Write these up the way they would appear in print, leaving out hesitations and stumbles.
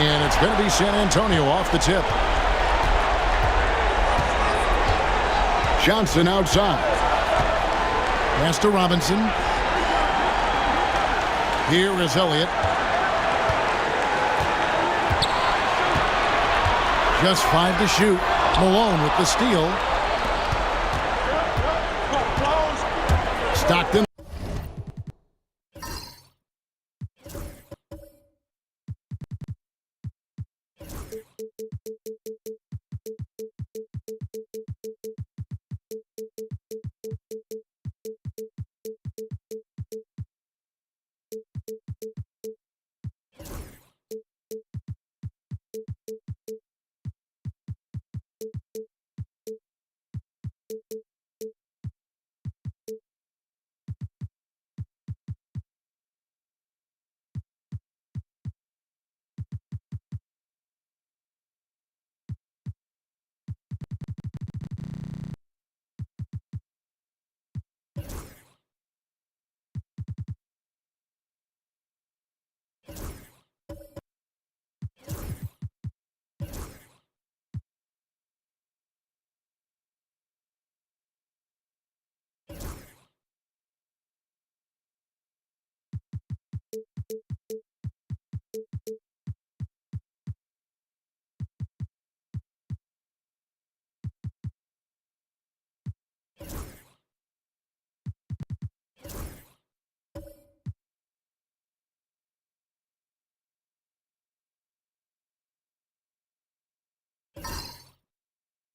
And it's going to be San Antonio off the tip. Johnson outside. Pass to Robinson. Here is Elliott. Just 5 to shoot. Malone with the steal. Stockton.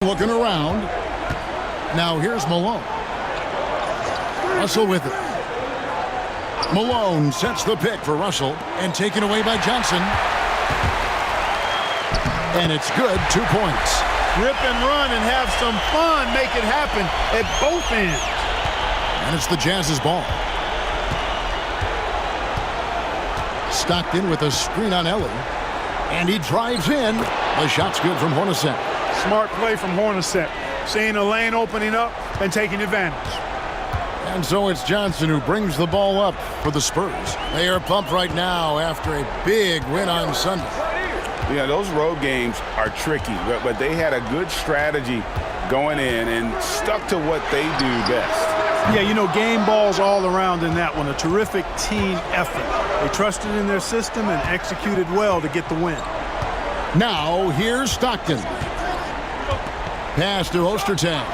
Looking around. Now here's Malone. Russell with it. Malone sets the pick for Russell and taken away by Johnson. And it's good. 2 points. Rip and run and have some fun. Make it happen at both ends. And it's the Jazz's ball. Stockton with a screen on Ellie. And he drives in. The shot's good from Hornacek. Smart play from Hornacek. Seeing a lane opening up and taking advantage. And so it's Johnson who brings the ball up for the Spurs. They are pumped right now after a big win on Sunday. Yeah, those road games are tricky, but they had a good strategy going in and stuck to what they do best. Yeah, you know, game balls all around in that one. A terrific team effort. They trusted in their system and executed well to get the win. Now, here's Stockton. Pass to Ostertag.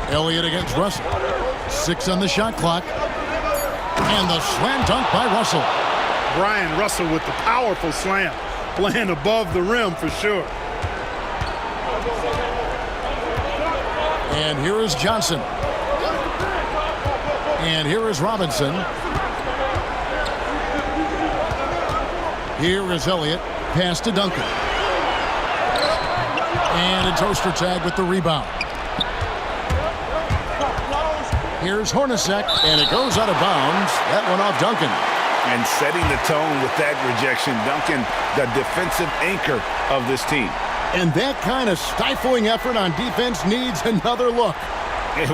Elliott against Russell. 6 on the shot clock. And the slam dunk by Russell. Brian Russell with the powerful slam. Playing above the rim for sure. And here is Johnson. And here is Robinson. Here is Elliott. Pass to Duncan. And it's Ostertag with the rebound. Here's Hornacek, and it goes out of bounds. That one off Duncan. And setting the tone with that rejection, Duncan, the defensive anchor of this team. And that kind of stifling effort on defense needs another look.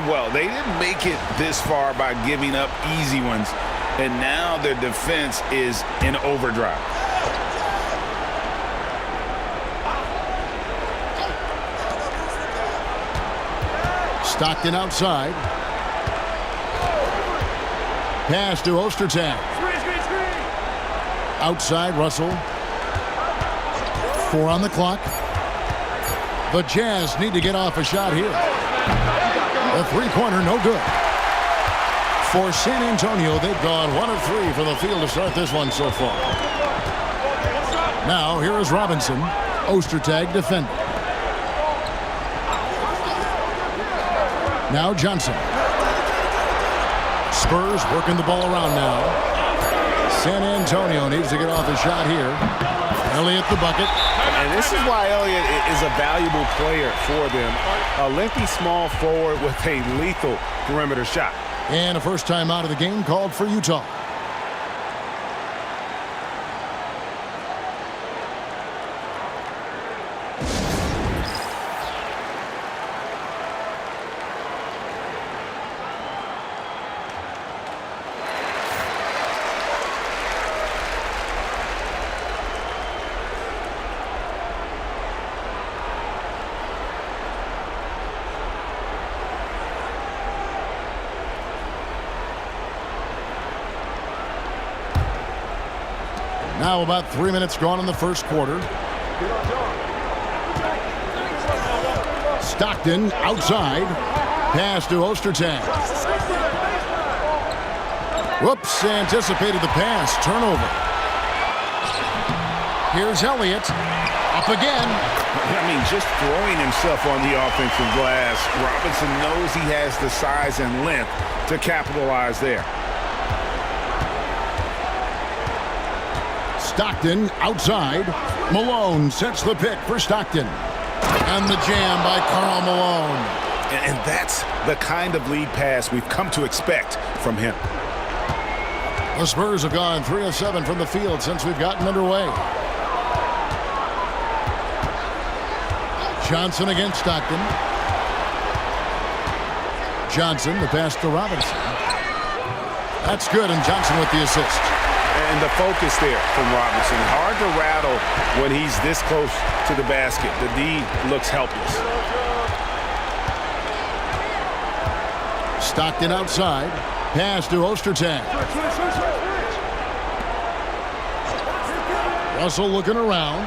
Well, they didn't make it this far by giving up easy ones, and now their defense is in overdrive. Stockton outside. Pass to Ostertag. Outside Russell. 4 on the clock. The Jazz need to get off a shot here. The three-pointer, no good. For San Antonio, they've gone 1 of 3 from the field to start this one so far. Now, here is Robinson. Ostertag defending. Now Johnson. Spurs working the ball around now. San Antonio needs to get off a shot here. Elliott the bucket. And this is why Elliott is a valuable player for them. A lengthy small forward with a lethal perimeter shot. And a first time out of the game called for Utah. Now about 3 minutes gone in the first quarter. Stockton outside. Pass to Ostertag. Whoops, anticipated the pass. Turnover. Here's Elliott. Up again. I mean, just throwing himself on the offensive glass. Robinson knows he has the size and length to capitalize there. Stockton outside. Malone sets the pick for Stockton. And the jam by Karl Malone. And that's the kind of lead pass we've come to expect from him. The Spurs have gone 3 of 7 from the field since we've gotten underway. Johnson against Stockton. Johnson, the pass to Robinson. That's good, and Johnson with the assist. And the focus there from Robinson. Hard to rattle when he's this close to the basket. The D looks helpless. Stockton outside. Pass to Ostertag. Russell looking around.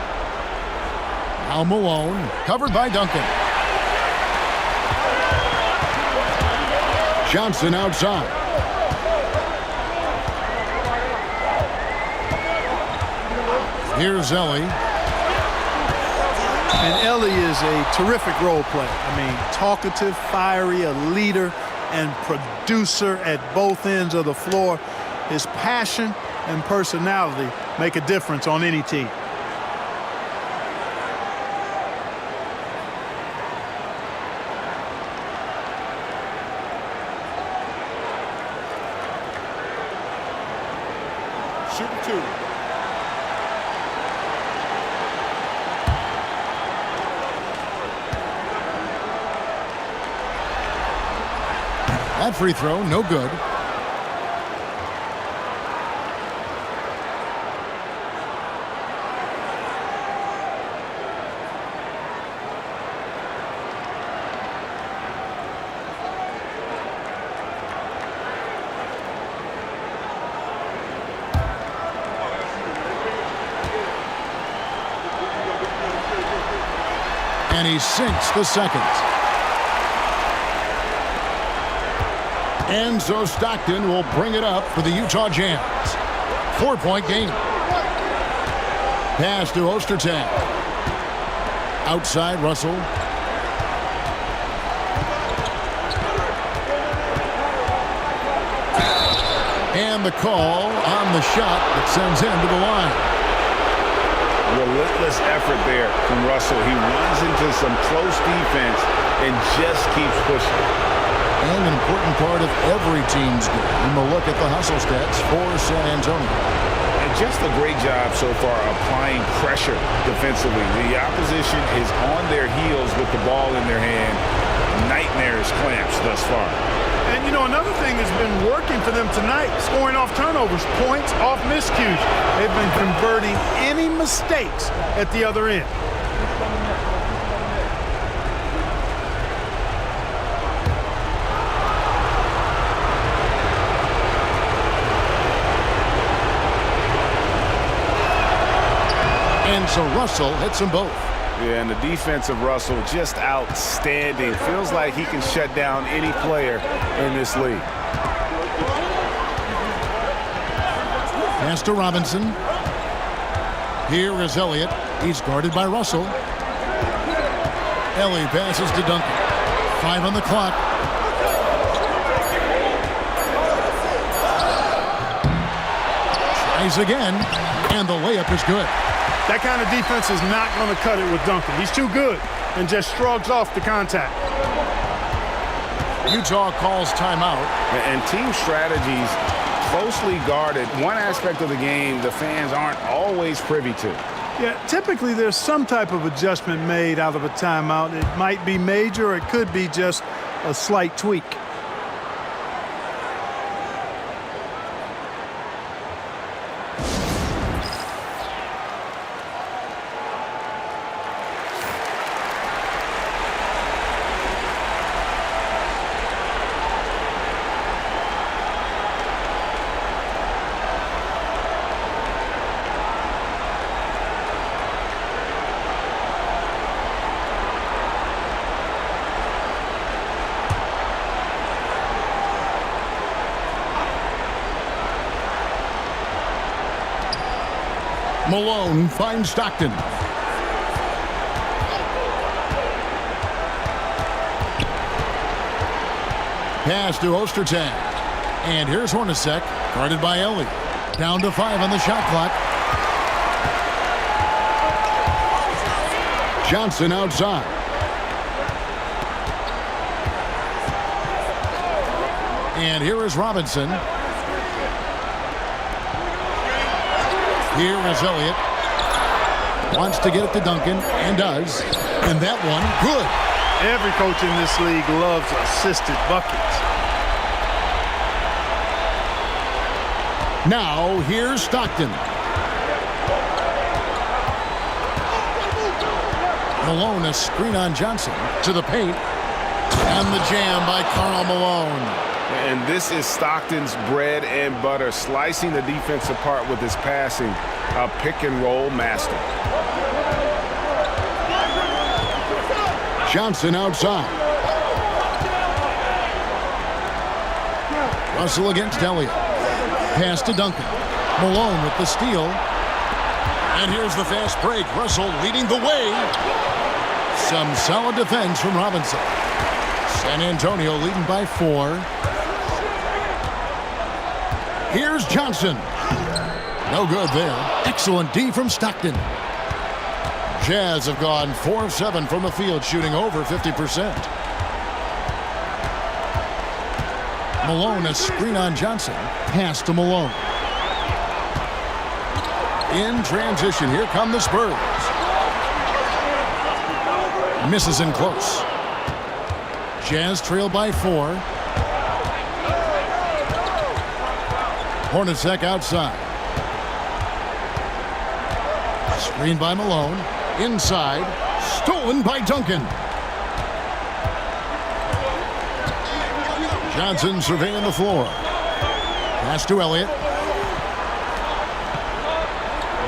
Now Malone. Covered by Duncan. Johnson outside. Here's Ellie. And Ellie is a terrific role player. I mean, talkative, fiery, a leader and producer at both ends of the floor. His passion and personality make a difference on any team. Shooting 2. That free throw, no good. And he sinks the second. Enzo Stockton will bring it up for the Utah Jazz. 4-point game. Pass to Ostertag. Outside Russell. And the call on the shot that sends him to the line. Relentless effort there from Russell. He runs into some close defense and just keeps pushing. And an important part of every team's game. A look at the hustle stats for San Antonio. And just a great job so far applying pressure defensively. The opposition is on their heels with the ball in their hand. Nightmares clamps thus far. And, you know, another thing that's been working for them tonight, scoring off turnovers, points off miscues. They've been converting any mistakes at the other end. And so Russell hits them both. Yeah, and the defense of Russell just outstanding. Feels like he can shut down any player in this league. Pass to Robinson. Here is Elliott. He's guarded by Russell. Ellie passes to Duncan. 5 on the clock. Tries again, and the layup is good. That kind of defense is not going to cut it with Duncan. He's too good and just shrugs off the contact. Utah calls timeout. And team strategies closely guarded. One aspect of the game the fans aren't always privy to. Yeah, typically there's some type of adjustment made out of a timeout. It might be major, or it could be just a slight tweak. Malone finds Stockton. Pass to Ostertag. And here's Hornacek, guarded by Ellie. Down to 5 on the shot clock. Johnson outside. And here is Robinson. Here is Elliott. Wants to get it to Duncan, and does. And that one, good. Every coach in this league loves assisted buckets. Now, here's Stockton. Malone, a screen on Johnson to the paint. And the jam by Karl Malone. And this is Stockton's bread and butter, slicing the defense apart with his passing, a pick-and-roll master. Johnson outside. Russell against Elliott. Pass to Duncan. Malone with the steal. And here's the fast break. Russell leading the way. Some solid defense from Robinson. San Antonio leading by 4. Here's Johnson. No good there. Excellent D from Stockton. Jazz have gone 4 of 7 from the field, shooting over 50%. Malone, a screen on Johnson. Pass to Malone. In transition, here come the Spurs. Misses in close. Jazz trail by 4. Hornacek outside. Screen by Malone. Inside. Stolen by Duncan. Johnson surveying the floor. Pass to Elliott.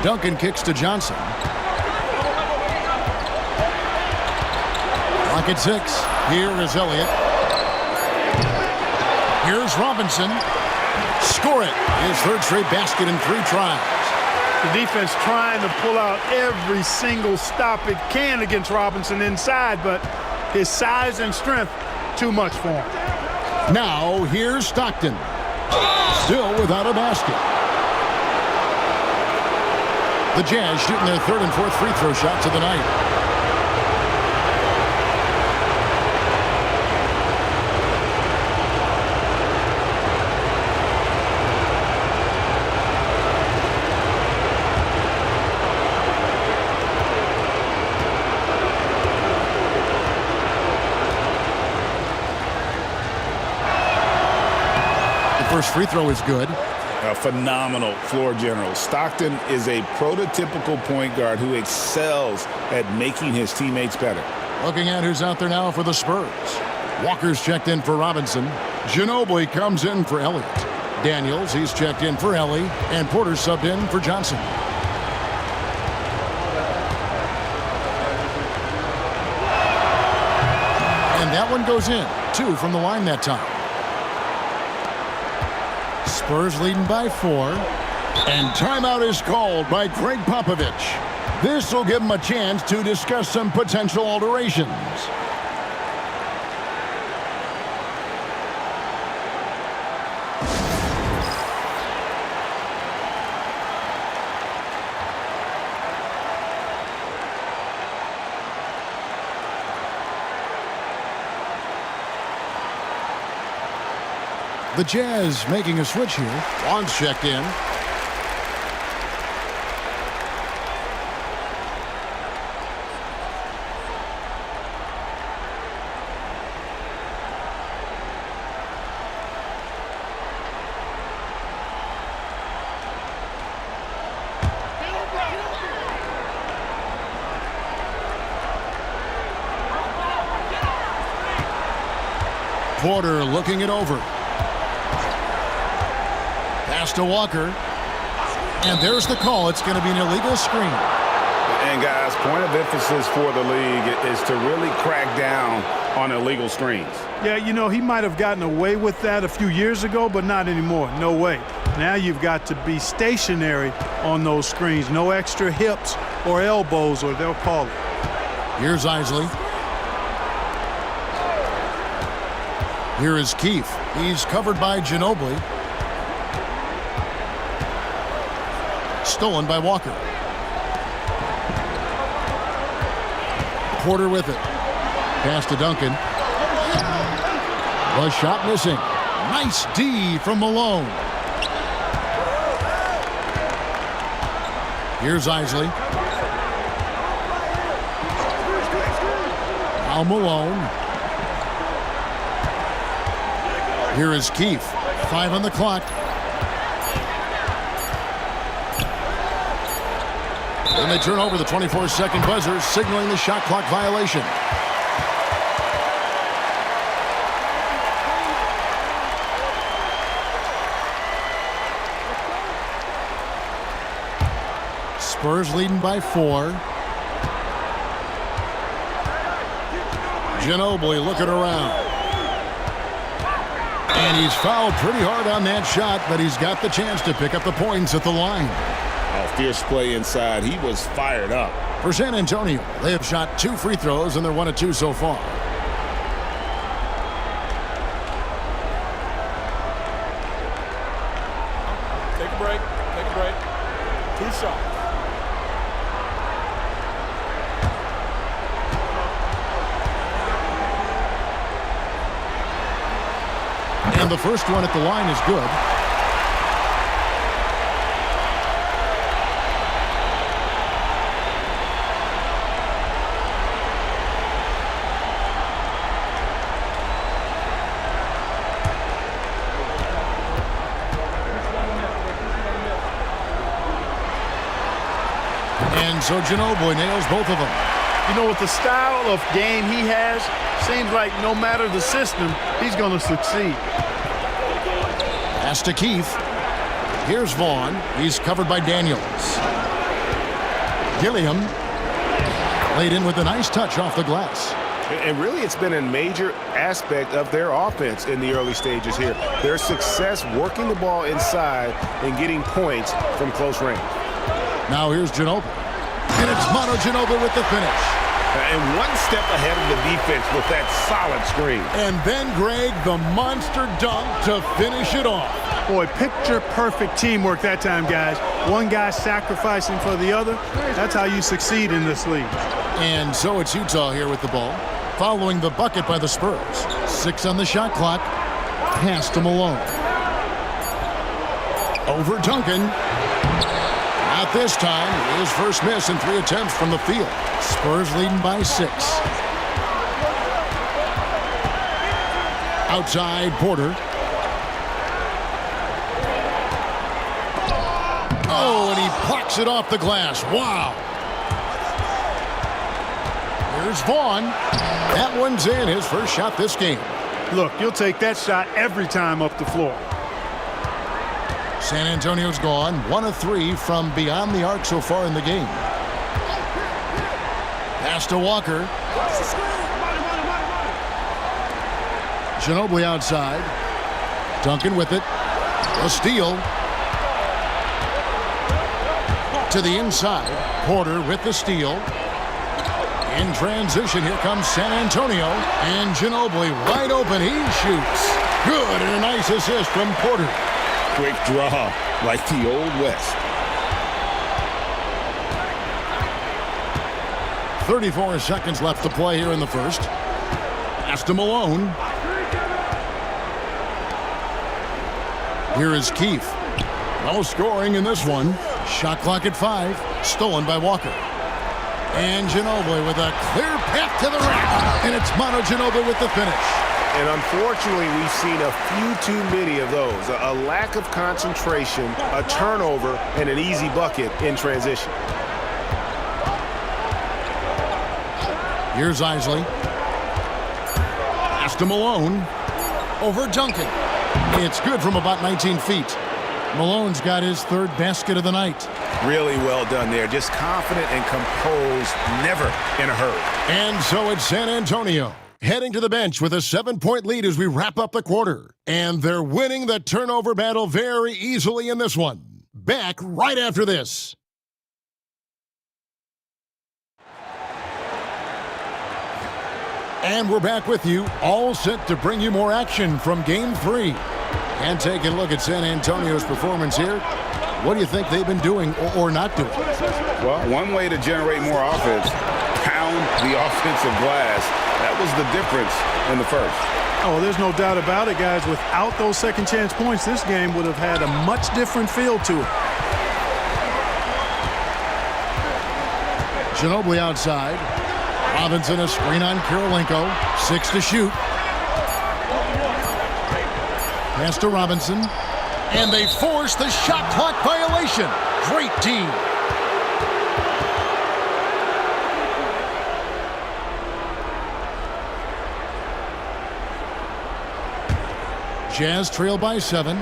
Duncan kicks to Johnson. Clock at 6. Here is Elliott. Here's Robinson. Score it. His third straight basket in 3 tries. The defense trying to pull out every single stop it can against Robinson inside, but his size and strength, too much for him. Now, here's Stockton. Still without a basket. The Jazz shooting their 3rd and 4th free throw shots of the night. First free throw is good. A phenomenal floor general. Stockton is a prototypical point guard who excels at making his teammates better. Looking at who's out there now for the Spurs. Walker's checked in for Robinson. Ginobili comes in for Elliott. Daniels, he's checked in for Ellie. And Porter subbed in for Johnson. And that one goes in. 2 from the line that time. Spurs leading by 4. And timeout is called by Greg Popovich. This will give him a chance to discuss some potential alterations. The Jazz making a switch here. Wong's checked in. Porter looking it over. Pass to Walker. And there's the call. It's going to be an illegal screen. And guys, point of emphasis for the league is to really crack down on illegal screens. Yeah, you know, he might have gotten away with that a few years ago, but not anymore. No way. Now you've got to be stationary on those screens. No extra hips or elbows, or they'll call it. Here's Isley. Here is Keefe. He's covered by Ginobili. Stolen by Walker. Porter with it. Pass to Duncan. The shot missing. Nice D from Malone. Here's Isley. Now Malone. Here is Keefe. 5 on the clock. And they turn over the 24-second buzzer, signaling the shot clock violation. Spurs leading by 4. Ginobili looking around. And he's fouled pretty hard on that shot, but he's got the chance to pick up the points at the line. Oh, fierce play inside. He was fired up. For San Antonio, they have shot 2 free throws, and they're 1 of 2 so far. Take a break. Take a break. 2 shots. And the first one at the line is good. And so Ginobili nails both of them. You know, with the style of game he has, seems like no matter the system, he's going to succeed. Pass to Keefe. Here's Vaughn. He's covered by Daniels. Gilliam laid in with a nice touch off the glass. And really, it's been a major aspect of their offense in the early stages here. Their success working the ball inside and getting points from close range. Now here's Ginobili. And it's Manu Ginobili with the finish. And one step ahead of the defense with that solid screen. And then, Greg, the monster dunk to finish it off. Boy, picture-perfect teamwork that time, guys. One guy sacrificing for the other. That's how you succeed in this league. And so it's Utah here with the ball, following the bucket by the Spurs. 6 on the shot clock. Pass to Malone. Over Duncan. Not this time. His first miss in 3 attempts from the field. Spurs leading by 6. Outside, Porter. Oh, and he plucks it off the glass. Wow. Here's Vaughn. That one's in. His first shot this game. Look, you'll take that shot every time up the floor. San Antonio's gone 1 of 3 from beyond the arc so far in the game. Pass to Walker. Ginobili outside. Duncan with it. A steal. To the inside. Porter with the steal. In transition, here comes San Antonio. And Ginobili wide open. He shoots. Good, and a nice assist from Porter. Quick draw, like the Old West. 34 seconds left to play here in the first. Pass to Malone. Here is Keefe. No scoring in this one. Shot clock at 5. Stolen by Walker. And Ginobili with a clear path to the rack. And it's Manu Ginobili with the finish. And unfortunately, we've seen a few too many of those. A lack of concentration, a turnover, and an easy bucket in transition. Here's Isley. Pass to Malone. Over Duncan. It's good from about 19 feet. Malone's got his 3rd basket of the night. Really well done there. Just confident and composed, never in a hurry. And so it's San Antonio heading to the bench with a 7-point lead as we wrap up the quarter. And they're winning the turnover battle very easily in this one. Back right after this. And we're back with you, all set to bring you more action from Game 3. And taking a look at San Antonio's performance here. What do you think they've been doing or not doing? Well, one way to generate more offense, pound the offensive glass. That was the difference in the first. Oh, there's no doubt about it, guys. Without those second chance points, this game would have had a much different feel to it. Ginobili outside. Robinson a screen on Kirilenko. 6 to shoot. Pass to Robinson. And they force the shot clock violation. Great team. Jazz trail by 7.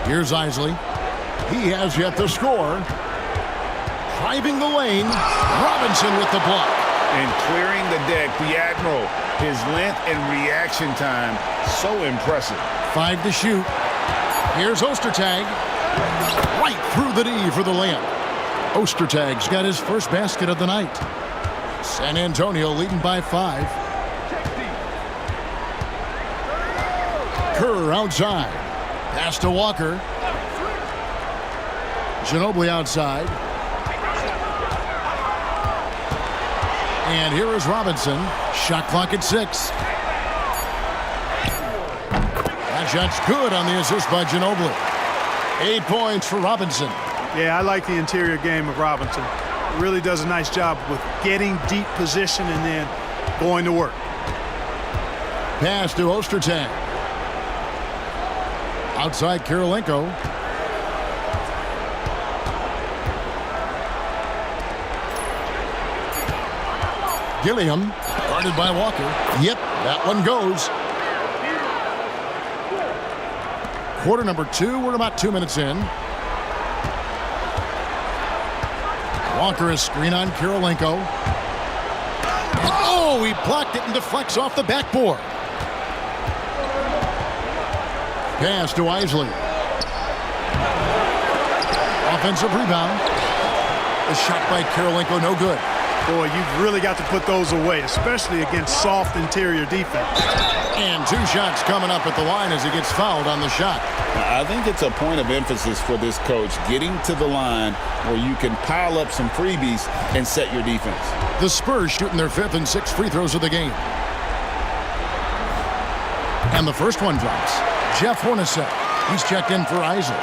Here's Isley. He has yet to score. Driving the lane. Robinson with the block. And clearing the deck, the Admiral. His length and reaction time, so impressive. 5 to shoot. Here's Ostertag. Right through the D for the layup. Ostertag's got his first basket of the night. San Antonio leading by 5. Kerr outside. Pass to Walker. Ginobili outside. And here is Robinson. Shot clock at 6. That shot's good on the assist by Ginobili. 8 points for Robinson. Yeah, I like the interior game of Robinson. He really does a nice job with getting deep position and then going to work. Pass to Ostertag. Outside Kirilenko. Gilliam, guarded by Walker. Yep, that one goes. Quarter number 2, we're about 2 minutes in. Walker is screen on Kirilenko. Oh, he blocked it and deflects off the backboard. Pass to Isley. Offensive rebound. The shot by Kirilenko, no good. Boy, you've really got to put those away, especially against soft interior defense. And 2 shots coming up at the line as he gets fouled on the shot. I think it's a point of emphasis for this coach, getting to the line where you can pile up some freebies and set your defense. The Spurs shooting their 5th and 6th free throws of the game. And the first one drops. Jeff Hornacek. He's checked in for Isley.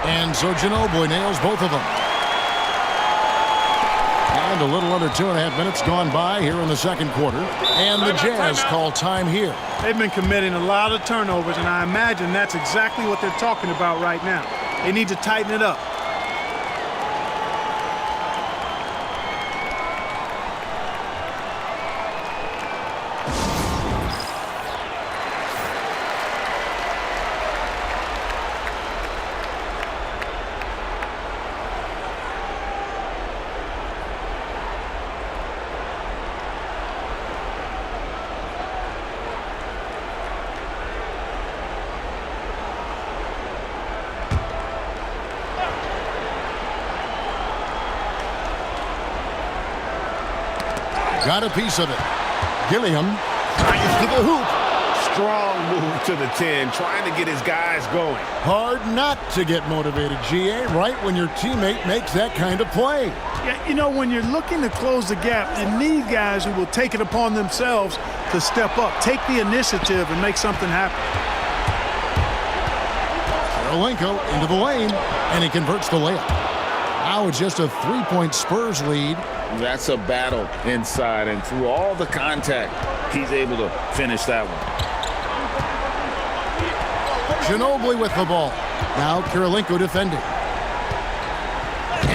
And so Ginobili nails both of them. And a little under 2.5 minutes gone by here in the second quarter. And the Jazz call time here. They've been committing a lot of turnovers, and I imagine that's exactly what they're talking about right now. They need to tighten it up. Got a piece of it. Gilliam tries to the hoop. Strong move to the 10, trying to get his guys going. Hard not to get motivated, GA, right when your teammate makes that kind of play. Yeah, you know, when you're looking to close the gap, you need guys who will take it upon themselves to step up, take the initiative, and make something happen. Kirilenko into the lane, and he converts the layup. Now it's just a 3-point Spurs lead. That's a battle inside, and through all the contact, he's able to finish that one. Ginobili with the ball. Now Kirilenko defending.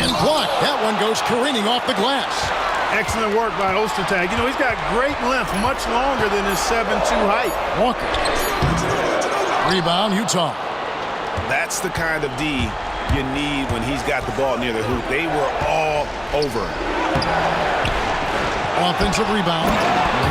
And blocked. That one goes careening off the glass. Excellent work by Ostertag. You know, he's got great length, much longer than his 7'2" height. Walker. Rebound, Utah. That's the kind of D you need when he's got the ball near the hoop. They were all over. Offensive rebound.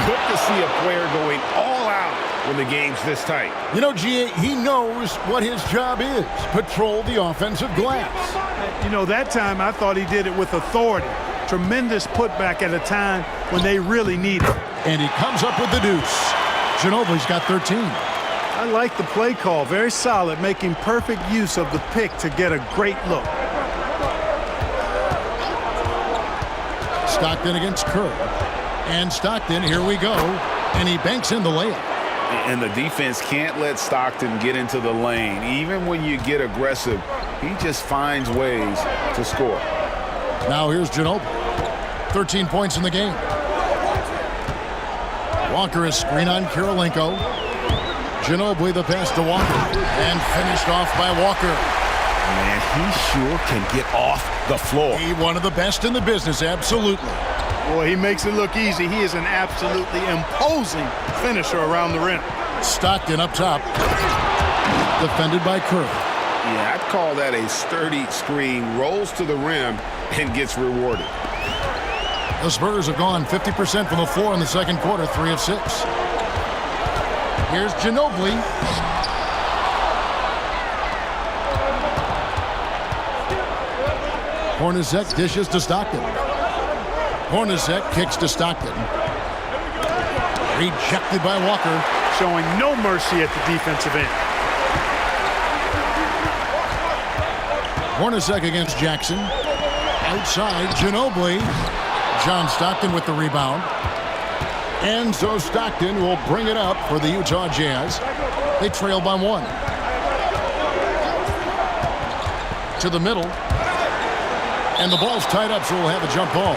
Good to see a player going all out when the game's this tight. You know, G.A., he knows what his job is. Patrol the offensive glass. You know, that time I thought he did it with authority. Tremendous putback at a time when they really need it. And he comes up with the deuce. Ginobili's got 13. I like the play call. Very solid, making perfect use of the pick to get a great look. Stockton against Kerr. And Stockton, here we go. And he banks in the layup. And the defense can't let Stockton get into the lane. Even when you get aggressive, he just finds ways to score. Now here's Ginobili. 13 points in the game. Walker is screen on Kirilenko. Ginobili the pass to Walker. And finished off by Walker. Man, he sure can get off the floor. He one of the best in the business, absolutely. Boy, he makes it look easy. He is an absolutely imposing finisher around the rim. Stockton up top. Defended by Kerr. Yeah, I'd call that a sturdy screen. Rolls to the rim and gets rewarded. The Spurs have gone 50% from the floor in the second quarter, 3 of 6. Here's Ginobili. Hornacek dishes to Stockton. Hornacek kicks to Stockton. Rejected by Walker. Showing no mercy at the defensive end. Hornacek against Jackson. Outside, Ginobili. John Stockton with the rebound. And so Stockton will bring it up for the Utah Jazz. They trail by 1. To the middle. And the ball's tied up, so we'll have a jump ball.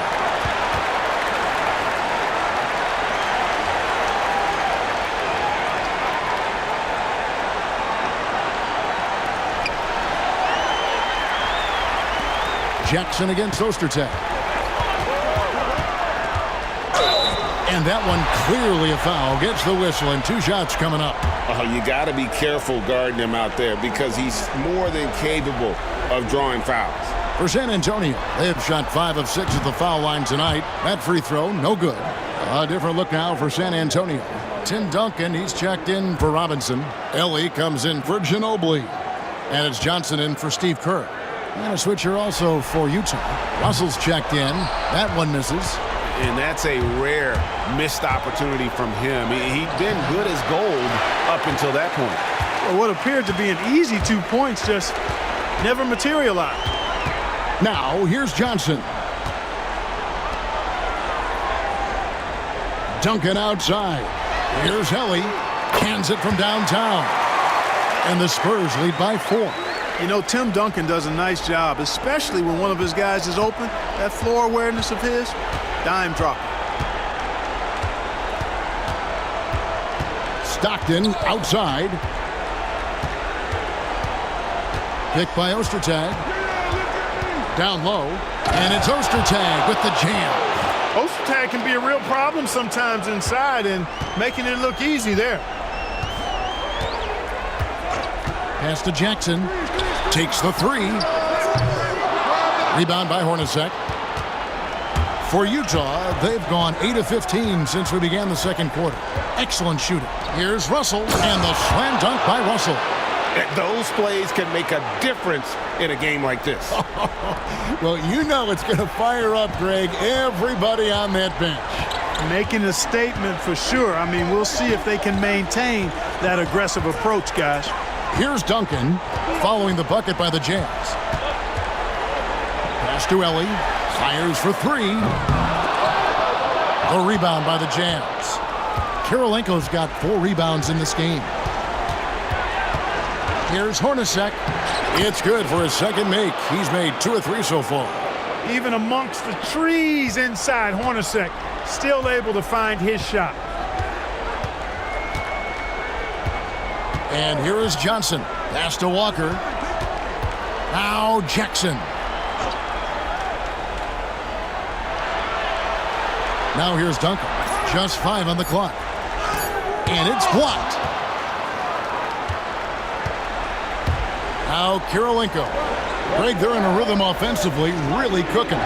Jackson against Ostertag. And that one clearly a foul. Gets the whistle, and 2 shots coming up. You got to be careful guarding him out there because he's more than capable of drawing fouls. For San Antonio, they have shot 5 of 6 at the foul line tonight. That free throw, no good. A different look now for San Antonio. Tim Duncan, he's checked in for Robinson. Ellie comes in for Ginobili. And it's Johnson in for Steve Kerr. And a switcher also for Utah. Russell's checked in. That one misses. And that's a rare missed opportunity from him. He'd been good as gold up until that point. Well, what appeared to be an easy 2 points just never materialized. Now, here's Johnson. Duncan outside. Here's Helly. Cans it from downtown. And the Spurs lead by 4. You know, Tim Duncan does a nice job, especially when one of his guys is open. That floor awareness of his, dime drop. Stockton outside. Picked by Ostertag. Down low. And it's Ostertag with the jam. Ostertag can be a real problem sometimes inside and making it look easy there. Pass to Jackson. Takes the 3. Rebound by Hornacek. For Utah, they've gone 8 of 15 since we began the second quarter. Excellent shooting. Here's Russell, and the slam dunk by Russell. Those plays can make a difference in a game like this. Well, you know it's going to fire up, Greg, everybody on that bench. Making a statement for sure. I mean, we'll see if they can maintain that aggressive approach, guys. Here's Duncan, following the bucket by the Jazz. Pass to Ellie, fires for 3. The rebound by the Jazz. Kirilenko's got 4 rebounds in this game. Here's Hornacek. It's good for his second make. He's made 2 or 3 so far. Even amongst the trees inside, Hornacek still able to find his shot. And here is Johnson. Pass to Walker. Now Jackson. Now here's Duncan. Just 5 on the clock. And it's blocked. Now Kirilenko. Greg, they're in a rhythm offensively, really cooking.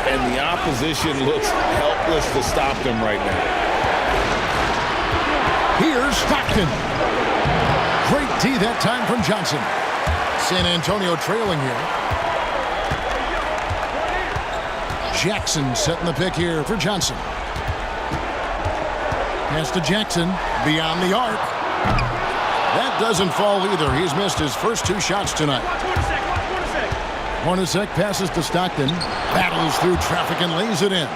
And the opposition looks helpless to stop them right now. Here's Stockton. Great D that time from Johnson. San Antonio trailing here. Jackson setting the pick here for Johnson. Pass to Jackson. Beyond the arc. That doesn't fall either. He's missed his first 2 shots tonight. Hornacek passes to Stockton. Battles through traffic and lays it in.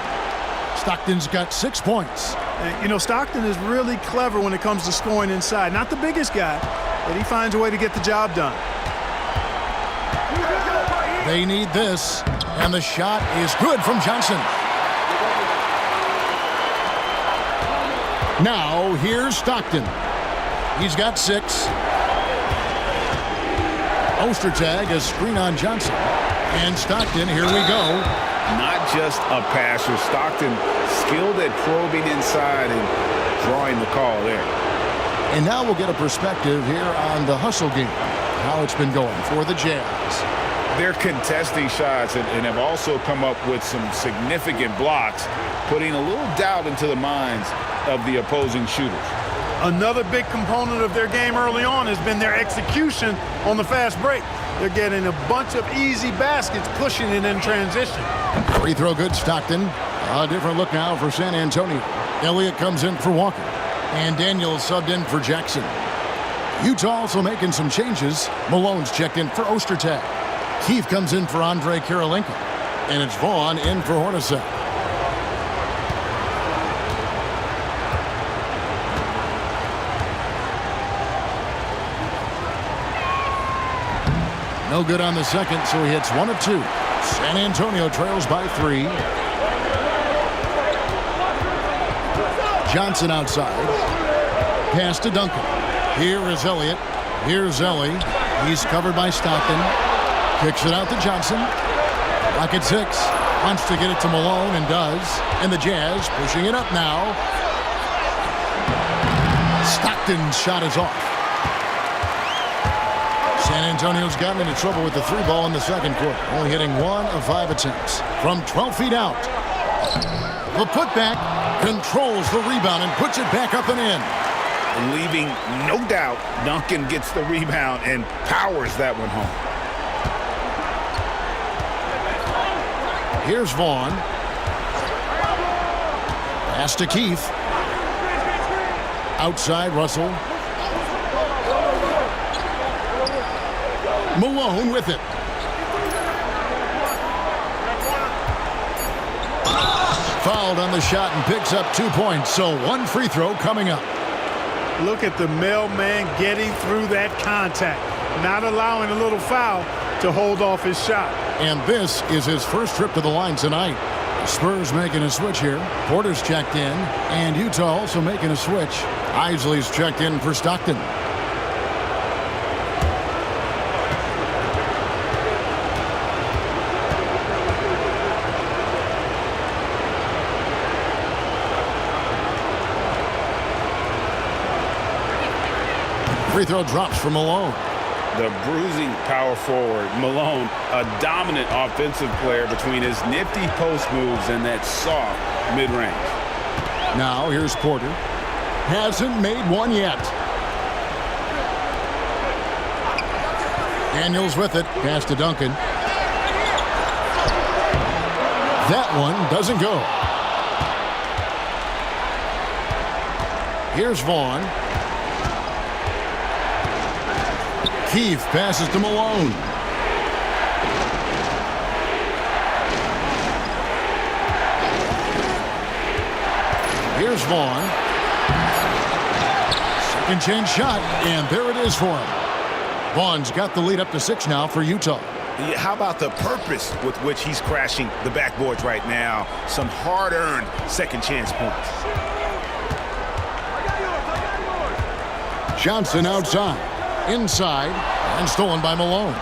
Stockton's got 6 points. You know, Stockton is really clever when it comes to scoring inside. Not the biggest guy, but he finds a way to get the job done. They need this, and the shot is good from Johnson. Now, here's Stockton. He's got 6. Ostertag, a screen on Johnson. And Stockton, here we go. Not just a passer. Stockton skilled at probing inside and drawing the call there. And now we'll get a perspective here on the hustle game, how it's been going for the Jazz. They're contesting shots and have also come up with some significant blocks, putting a little doubt into the minds of the opposing shooters. Another big component of their game early on has been their execution on the fast break. They're getting a bunch of easy baskets, pushing it in transition. Free throw good, Stockton. A different look now for San Antonio. Elliott comes in for Walker. And Daniels subbed in for Jackson. Utah also making some changes. Malone's checked in for Ostertag. Keefe comes in for Andre Kirilenko. And it's Vaughn in for Hornacek. No good on the second, so he hits 1 of 2. San Antonio trails by 3. Johnson outside. Pass to Duncan. Here is Elliott. Here's Ellie. He's covered by Stockton. Kicks it out to Johnson. Clock at 6. Wants to get it to Malone and does. And the Jazz pushing it up now. Stockton's shot is off. San Antonio's gotten into trouble with the 3 ball in the second quarter, only hitting 1 of 5 attempts from 12 feet out. The putback controls the rebound and puts it back up and in. Leaving no doubt, Duncan gets the rebound and powers that one home. Here's Vaughn. Pass to Keefe. Outside Russell. Malone with it. Fouled on the shot and picks up 2 points, so 1 free throw coming up. Look at the mailman getting through that contact, not allowing a little foul to hold off his shot. And this is his first trip to the line tonight. The Spurs making a switch here. Porter's checked in, and Utah also making a switch. Isley's checked in for Stockton. Free throw drops for Malone. The bruising power forward, Malone, a dominant offensive player between his nifty post moves and that soft mid-range. Now here's Porter. Hasn't made one yet. Daniels with it. Pass to Duncan. That one doesn't go. Here's Vaughn. Keefe passes to Malone. Here's Vaughn. Second chance shot, and there it is for him. Vaughn's got the lead up to 6 now for Utah. How about the purpose with which he's crashing the backboards right now? Some hard-earned second chance points. Johnson outside. Inside, and stolen by Malone.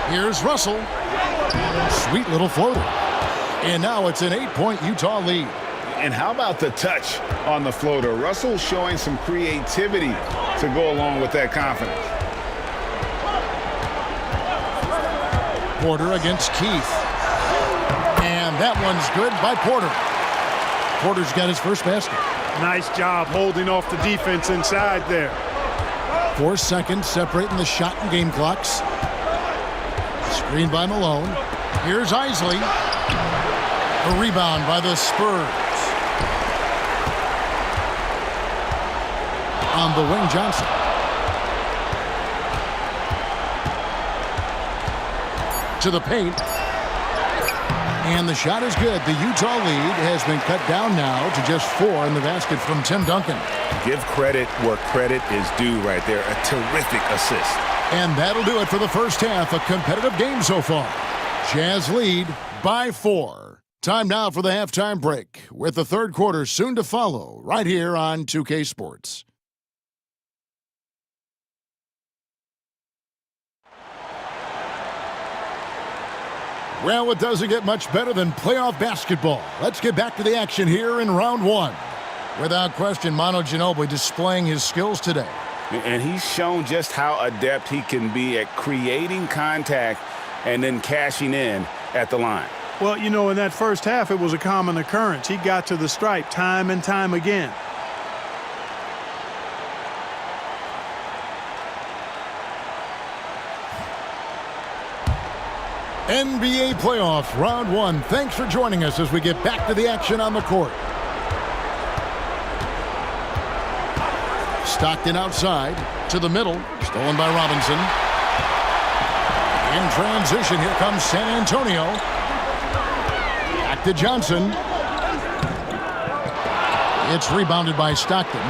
Here's Russell. Sweet little floater. And now it's an 8-point Utah lead. And how about the touch on the floater? Russell showing some creativity to go along with that confidence. Porter against Keith. And that one's good by Porter. Porter's got his first basket. Nice job holding off the defense inside there. 4 seconds separating the shot and game clocks. Screen by Malone. Here's Isley. A rebound by the Spurs. On the wing, Johnson. To the paint. And the shot is good. The Utah lead has been cut down now to just 4 in the basket from Tim Duncan. Give credit where credit is due right there. A terrific assist. And that'll do it for the first half. A competitive game so far. Jazz lead by 4. Time now for the halftime break, with the third quarter soon to follow right here on 2K Sports. Well, it doesn't get much better than playoff basketball. Let's get back to the action here in round 1. Without question, Manu Ginobili displaying his skills today. And he's shown just how adept he can be at creating contact and then cashing in at the line. Well, you know, in that first half, it was a common occurrence. He got to the stripe time and time again. NBA playoff round 1. Thanks for joining us as we get back to the action on the court. Stockton outside to the middle, stolen by Robinson. In transition, here comes San Antonio. Back to Johnson. It's rebounded by Stockton.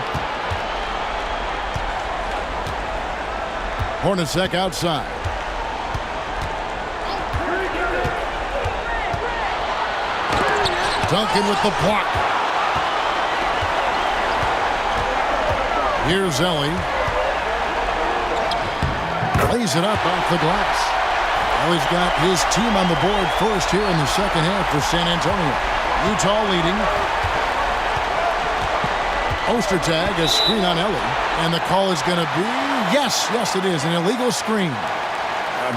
Hornacek outside. Duncan with the block. Here's Ellie. Plays it up off the glass. Ellie's got his team on the board first here in the second half for San Antonio. Utah leading. Ostertag, a screen on Ellie. And the call is going to be, yes, it is, an illegal screen.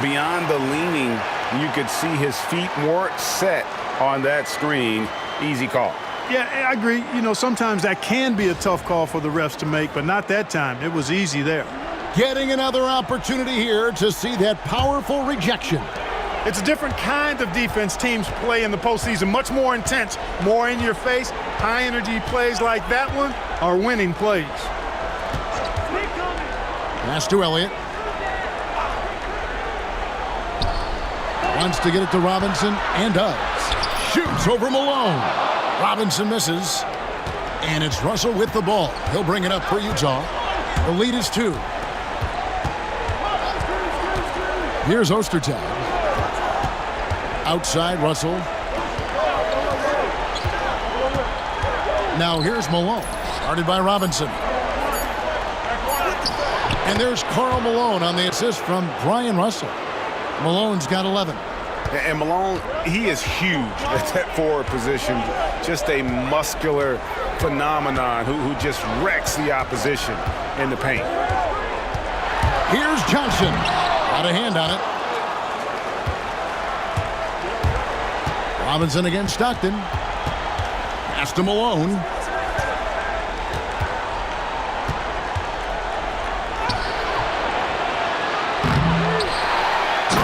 Beyond the leaning, you could see his feet weren't set on that screen. Easy call. Yeah, I agree. You know, sometimes that can be a tough call for the refs to make, but not that time. It was easy there. Getting another opportunity here to see that powerful rejection. It's a different kind of defense teams play in the postseason, much more intense, more in your face. High-energy plays like that one are winning plays. Pass to Elliott. Wants to get it to Robinson, and does. Shoots over Malone. Robinson misses. And it's Russell with the ball. He'll bring it up for Utah. The lead is 2. Here's Ostertag. Outside Russell. Now here's Malone. Started by Robinson. And there's Karl Malone on the assist from Brian Russell. Malone's got 11. And Malone, he is huge at that forward position. Just a muscular phenomenon who just wrecks the opposition in the paint. Here's Johnson. Got a hand on it. Robinson against Stockton. Pass to Malone.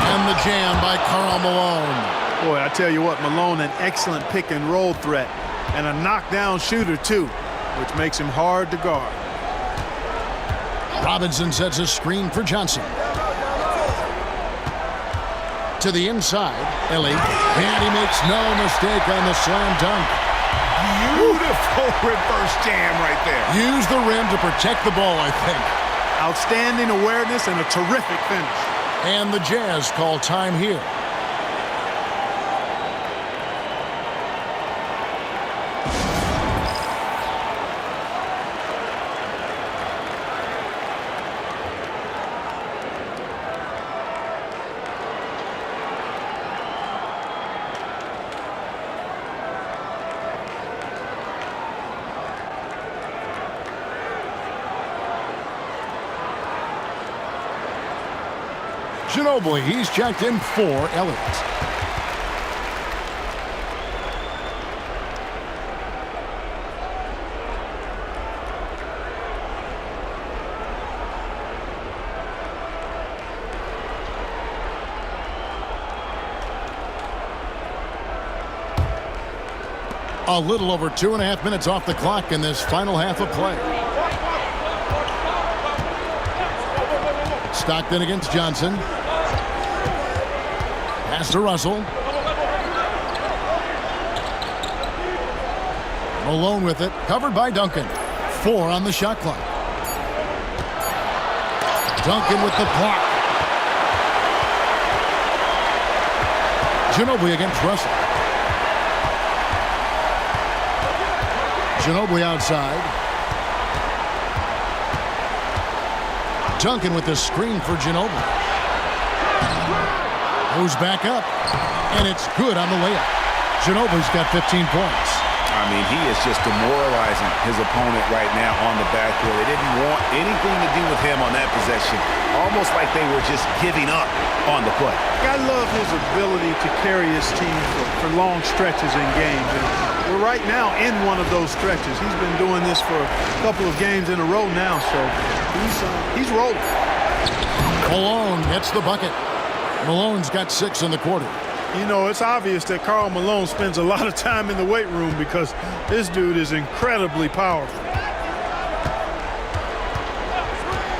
And the jam by Karl Malone. Boy, I tell you what, Malone, an excellent pick-and-roll threat. And a knockdown shooter, too, which makes him hard to guard. Robinson sets a screen for Johnson. To the inside, Ellie. And he makes no mistake on the slam dunk. Beautiful reverse jam right there. Use the rim to protect the ball, I think. Outstanding awareness and a terrific finish. And the Jazz call time here. Ginobili, he's checked in for Elliott. A little over 2.5 minutes off the clock in this final half of play. Stockton against Johnson. Pass to Russell. Malone with it. Covered by Duncan. 4 on the shot clock. Duncan with the block. Ginobili against Russell. Ginobili outside. Duncan with the screen for Ginobili. Goes back up, and it's good on the layup. Ginobili's got 15 points. I mean, he is just demoralizing his opponent right now on the backboard. They didn't want anything to do with him on that possession. Almost like they were just giving up on the play. I love his ability to carry his team for long stretches in games. And we're right now in one of those stretches. He's been doing this for a couple of games in a row now, so he's rolling. Malone gets the bucket. Malone's got 6 in the quarter. You know, it's obvious that Karl Malone spends a lot of time in the weight room because this dude is incredibly powerful.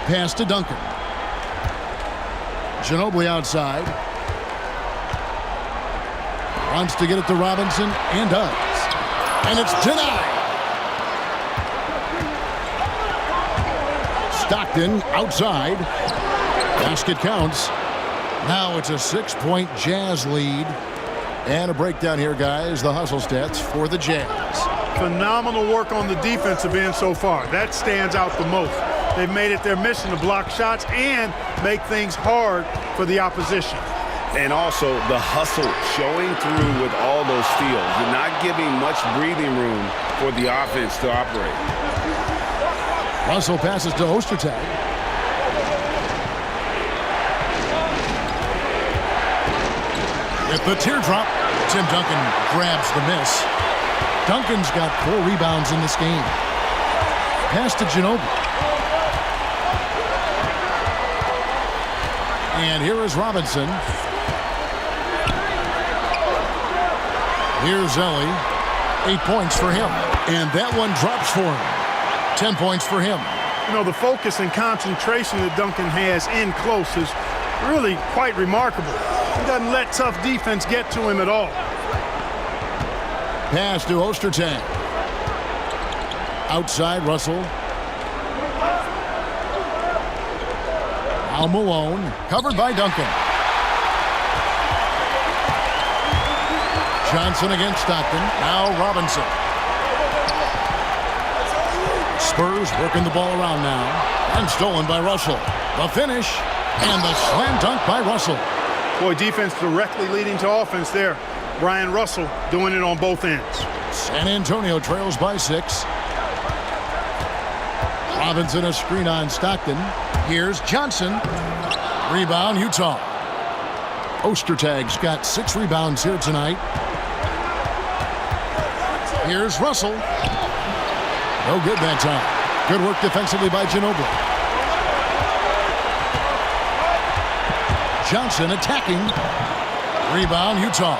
Pass to Duncan. Ginobili outside. Wants to get it to Robinson, and does. And it's denied. Stockton outside. Basket counts. Now it's a 6-point Jazz lead. And a breakdown here, guys. The hustle stats for the Jazz. Phenomenal work on the defensive end so far. That stands out the most. They've made it their mission to block shots and make things hard for the opposition. And also the hustle showing through with all those steals and not giving much breathing room for the offense to operate. Russell passes to Ostertag. At the teardrop, Tim Duncan grabs the miss. Duncan's got 4 rebounds in this game. Pass to Ginobili. And here is Robinson. Here's Ellie. 8 points for him. And that one drops for him. 10 points for him. You know, the focus and concentration that Duncan has in close is really quite remarkable. He doesn't let tough defense get to him at all. Pass to Ostertag. Outside Russell. Now Malone. Covered by Duncan. Johnson against Stockton. Now Robinson. Spurs working the ball around now. And stolen by Russell. The finish. And the slam dunk by Russell. Boy, defense directly leading to offense there. Brian Russell doing it on both ends. San Antonio trails by 6. Robinson a screen on Stockton. Here's Johnson. Rebound, Utah. Ostertag's got 6 rebounds here tonight. Here's Russell. No good that time. Good work defensively by Ginobili. Johnson attacking. Rebound, Utah.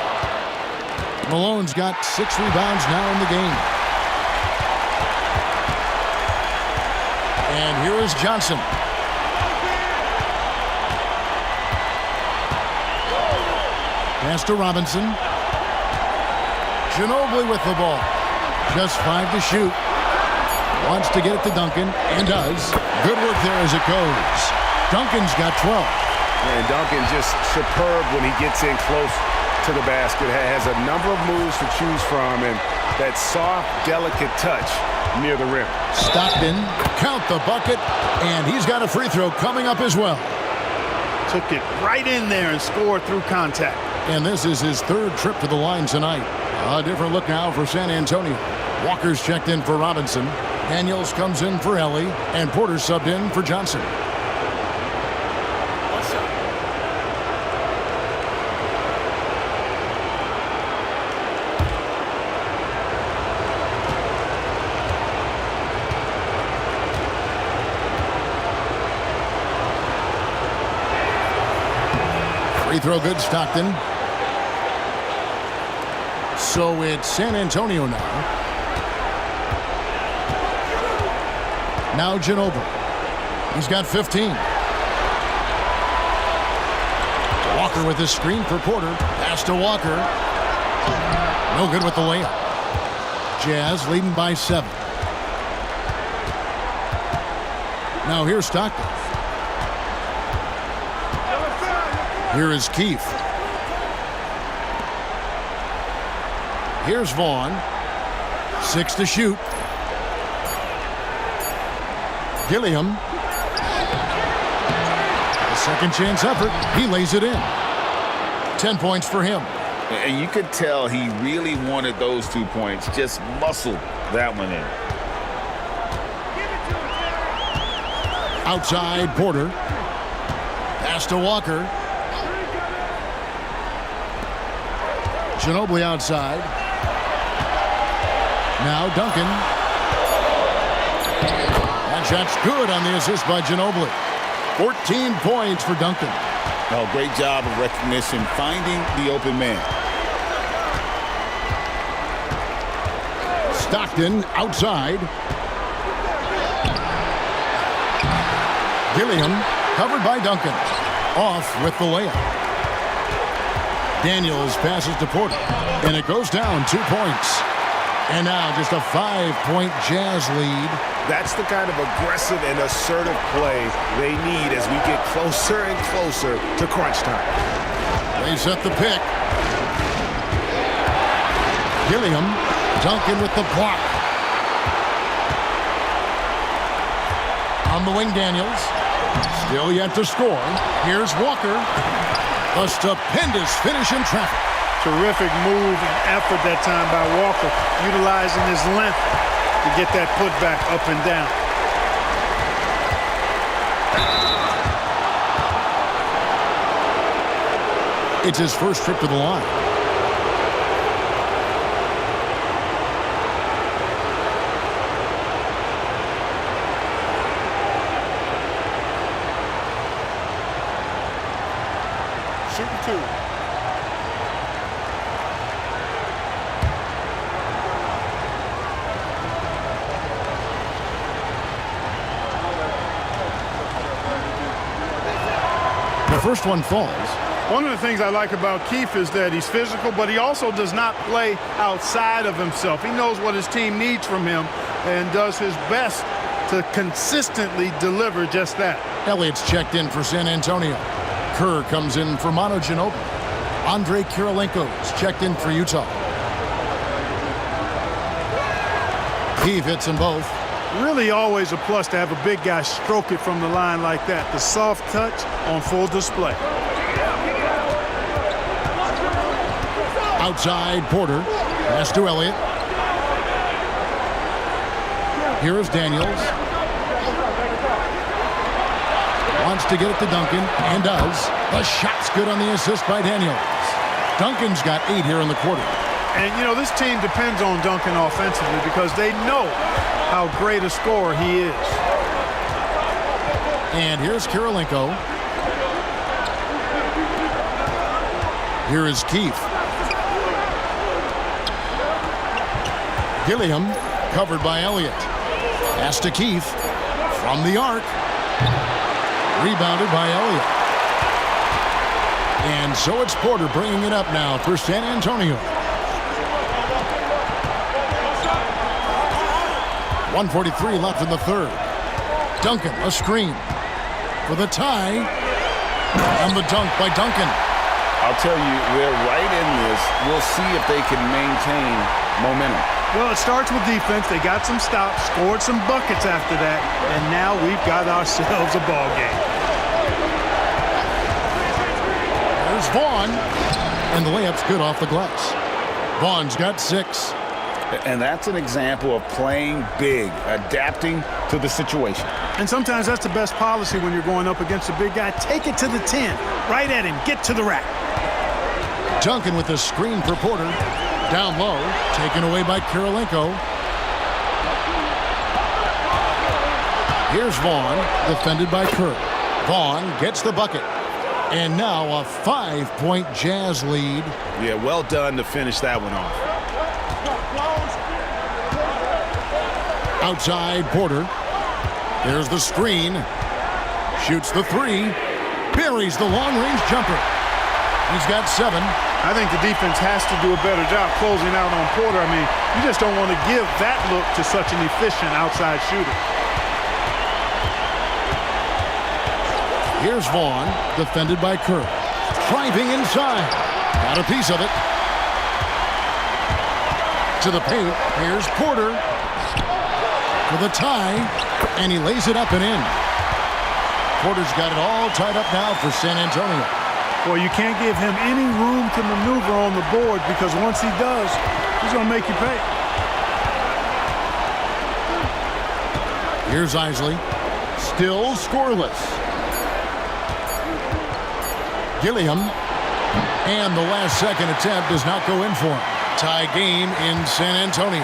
Malone's got 6 rebounds now in the game. And here is Johnson. Pass to Robinson. Ginobili with the ball. Just 5 to shoot. Wants to get it to Duncan, and does. Good work there as it goes. Duncan's got 12. And Duncan just superb when he gets in close to the basket. Has a number of moves to choose from, and that soft, delicate touch near the rim. Stockton, count the bucket, and he's got a free throw coming up as well. Took it right in there and scored through contact. And this is his 3rd trip to the line tonight. A different look now for San Antonio. Walker's checked in for Robinson. Daniels comes in for Ellie, and Porter subbed in for Johnson. throw good, Stockton. So it's San Antonio now. Now Ginobili. He's got 15. Walker with his screen for Porter. Pass to Walker. No good with the layup. Jazz leading by 7. Now here's Stockton. Here is Keefe. Here's Vaughn. 6 to shoot. Gilliam. A second chance effort. He lays it in. 10 points for him. And you could tell he really wanted those 2 points. Just muscled that one in. Outside, Porter. Pass to Walker. Ginobili outside. Now Duncan. That shot's good on the assist by Ginobili. 14 points for Duncan. Oh, great job of recognition, finding the open man. Stockton outside. Gilliam covered by Duncan. Off with the layup. Daniels passes to Porter. And it goes down 2 points. And now just a 5-point Jazz lead. That's the kind of aggressive and assertive play they need as we get closer and closer to crunch time. They set the pick. Gilliam, Duncan with the block. On the wing, Daniels. Still yet to score. Here's Walker. A stupendous finish in traffic. Terrific move and effort that time by Walker, utilizing his length to get that putback up and down. It's his first trip to the line. Shooting 2. The first one falls. One of the things I like about Keefe is that he's physical, but he also does not play outside of himself. He knows what his team needs from him and does his best to consistently deliver just that. Elliott's checked in for San Antonio. Kerr comes in for Manu Ginobili. Andre Kirilenko's checked in for Utah. Keefe hits them both. Really always a plus to have a big guy stroke it from the line like that. The soft touch on full display. Outside, Porter. Pass to Elliott. Here is Daniels. Wants to get it to Duncan, and does. The shot's good on the assist by Daniels. Duncan's got 8 here in the quarter. And, you know, this team depends on Duncan offensively because they know how great a scorer he is. And here's Kirilenko. Here is Keefe. Gilliam covered by Elliott. Pass to Keefe from the arc. Rebounded by Elliott. And so it's Porter bringing it up now for San Antonio. 1:43 left in the third. Duncan, a screen for the tie. And the dunk by Duncan. I'll tell you, they're right in this. We'll see if they can maintain momentum. Well, it starts with defense. They got some stops, scored some buckets after that, and now we've got ourselves a ball game. There's Vaughn, and the layup's good off the glass. Vaughn's got 6. And that's an example of playing big, adapting to the situation. And sometimes that's the best policy when you're going up against a big guy. Take it to the 10, right at him, get to the rack. Duncan with a screen for Porter. Down low, taken away by Kirilenko. Here's Vaughn, defended by Kerr. Vaughn gets the bucket. And now a 5-point Jazz lead. Yeah, well done to finish that one off. Outside Porter. There's the screen. Shoots the three. Buries the long-range jumper. He's got 7. I think the defense has to do a better job closing out on Porter. I mean, you just don't want to give that look to such an efficient outside shooter. Here's Vaughn, defended by Kerr. Driving inside. Got a piece of it. To the paint. Here's Porter. For the tie. And he lays it up and in. Porter's got it all tied up now for San Antonio. Well, you can't give him any room to maneuver on the board because once he does, he's going to make you pay. Here's Isley. Still scoreless. Gilliam. And the last second attempt does not go in for him. Tie game in San Antonio.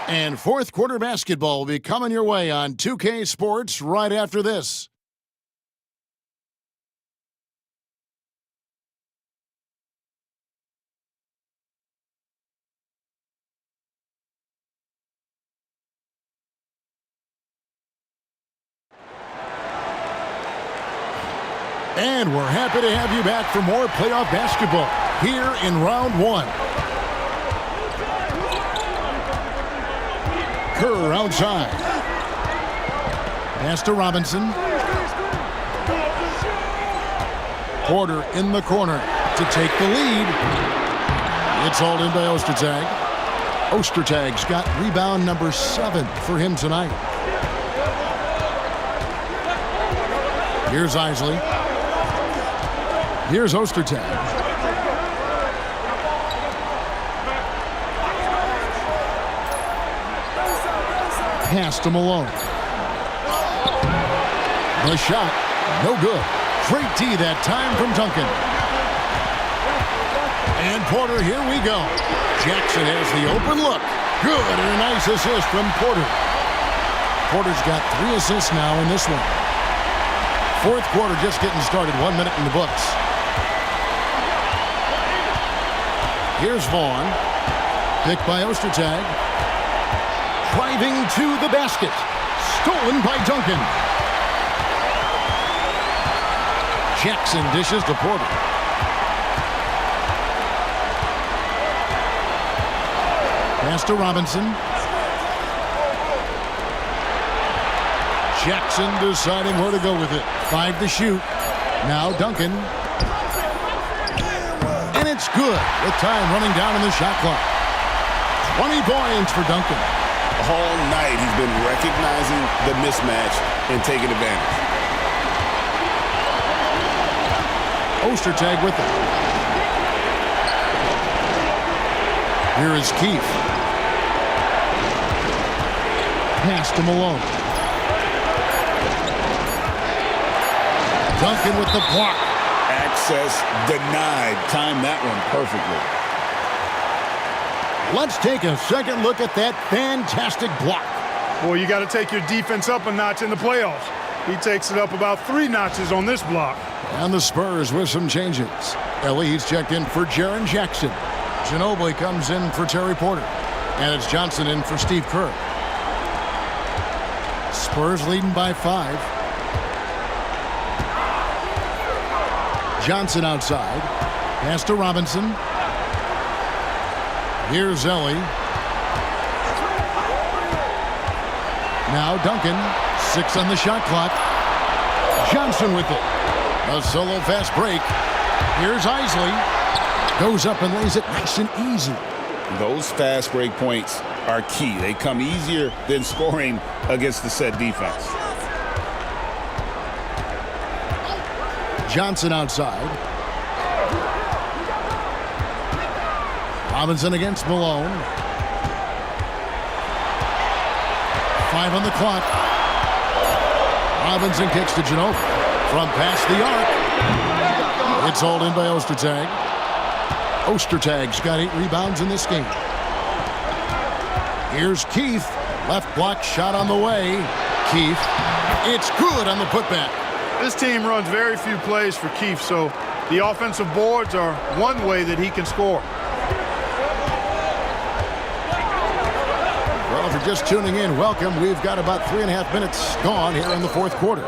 And fourth quarter basketball will be coming your way on 2K Sports right after this. And we're happy to have you back for more playoff basketball here in round 1. Kerr outside. Pass to Robinson. Porter in the corner to take the lead. It's hauled in by Ostertag. Ostertag's got rebound number 7 for him tonight. Here's Isley. Here's Ostertag. Pass to Malone. The shot, no good. Great D that time from Duncan. And Porter, here we go. Jackson has the open look. Good, and a nice assist from Porter. Porter's got 3 assists now in this one. Fourth quarter just getting started. 1 minute in the books. Here's Vaughn. Picked by Ostertag. Driving to the basket. Stolen by Duncan. Jackson dishes to Porter. Pass to Robinson. Jackson deciding where to go with it. 5 to shoot. Now Duncan. And it's good with time running down in the shot clock. 20 points for Duncan. All night he's been recognizing the mismatch and taking advantage. Ostertag with it. Here is Keith. Pass to Malone. Duncan with the block. Access denied. Timed that one perfectly. Let's take a second look at that fantastic block. Boy, you got to take your defense up a notch in the playoffs. He takes it up about 3 notches on this block. And the Spurs with some changes. Elise checked in for Jaren Jackson. Ginobili comes in for Terry Porter. And it's Johnson in for Steve Kerr. Spurs leading by 5. Johnson outside. Pass to Robinson. Here's Ellie. Now Duncan. 6 on the shot clock. Johnson with it. A solo fast break. Here's Isley. Goes up and lays it nice and easy. Those fast break points are key. They come easier than scoring against the set defense. Johnson outside. Robinson against Malone. 5 on the clock. Robinson kicks to Ginobili. From past the arc. It's hauled in by Ostertag. Ostertag's got 8 rebounds in this game. Here's Keith. Left block shot on the way. Keith. It's good on the putback. This team runs very few plays for Keefe, so the offensive boards are one way that he can score. Well, if you're just tuning in, welcome. We've got about 3.5 minutes gone here in the fourth quarter.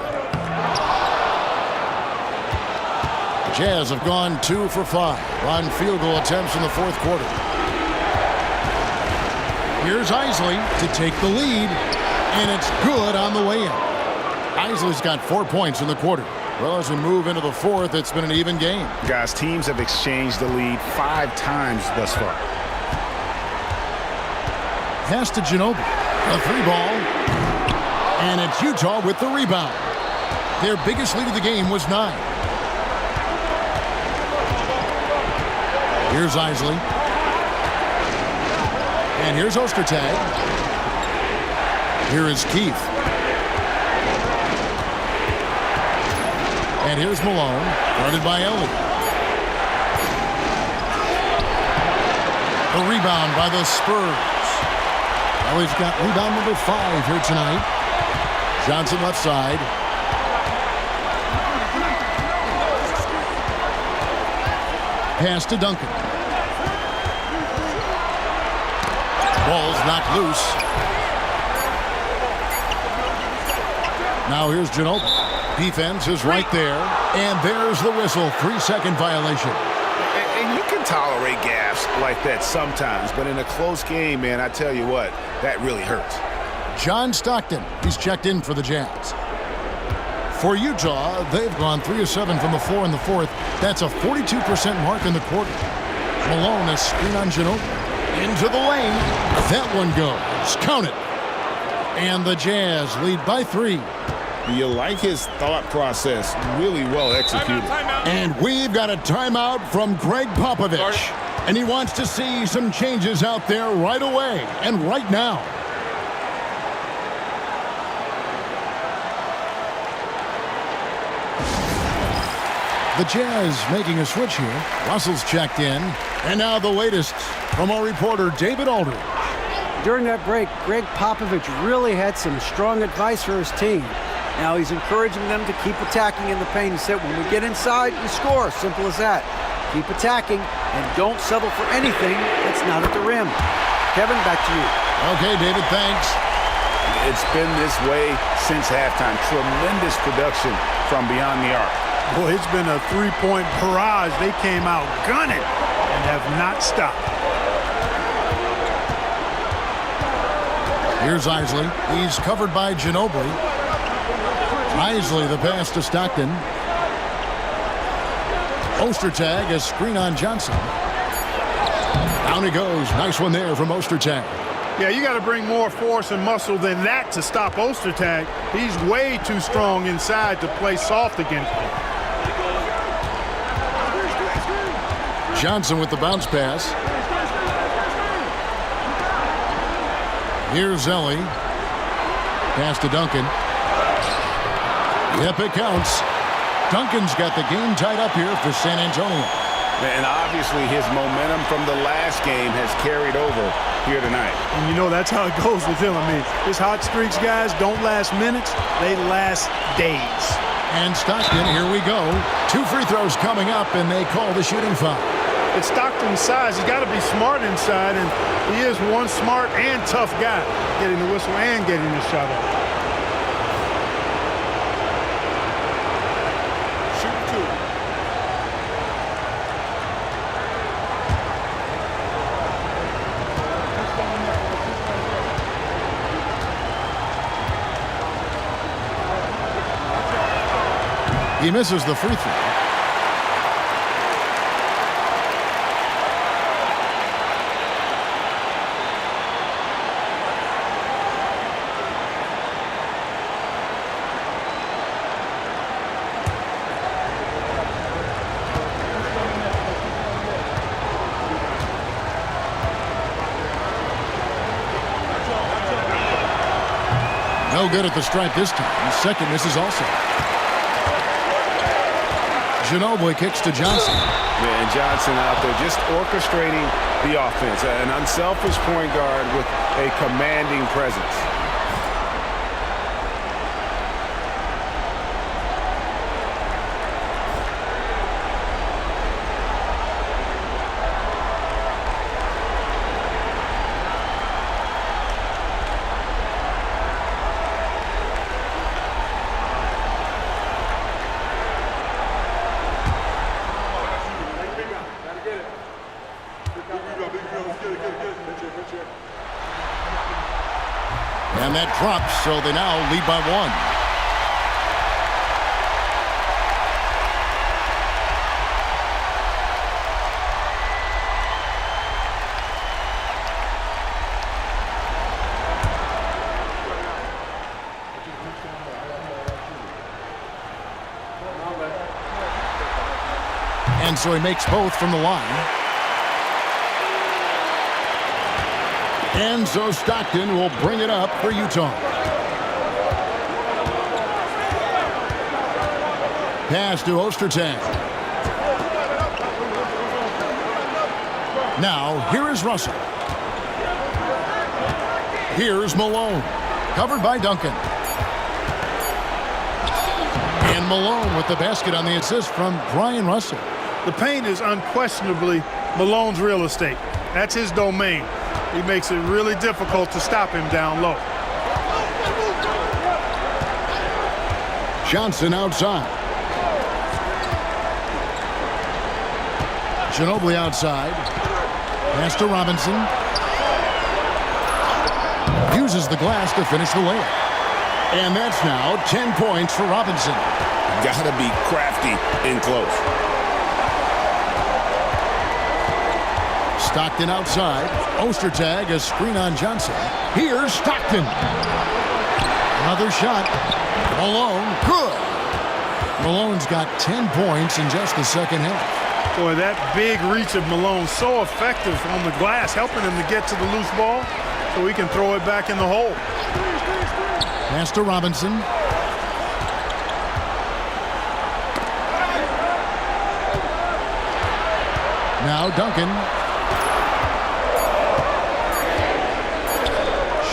The Jazz have gone 2 for 5 on field goal attempts in the fourth quarter. Here's Isley to take the lead, and it's good on the way in. Isley's got 4 points in the quarter. Well, as we move into the fourth, it's been an even game. Guys, teams have exchanged the lead 5 times thus far. Pass to Ginobili. A 3-ball. And it's Utah with the rebound. Their biggest lead of the game was 9. Here's Isley. And here's Ostertag. Here is Keefe. And here's Malone, guarded by Elliott. The rebound by the Spurs. Well, he's got rebound number 5 here tonight. Johnson left side. Pass to Duncan. Ball's knocked loose. Now here's Ginobili. Defense is right there. And there's the whistle. 3-second violation. And you can tolerate gaffes like that sometimes, but in a close game, man, I tell you what, that really hurts. John Stockton, he's checked in for the Jazz. For Utah, they've gone 3 of 7 from the floor in the fourth. That's a 42% mark in the quarter. Malone, a screen on Ginobili. Into the lane. That one goes. Count it. And the Jazz lead by 3. You like his thought process. Really well executed. And we've got a timeout from Greg Popovich. And he wants to see some changes out there right away and right now. The Jazz making a switch here. Russell's checked in. And now the latest from our reporter, David Aldridge. During that break, Greg Popovich really had some strong advice for his team. Now he's encouraging them to keep attacking in the paint. He said, when we get inside, you score. Simple as that. Keep attacking and don't settle for anything that's not at the rim. Kevin, back to you. Okay, David, thanks. It's been this way since halftime. Tremendous production from beyond the arc. Boy, it's been a 3-point barrage. They came out gunning and have not stopped. Here's Isley. He's covered by Ginobili. Isley, the pass to Stockton. Ostertag, a screen on Johnson. Down he goes. Nice one there from Ostertag. Yeah, you got to bring more force and muscle than that to stop Ostertag. He's way too strong inside to play soft against him. Johnson with the bounce pass. Here's Zelli. Pass to Duncan. Yep, it counts. Duncan's got the game tied up here for San Antonio. And obviously his momentum from the last game has carried over here tonight. And you know that's how it goes with him. I mean, his hot streaks, guys, don't last minutes. They last days. And Stockton, here we go. 2 free throws coming up, and they call the shooting foul. It's Stockton's size. He's got to be smart inside, and he is one smart and tough guy, getting the whistle and getting the shot up. He misses the free throw. No good at the stripe this time. His second misses also. Ginobili kicks to Johnson. Yeah, and Johnson out there just orchestrating the offense. An unselfish point guard with a commanding presence. And that drops, so they now lead by 1. And so he makes both from the line. And so Stockton will bring it up for Utah. Pass to Ostertag. Now, here is Russell. Here's Malone. Covered by Duncan. And Malone with the basket on the assist from Brian Russell. The paint is unquestionably Malone's real estate. That's his domain. He makes it really difficult to stop him down low. Johnson outside. Ginobili outside. Pass to Robinson. Uses the glass to finish the layup. And that's now 10 points for Robinson. Gotta be crafty in close. Stockton outside. Ostertag, a screen on Johnson. Here's Stockton. Another shot. Malone, good. Malone's got 10 points in just the second half. Boy, that big reach of Malone, so effective on the glass, helping him to get to the loose ball so he can throw it back in the hole. Pass to Robinson. Now Duncan.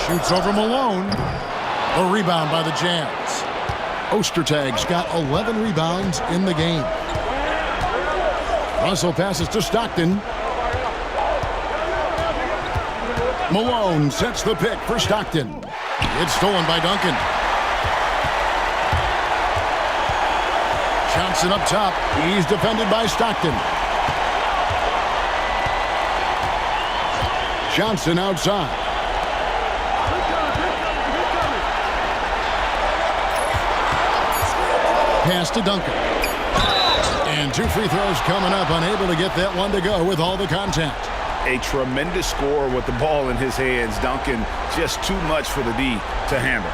Shoots over Malone. A rebound by the Jazz. Ostertag's got 11 rebounds in the game. Russell passes to Stockton. Malone sets the pick for Stockton. It's stolen by Duncan. Johnson up top. He's defended by Stockton. Johnson outside. Pass to Duncan. And 2 free throws coming up, unable to get that one to go with all the contact. A tremendous scorer with the ball in his hands. Duncan, just too much for the D to handle.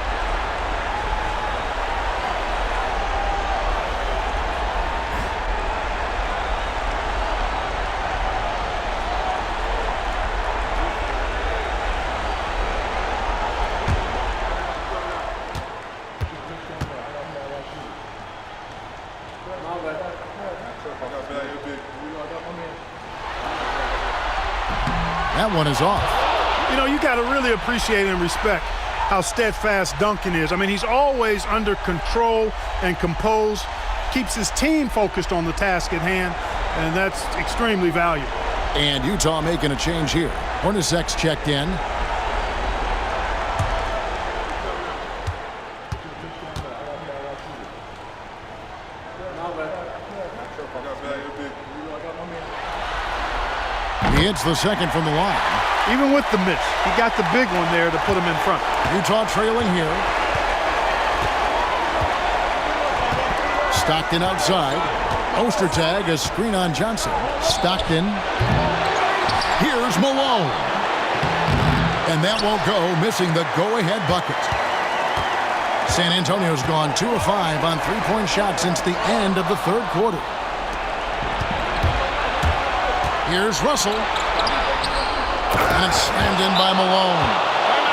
That one is off. You know, you got to really appreciate and respect how steadfast Duncan is. I mean, he's always under control and composed, keeps his team focused on the task at hand, and that's extremely valuable. And Utah making a change here. Hornacek's checked in. He hits the second from the line. Even with the miss, he got the big one there to put him in front. Utah trailing here. Stockton outside. Ostertag, a screen on Johnson. Stockton. Here's Malone. And that won't go, missing the go-ahead bucket. San Antonio's gone 2 of 5 on three-point shots since the end of the third quarter. Here's Russell. And it's slammed in by Malone.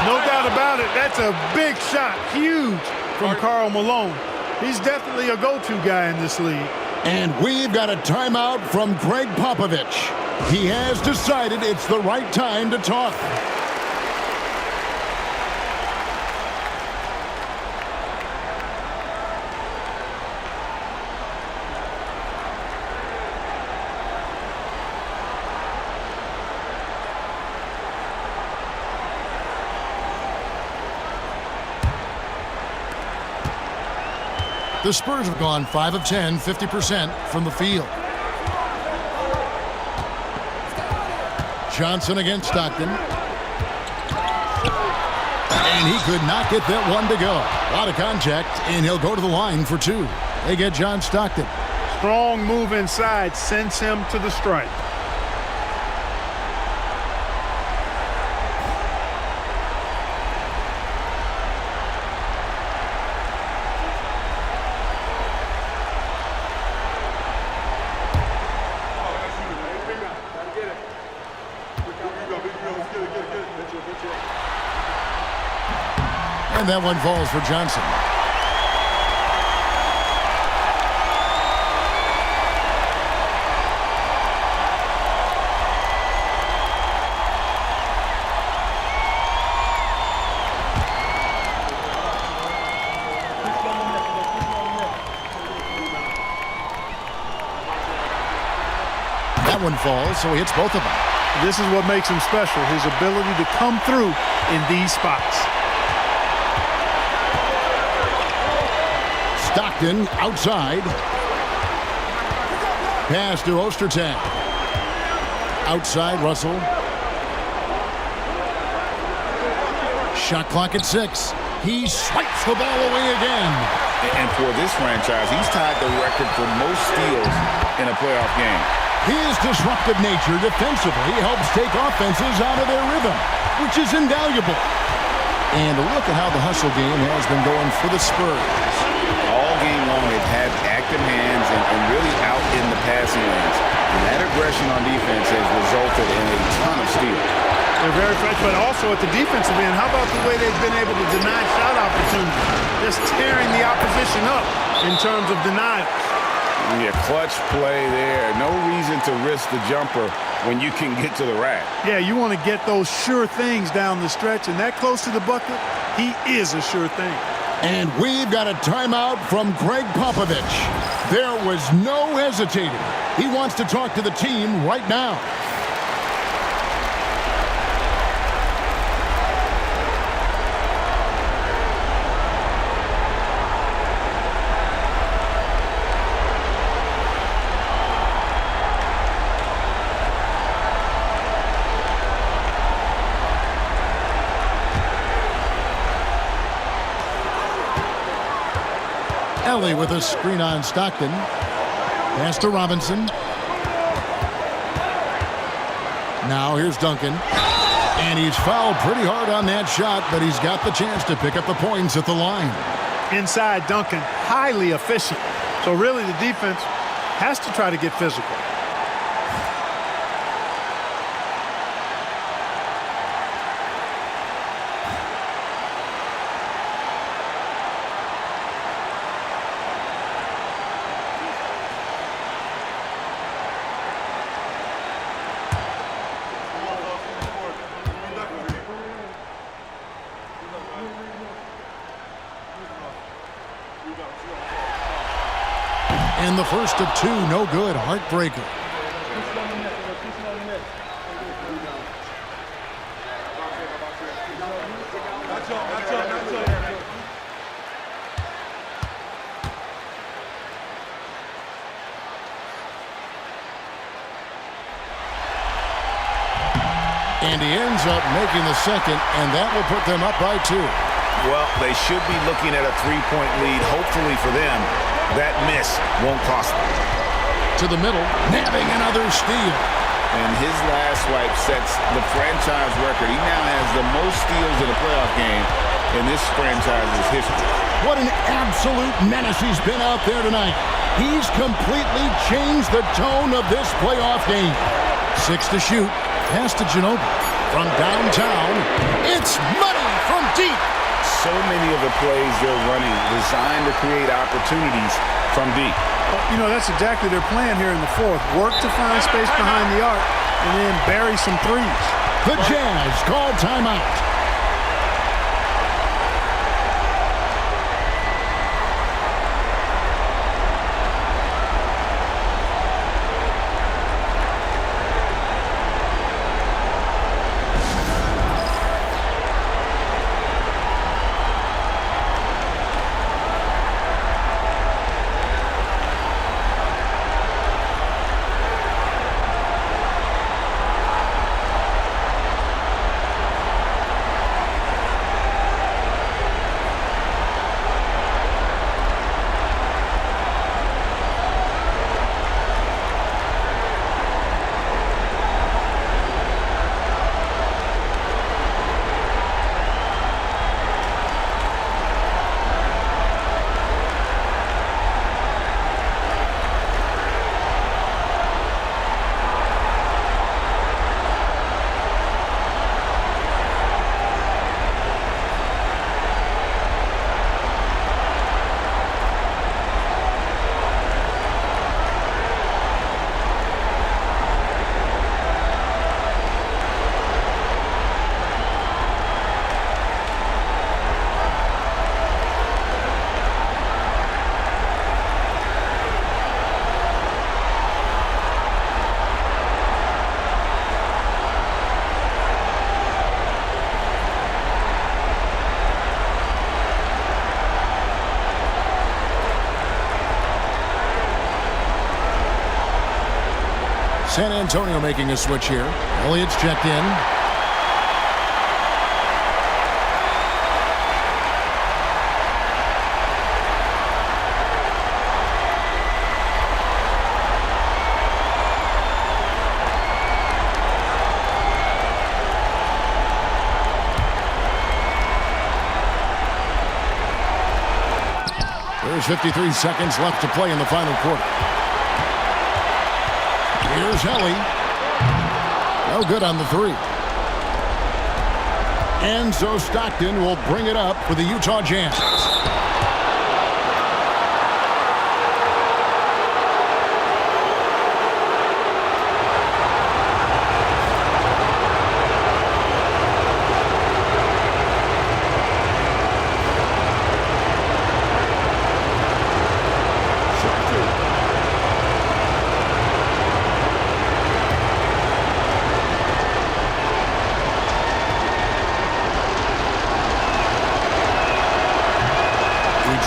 No doubt about it. That's a big shot. Huge from Karl Malone. He's definitely a go-to guy in this league. And we've got a timeout from Greg Popovich. He has decided it's the right time to talk. The Spurs have gone 5 of 10, 50% from the field. Johnson against Stockton. And he could not get that one to go. A lot of contact, and he'll go to the line for 2. They get John Stockton. Strong move inside sends him to the stripe. And that one falls for Johnson. That one falls, so he hits both of them. This is what makes him special, his ability to come through in these spots. Stockton outside. Pass to Ostertag. Outside Russell. Shot clock at 6. He swipes the ball away again. And for this franchise, he's tied the record for most steals in a playoff game. His disruptive nature defensively helps take offenses out of their rhythm, which is invaluable. And look at how the hustle game has been going for the Spurs. All game long, they've had active hands and really out in the passing lanes. And that aggression on defense has resulted in a ton of steals. They're very fresh, but also at the defensive end, how about the way they've been able to deny shot opportunities? Just tearing the opposition up in terms of denials. Yeah, clutch play there. No reason to risk the jumper when you can get to the rack. Yeah, you want to get those sure things down the stretch, and that close to the bucket, he is a sure thing. And we've got a timeout from Greg Popovich. There was no hesitating. He wants to talk to the team right now. Ellie with a screen on Stockton. Pass to Robinson. Now here's Duncan. And he's fouled pretty hard on that shot, but he's got the chance to pick up the points at the line. Inside Duncan, highly efficient. So really the defense has to try to get physical. And the first of 2, no good. Heartbreaker. And he ends up making the second, and that will put them up by 2. Well, they should be looking at a 3-point lead, hopefully for them. That miss won't cost them. To the middle, nabbing another steal. And his last swipe sets the franchise record. He now has the most steals in a playoff game in this franchise's history. What an absolute menace he's been out there tonight. He's completely changed the tone of this playoff game. 6 to shoot. Pass to Ginobili. From downtown, it's money from deep. So many of the plays they're running designed to create opportunities from deep. You know, that's exactly their plan here in the fourth. Work to find space behind the arc and then bury some threes. The Jazz call timeout. San Antonio making a switch here. Elliott's checked in. There's 53 seconds left to play in the final quarter. Here's Helly. No good on the three. And so Stockton will bring it up for the Utah Jazz.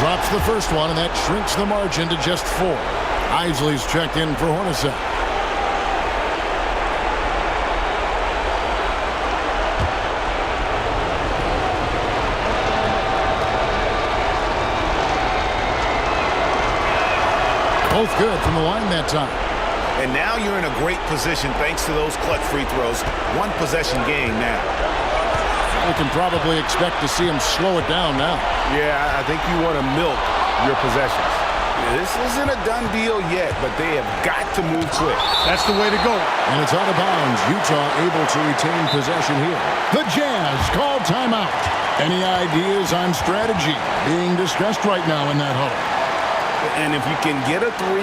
Drops the first one, and that shrinks the margin to just 4. Isley's checked in for Hornacek. Both good from the line that time. And now you're in a great position thanks to those clutch free throws. One possession game now. We can probably expect to see him slow it down now. Yeah, I think you want to milk your possessions. This isn't a done deal yet, but they have got to move quick. That's the way to go. And it's out of bounds. Utah able to retain possession here. The Jazz call timeout. Any ideas on strategy? Being discussed right now in that huddle. And if you can get a 3,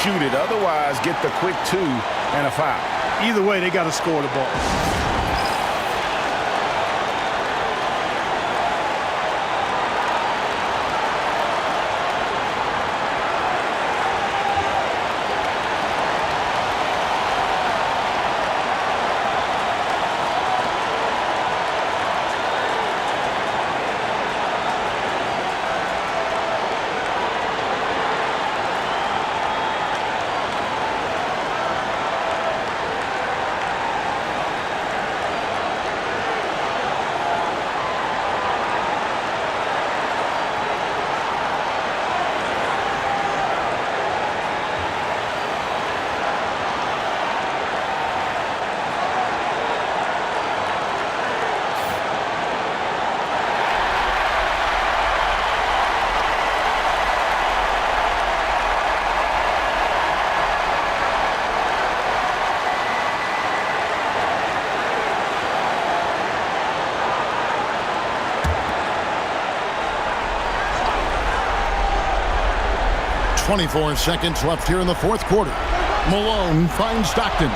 shoot it. Otherwise, get the quick 2 and a foul. Either way, they got to score the ball. .24 seconds left here in the fourth quarter. Malone finds Stockton.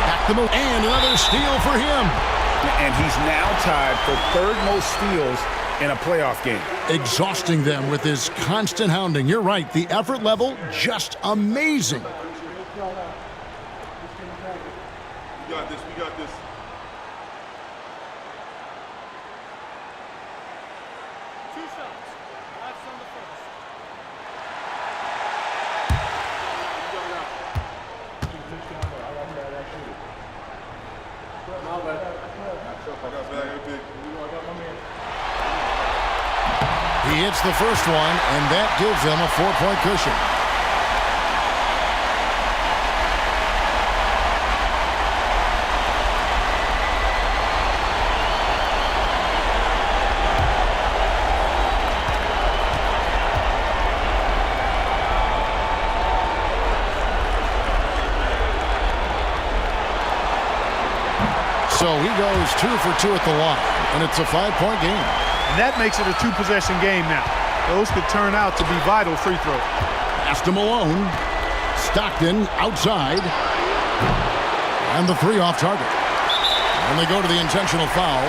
Back to Malone. And another steal for him. And he's now tied for 3rd most steals in a playoff game. Exhausting them with his constant hounding. You're right. The effort level, just amazing. We got this. We got this. Two shots. That's on the first. He hits the first one, and that gives them a 4-point cushion. So he goes 2 for 2 at the line, and it's a 5-point game. And that makes it a 2-possession game now. Those could turn out to be vital free throws. Pass to Malone. Stockton outside. And the 3 off target. And they go to the intentional foul.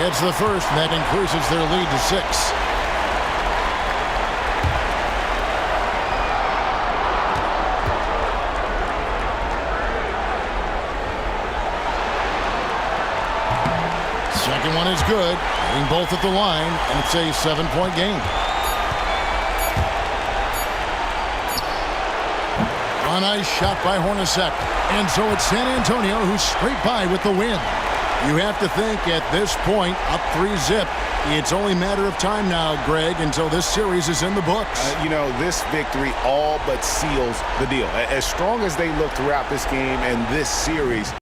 It's the first, and that increases their lead to 6. Second one is good, hitting both at the line, and it's a 7-point game. A nice shot by Hornacek. And so it's San Antonio who scraped by with the win. You have to think at this point, up 3-zip, it's only a matter of time now, Greg, until this series is in the books. This victory all but seals the deal. As strong as they look throughout this game and this series,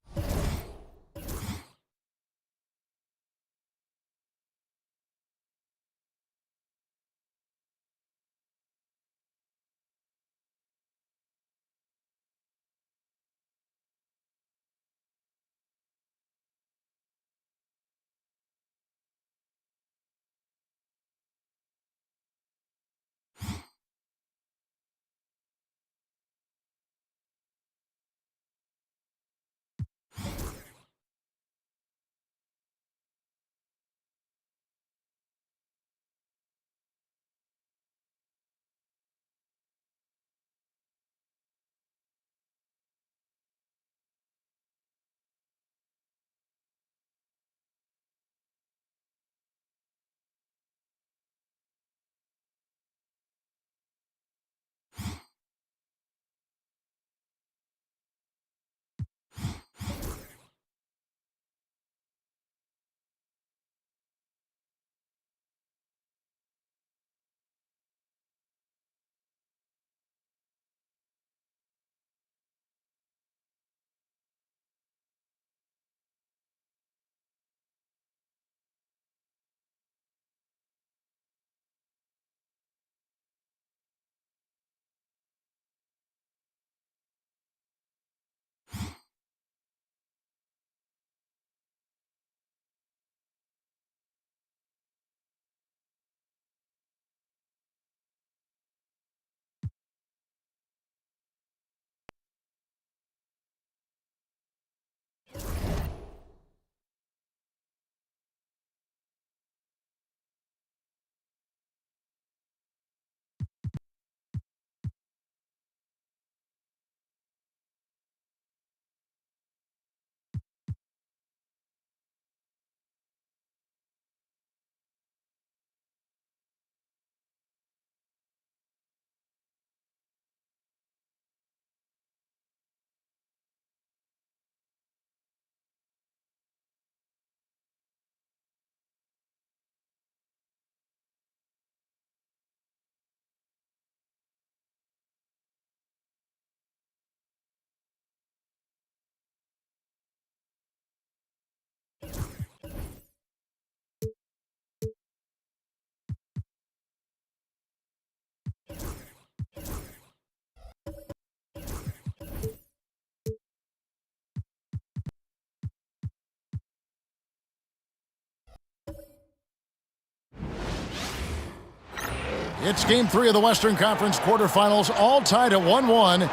it's Game 3 of the Western Conference quarterfinals, all tied at 1-1.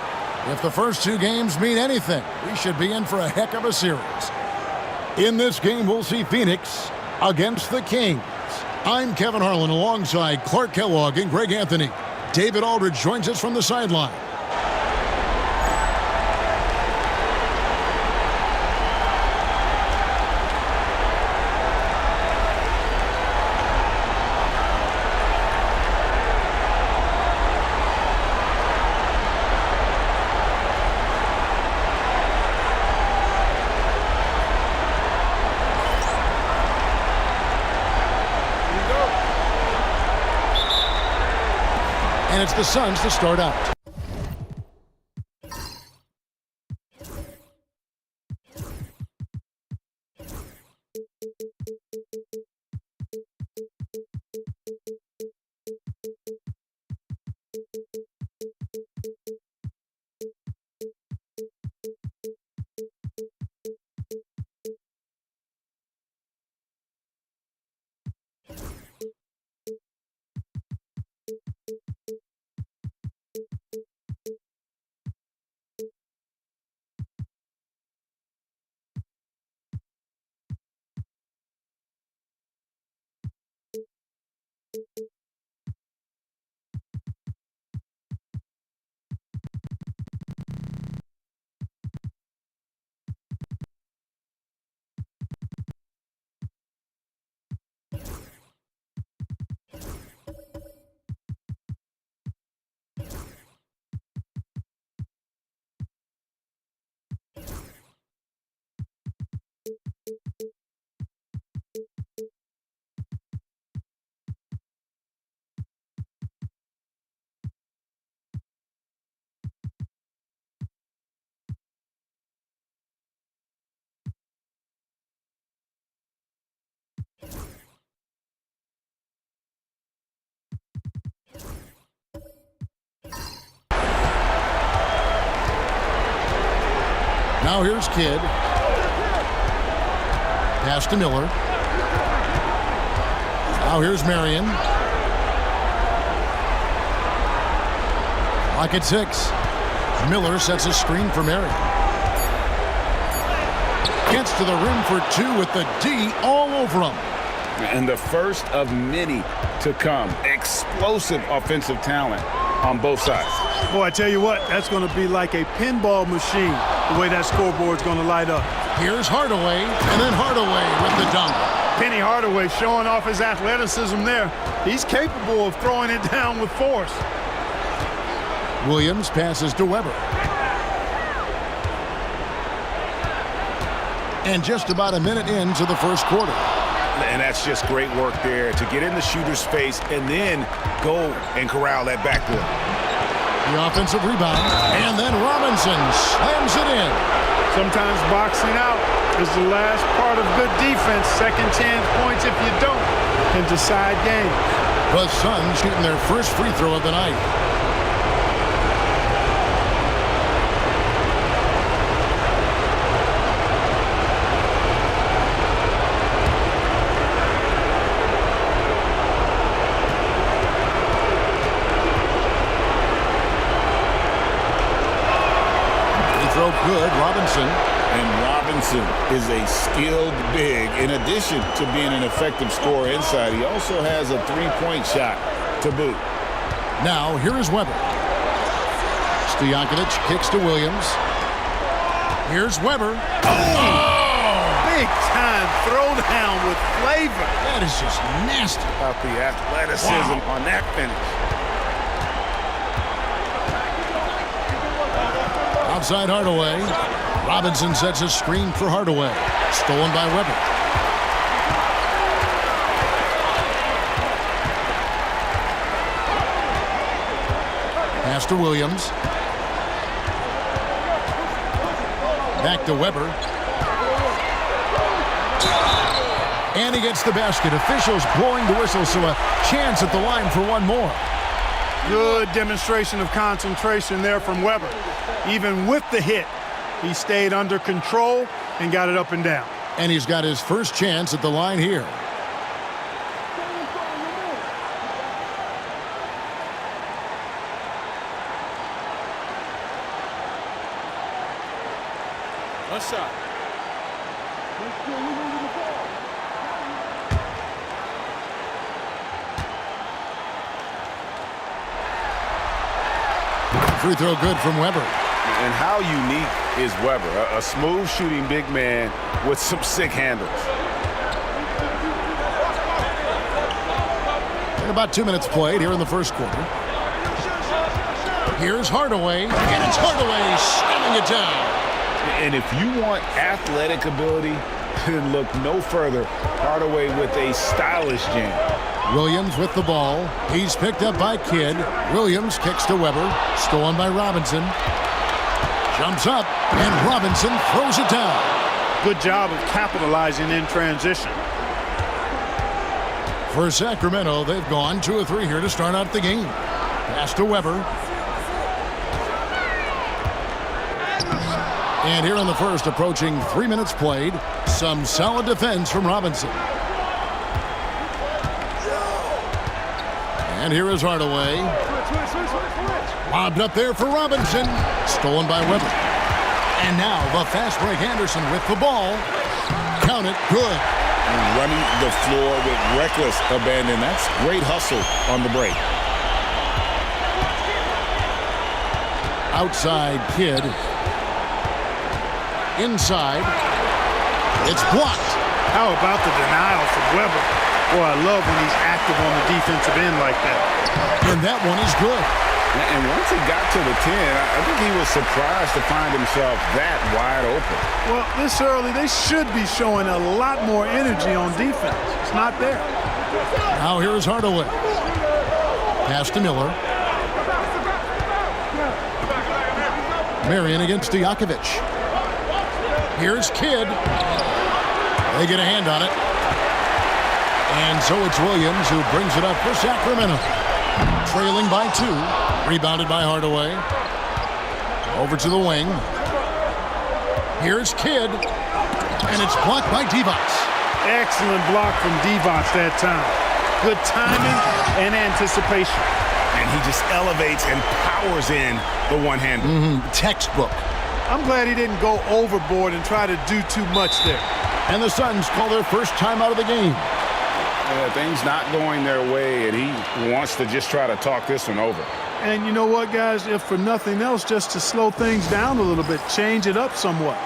If the first two games mean anything, we should be in for a heck of a series. In this game, we'll see Phoenix against the Kings. I'm Kevin Harlan alongside Clark Kellogg and Greg Anthony. David Aldridge joins us from the sideline. And it's the Suns to start out. Now here's Kidd. Pass to Miller. Now here's Marion. Clock at 6. Miller sets a screen for Marion. Gets to the rim for 2 with the D all over him. And the first of many to come. Explosive offensive talent on both sides. Boy, I tell you what, that's going to be like a pinball machine, the way that scoreboard's going to light up. Here's Hardaway, and then Hardaway with the dunk. Penny Hardaway showing off his athleticism there. He's capable of throwing it down with force. Williams passes to Weber. And just about a minute into the first quarter. And that's just great work there to get in the shooter's face and then go and corral that backboard. The offensive rebound, and then Robinson slams it in. Sometimes boxing out is the last part of good defense. Second chance points, if you don't, can decide games. The Suns shooting their first free throw of the night. Good, Robinson. And Robinson is a skilled big. In addition to being an effective scorer inside, he also has a three-point shot to boot. Now, here is Weber. Stojakovic kicks to Williams. Here's Weber. Big time throwdown with flavor. That is just nasty. About the athleticism on that finish. Outside Hardaway. Robinson sets a screen for Hardaway. Stolen by Weber. Pass to Williams. Back to Weber. And he gets the basket. Officials blowing the whistle, so a chance at the line for one more. Good demonstration of concentration there from Weber. Even with the hit, he stayed under control and got it up and down. And he's got his first chance at the line here. One shot. Free throw good from Weber. And how unique is Weber? A smooth shooting big man with some sick handles. And about 2 minutes played here in the first quarter. Here's Hardaway, and it's Hardaway slamming it down. And if you want athletic ability, then look no further. Hardaway with a stylish jam. Williams with the ball. He's picked up by Kidd. Williams kicks to Weber. Stolen by Robinson. Jumps up, and Robinson throws it down. Good job of capitalizing in transition. For Sacramento, they've gone 2 of 3 here to start out the game. Pass to Weber. And here in the first, approaching 3 minutes played, some solid defense from Robinson. And here is Hardaway. Lobbed up there for Robinson. Stolen by Weber. And now the fast break Anderson with the ball. Count it, good. And running the floor with reckless abandon. That's great hustle on the break. Outside Kidd. Inside. It's blocked. How about the denial from Weber? Boy, I love when he's active on the defensive end like that. And that one is good. And once he got to the 10, I think he was surprised to find himself that wide open. Well, this early, they should be showing a lot more energy on defense. It's not there. Now here's Hardaway. Pass to Miller. Marion against Stojakovic. Here's Kidd. They get a hand on it. And so it's Williams who brings it up for Sacramento. Trailing by 2. Rebounded by Hardaway. Over to the wing. Here's Kidd, and it's blocked by Divac. Excellent block from Divac that time. Good timing and anticipation. And he just elevates and powers in the one-hander. Textbook. I'm glad he didn't go overboard and try to do too much there. And the Suns call their first time out of the game. Things not going their way, and he wants to just try to talk this one over. And you know what, guys? If for nothing else, just to slow things down a little bit, change it up somewhat.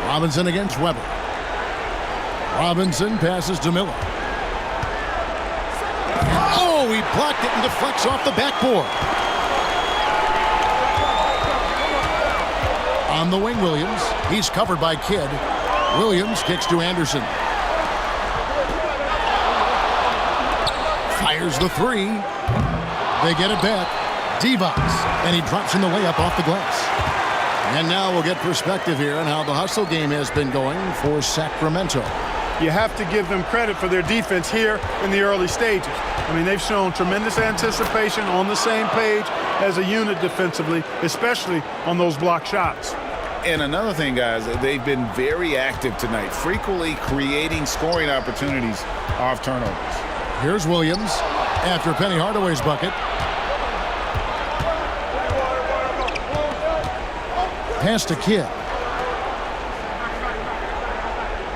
Robinson against Weber. Robinson passes to Miller. Oh, he blocked it and deflects off the backboard. On the wing, Williams. He's covered by Kidd. Williams kicks to Anderson. Fires the three. They get it back. Divac, and he drops in the layup off the glass. And now we'll get perspective here on how the hustle game has been going for Sacramento. You have to give them credit for their defense here in the early stages. I mean, they've shown tremendous anticipation, on the same page as a unit defensively, especially on those block shots. And another thing, guys, they've been very active tonight, frequently creating scoring opportunities off turnovers. Here's Williams after Penny Hardaway's bucket. Pass to Kidd.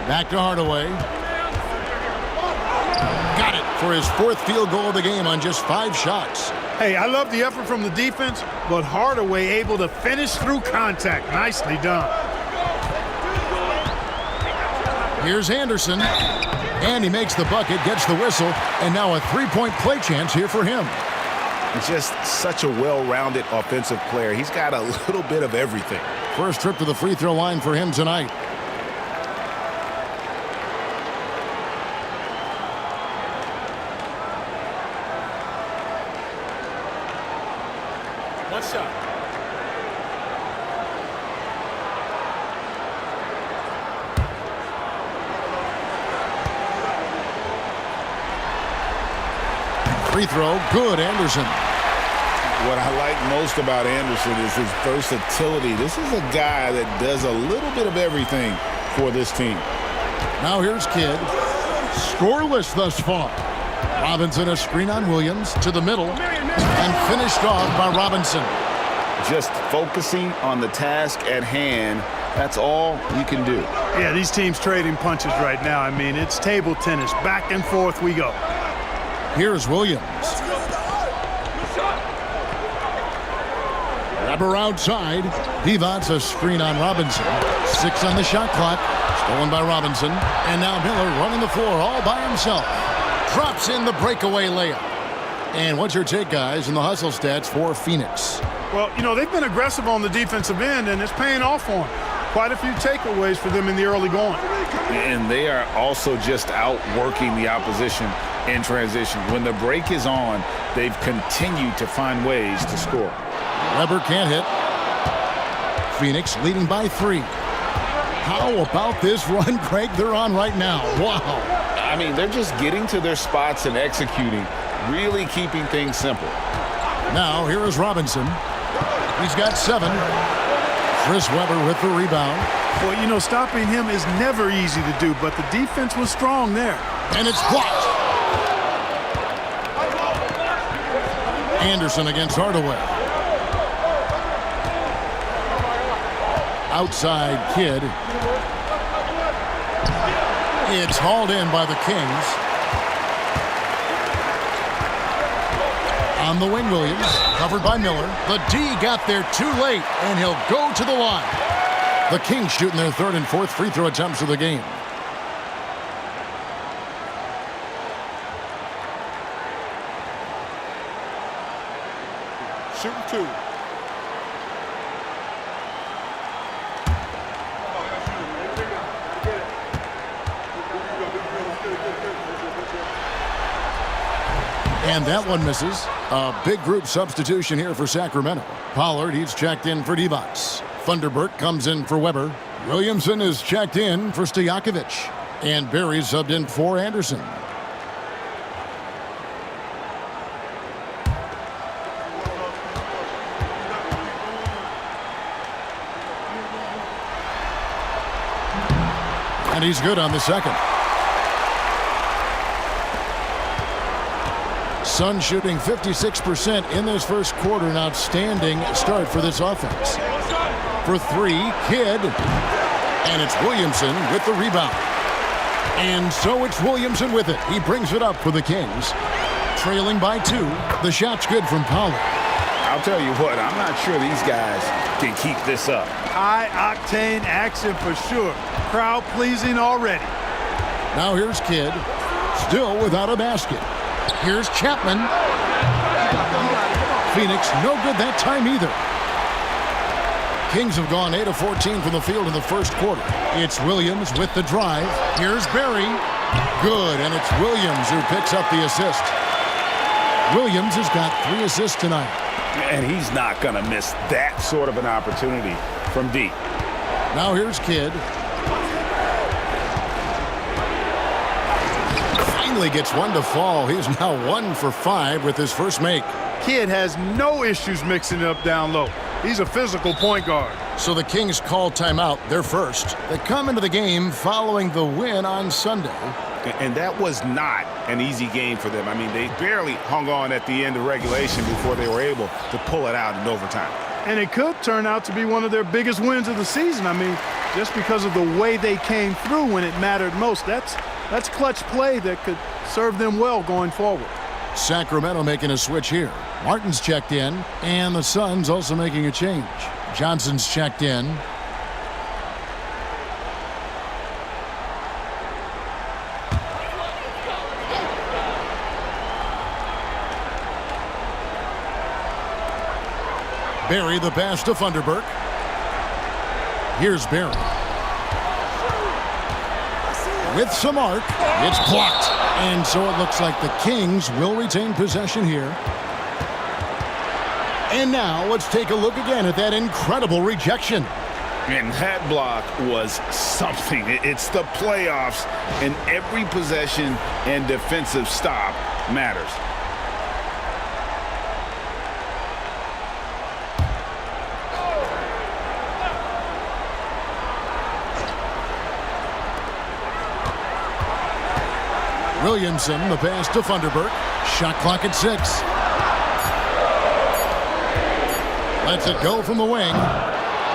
Back to Hardaway. Got it for his fourth field goal of the game on just 5 shots. Hey, I love the effort from the defense, but Hardaway able to finish through contact. Nicely done. Here's Anderson. And he makes the bucket, gets the whistle, and now a three-point play chance here for him. Just such a well-rounded offensive player. He's got a little bit of everything. First trip to the free throw line for him tonight. One shot. Free throw, good, Anderson. What I like most about Anderson is his versatility. This is a guy that does a little bit of everything for this team. Now here's Kidd. Scoreless thus far. Robinson a screen on Williams to the middle and finished off by Robinson. Just focusing on the task at hand, that's all you can do. Yeah, these teams trading punches right now. I mean, it's table tennis. Back and forth we go. Here's Williams. Weber outside. Divac a screen on Robinson. 6 on the shot clock. Stolen by Robinson. And now Miller running the floor all by himself. Drops in the breakaway layup. And what's your take, guys, in the hustle stats for Phoenix? Well, you know, they've been aggressive on the defensive end, and it's paying off for them. Quite a few takeaways for them in the early going. And they are also just outworking the opposition in transition. When the break is on, they've continued to find ways to score. Weber can't hit. Phoenix leading by 3. How about this run, Craig, they're on right now? Wow. I mean, they're just getting to their spots and executing, really keeping things simple. Now, here is Robinson. He's got 7. Chris Weber with the rebound. Well, you know, stopping him is never easy to do, but the defense was strong there. And it's blocked. Anderson against Hardaway. Outside Kidd. It's hauled in by the Kings. On the wing, Williams, covered by Miller. The D got there too late, and he'll go to the line. The Kings shooting their 3rd and 4th free throw attempts of the game. Shooting 2. And that one misses. A big group substitution here for Sacramento. Pollard, he's checked in for Divac. Thunderbird comes in for Weber. Williamson is checked in for Stojakovic. And Berry subbed in for Anderson. And he's good on the second. Sun shooting 56% in this first quarter. An outstanding start for this offense. For 3, Kidd. And it's Williamson with the rebound. And so it's Williamson with it. He brings it up for the Kings. Trailing by 2. The shot's good from Pollard. I'll tell you what, I'm not sure these guys can keep this up. High-octane action for sure. Crowd pleasing already. Now here's Kidd. Still without a basket. Here's Chapman. Phoenix no good that time either. Kings have gone 8 of 14 from the field in the first quarter. It's Williams with the drive. Here's Berry. Good, and it's Williams who picks up the assist. Williams has got 3 assists tonight. And he's not going to miss that sort of an opportunity from deep. Now here's Kidd. Finally gets one to fall. He's now 1 for 5 with his first make. Kidd has no issues mixing it up down low. He's a physical point guard. So the Kings call timeout, their first. They come into the game following the win on Sunday. And that was not an easy game for them. I mean, they barely hung on at the end of regulation before they were able to pull it out in overtime. And it could turn out to be one of their biggest wins of the season. I mean, just because of the way they came through when it mattered most. That's clutch play that could serve them well going forward. Sacramento making a switch here. Martin's checked in, and the Suns also making a change. Johnson's checked in. Berry the pass to Thunderbird. Here's Berry. With some arc, it's blocked. And so it looks like the Kings will retain possession here. And now let's take a look again at that incredible rejection. And that block was something. It's the playoffs, and every possession and defensive stop matters. Williamson, the pass to Thunderbird. Shot clock at 6. Lets it go from the wing.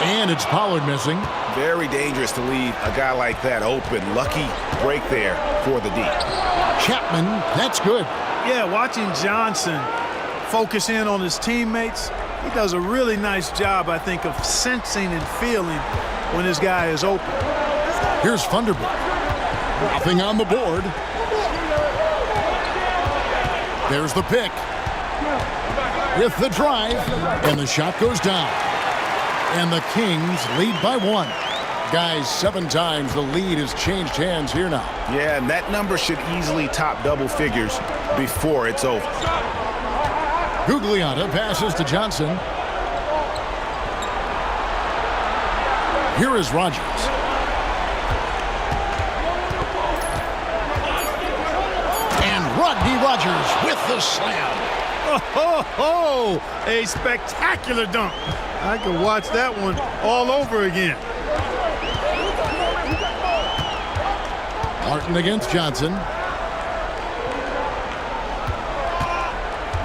And it's Pollard missing. Very dangerous to leave a guy like that open. Lucky break there for the D. Chapman, that's good. Yeah, watching Johnson focus in on his teammates, he does a really nice job, I think, of sensing and feeling when his guy is open. Here's Thunderbird. Nothing on the board. There's the pick. With the drive, and the shot goes down. And the Kings lead by 1. Guys, 7 times the lead has changed hands here now. Yeah, and that number should easily top double figures before it's over. Gugliotta passes to Johnson. Here is Rogers. And Rodney Rogers with the slam. Oh, a spectacular dunk. I could watch that one all over again. Martin against Johnson.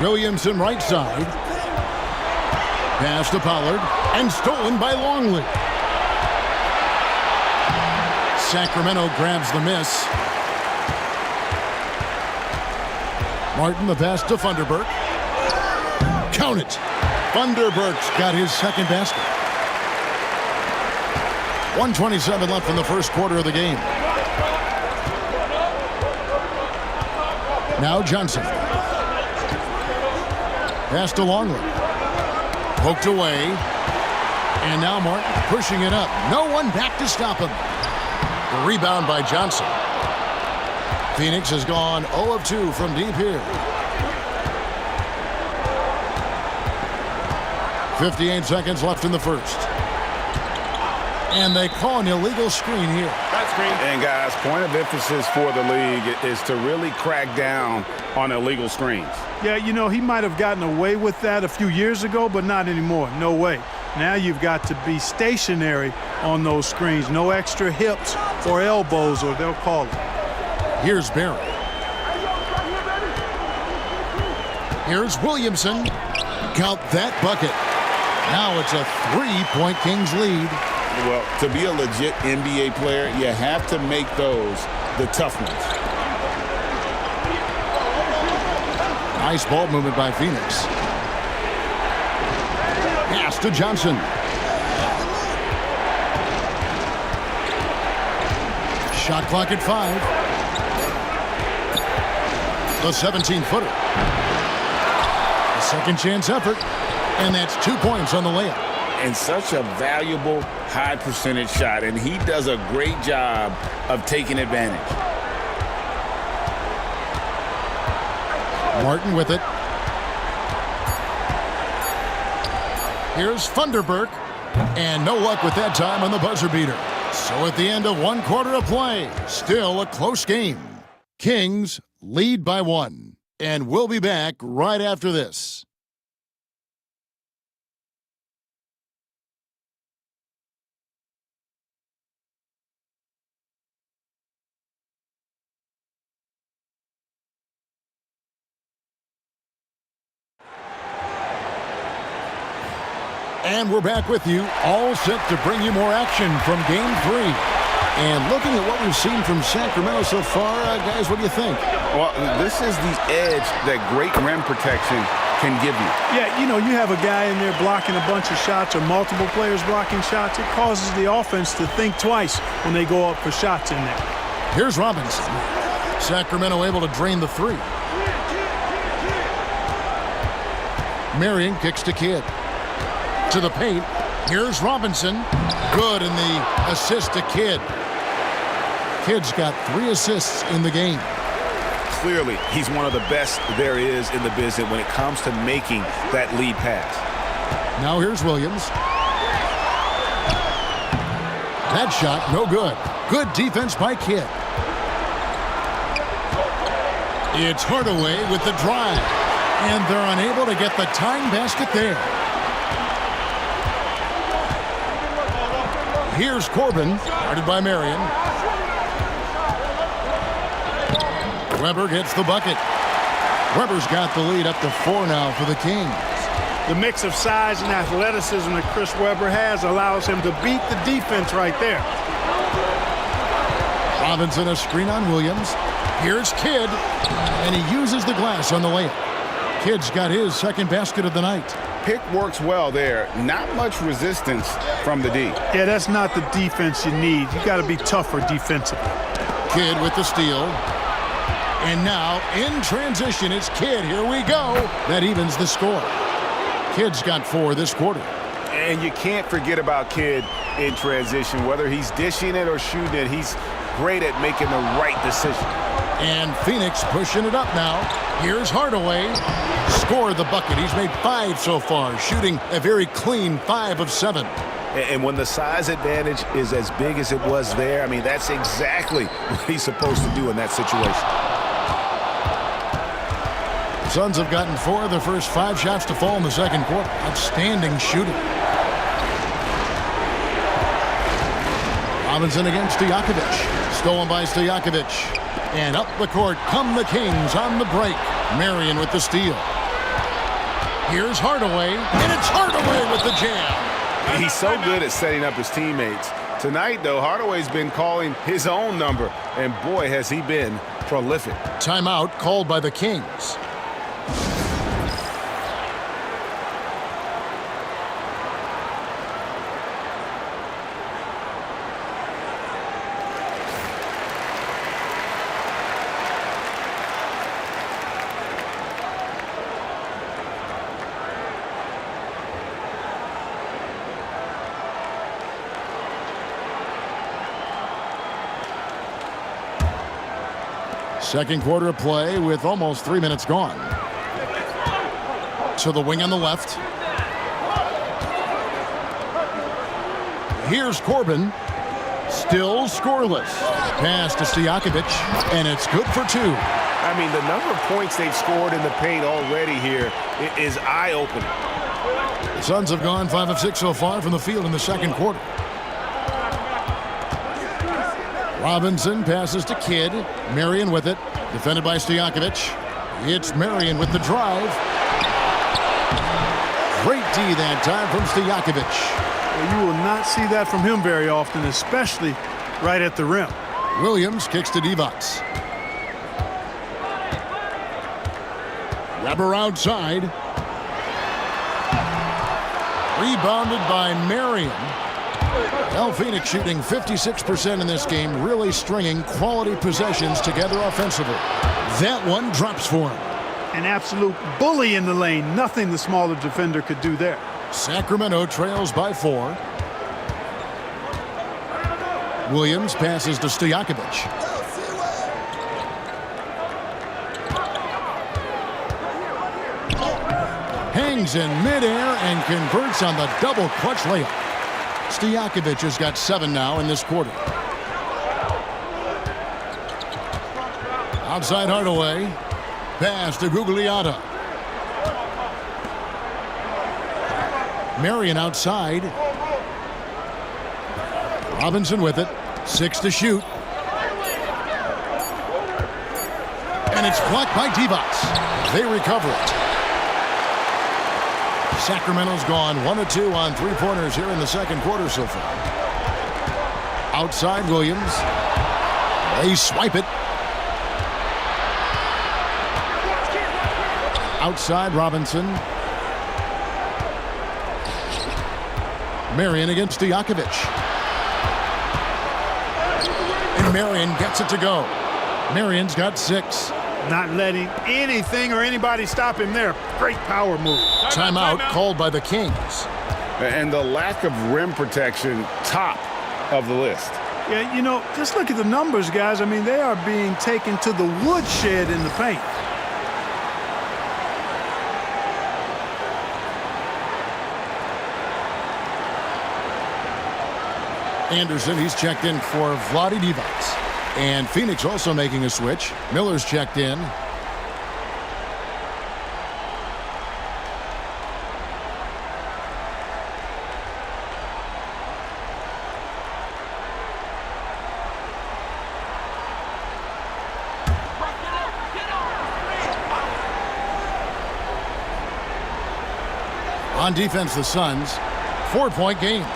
Williamson right side. Pass to Pollard and stolen by Longley. Sacramento grabs the miss. Martin the pass to Thunderbird. Count it. Thunderbird's got his second basket. 1:27 left in the first quarter of the game. Now Johnson. Pass to Longley. Poked away. And now Martin pushing it up. No one back to stop him. The rebound by Johnson. Phoenix has gone 0 of 2 from deep here. 58 seconds left in the first. And they call an illegal screen here. That's screen. And guys, point of emphasis for the league is to really crack down on illegal screens. Yeah, you know, he might have gotten away with that a few years ago, but not anymore. No way. Now you've got to be stationary on those screens. No extra hips or elbows, or they'll call it. Here's Barry. Here's Williamson. Count that bucket. Now it's a 3-point Kings lead. Well, to be a legit NBA player, you have to make those the tough ones. Nice ball movement by Phoenix. Pass to Johnson. Shot clock at 5. The 17-footer. A second chance effort. And that's 2 points on the layup. And such a valuable high percentage shot, and he does a great job of taking advantage. Martin with it. Here's Funderburk, and no luck with that time on the buzzer beater. So at the end of 1 quarter of play, still a close game. Kings lead by 1, and we'll be back right after this. And we're back with you, all set to bring you more action from Game 3. And looking at what we've seen from Sacramento so far, guys, what do you think? Well, this is the edge that great rim protection can give you. Yeah, you know, you have a guy in there blocking a bunch of shots or multiple players blocking shots. It causes the offense to think twice when they go up for shots in there. Here's Robinson. Sacramento able to drain the 3. Marion kicks to Kidd. To the paint. Here's Robinson. Good in the assist to Kidd. Kidd's got 3 assists in the game. Clearly, he's one of the best there is in the business when it comes to making that lead pass. Now here's Williams. That shot, no good. Good defense by Kidd. It's Hardaway with the drive. And they're unable to get the tying basket there. Here's Corbin, guarded by Marion. Weber gets the bucket. Weber's got the lead up to 4 now for the Kings. The mix of size and athleticism that Chris Webber has allows him to beat the defense right there. Robinson a screen on Williams. Here's Kidd, and he uses the glass on the layup. Kidd's got his second basket of the night. Pick works well there. Not much resistance from the D. Yeah, that's not the defense you need. You got to be tougher defensively. Kidd with the steal. And now, in transition, it's Kidd. Here we go. That evens the score. Kidd's got 4 this quarter. And you can't forget about Kidd in transition. Whether he's dishing it or shooting it, he's great at making the right decision. And Phoenix pushing it up now. Here's Hardaway. Scored the bucket. He's made 5 so far, shooting a very clean 5 of 7. And when the size advantage is as big as it was there, I mean, that's exactly what he's supposed to do in that situation. Suns have gotten 4 of the first 5 shots to fall in the second quarter. Outstanding shooting. Robinson against Stojakovic. Stolen by Stojakovic. And up the court come the Kings on the break. Marion with the steal. Here's Hardaway, and it's Hardaway with the jam. He's so good at setting up his teammates. Tonight, though, Hardaway's been calling his own number, and boy, has he been prolific. Timeout called by the Kings. Second quarter of play with almost 3 minutes gone. To the wing on the left. Here's Corbin. Still scoreless. Pass to Stojakovic, and it's good for 2. I mean, the number of points they've scored in the paint already here is eye-opening. The Suns have gone 5 of 6 so far from the field in the second quarter. Robinson passes to Kidd. Marion with it. Defended by Stojakovic. It's Marion with the drive. Great D that time from Stojakovic. Well, you will not see that from him very often, especially right at the rim. Williams kicks to Divac. Weber outside. Rebounded by Marion. El Phoenix shooting 56% in this game, really stringing quality possessions together offensively. That one drops for him. An absolute bully in the lane. Nothing the smaller defender could do there. Sacramento trails by 4. Williams passes to Stojakovic. Hangs in midair and converts on the double clutch layup. Stojakovic has got 7 now in this quarter. Outside Hardaway. Pass to Gugliotta. Marion outside. Robinson with it. 6 to shoot. And it's blocked by Divac. They recover it. Sacramento's gone 1 of 2 on 3-pointers here in the second quarter so far. Outside Williams. They swipe it. Outside Robinson. Marion against Stojakovic. And Marion gets it to go. Marion's got 6. Not letting anything or anybody stop him there. Great power move. Timeout called by the Kings. And the lack of rim protection, top of the list. Yeah, you know, just look at the numbers, guys. I mean, they are being taken to the woodshed in the paint. Anderson, he's checked in for Vlade Divac. And Phoenix also making a switch. Miller's checked in. On defense, the Suns, 4-point game.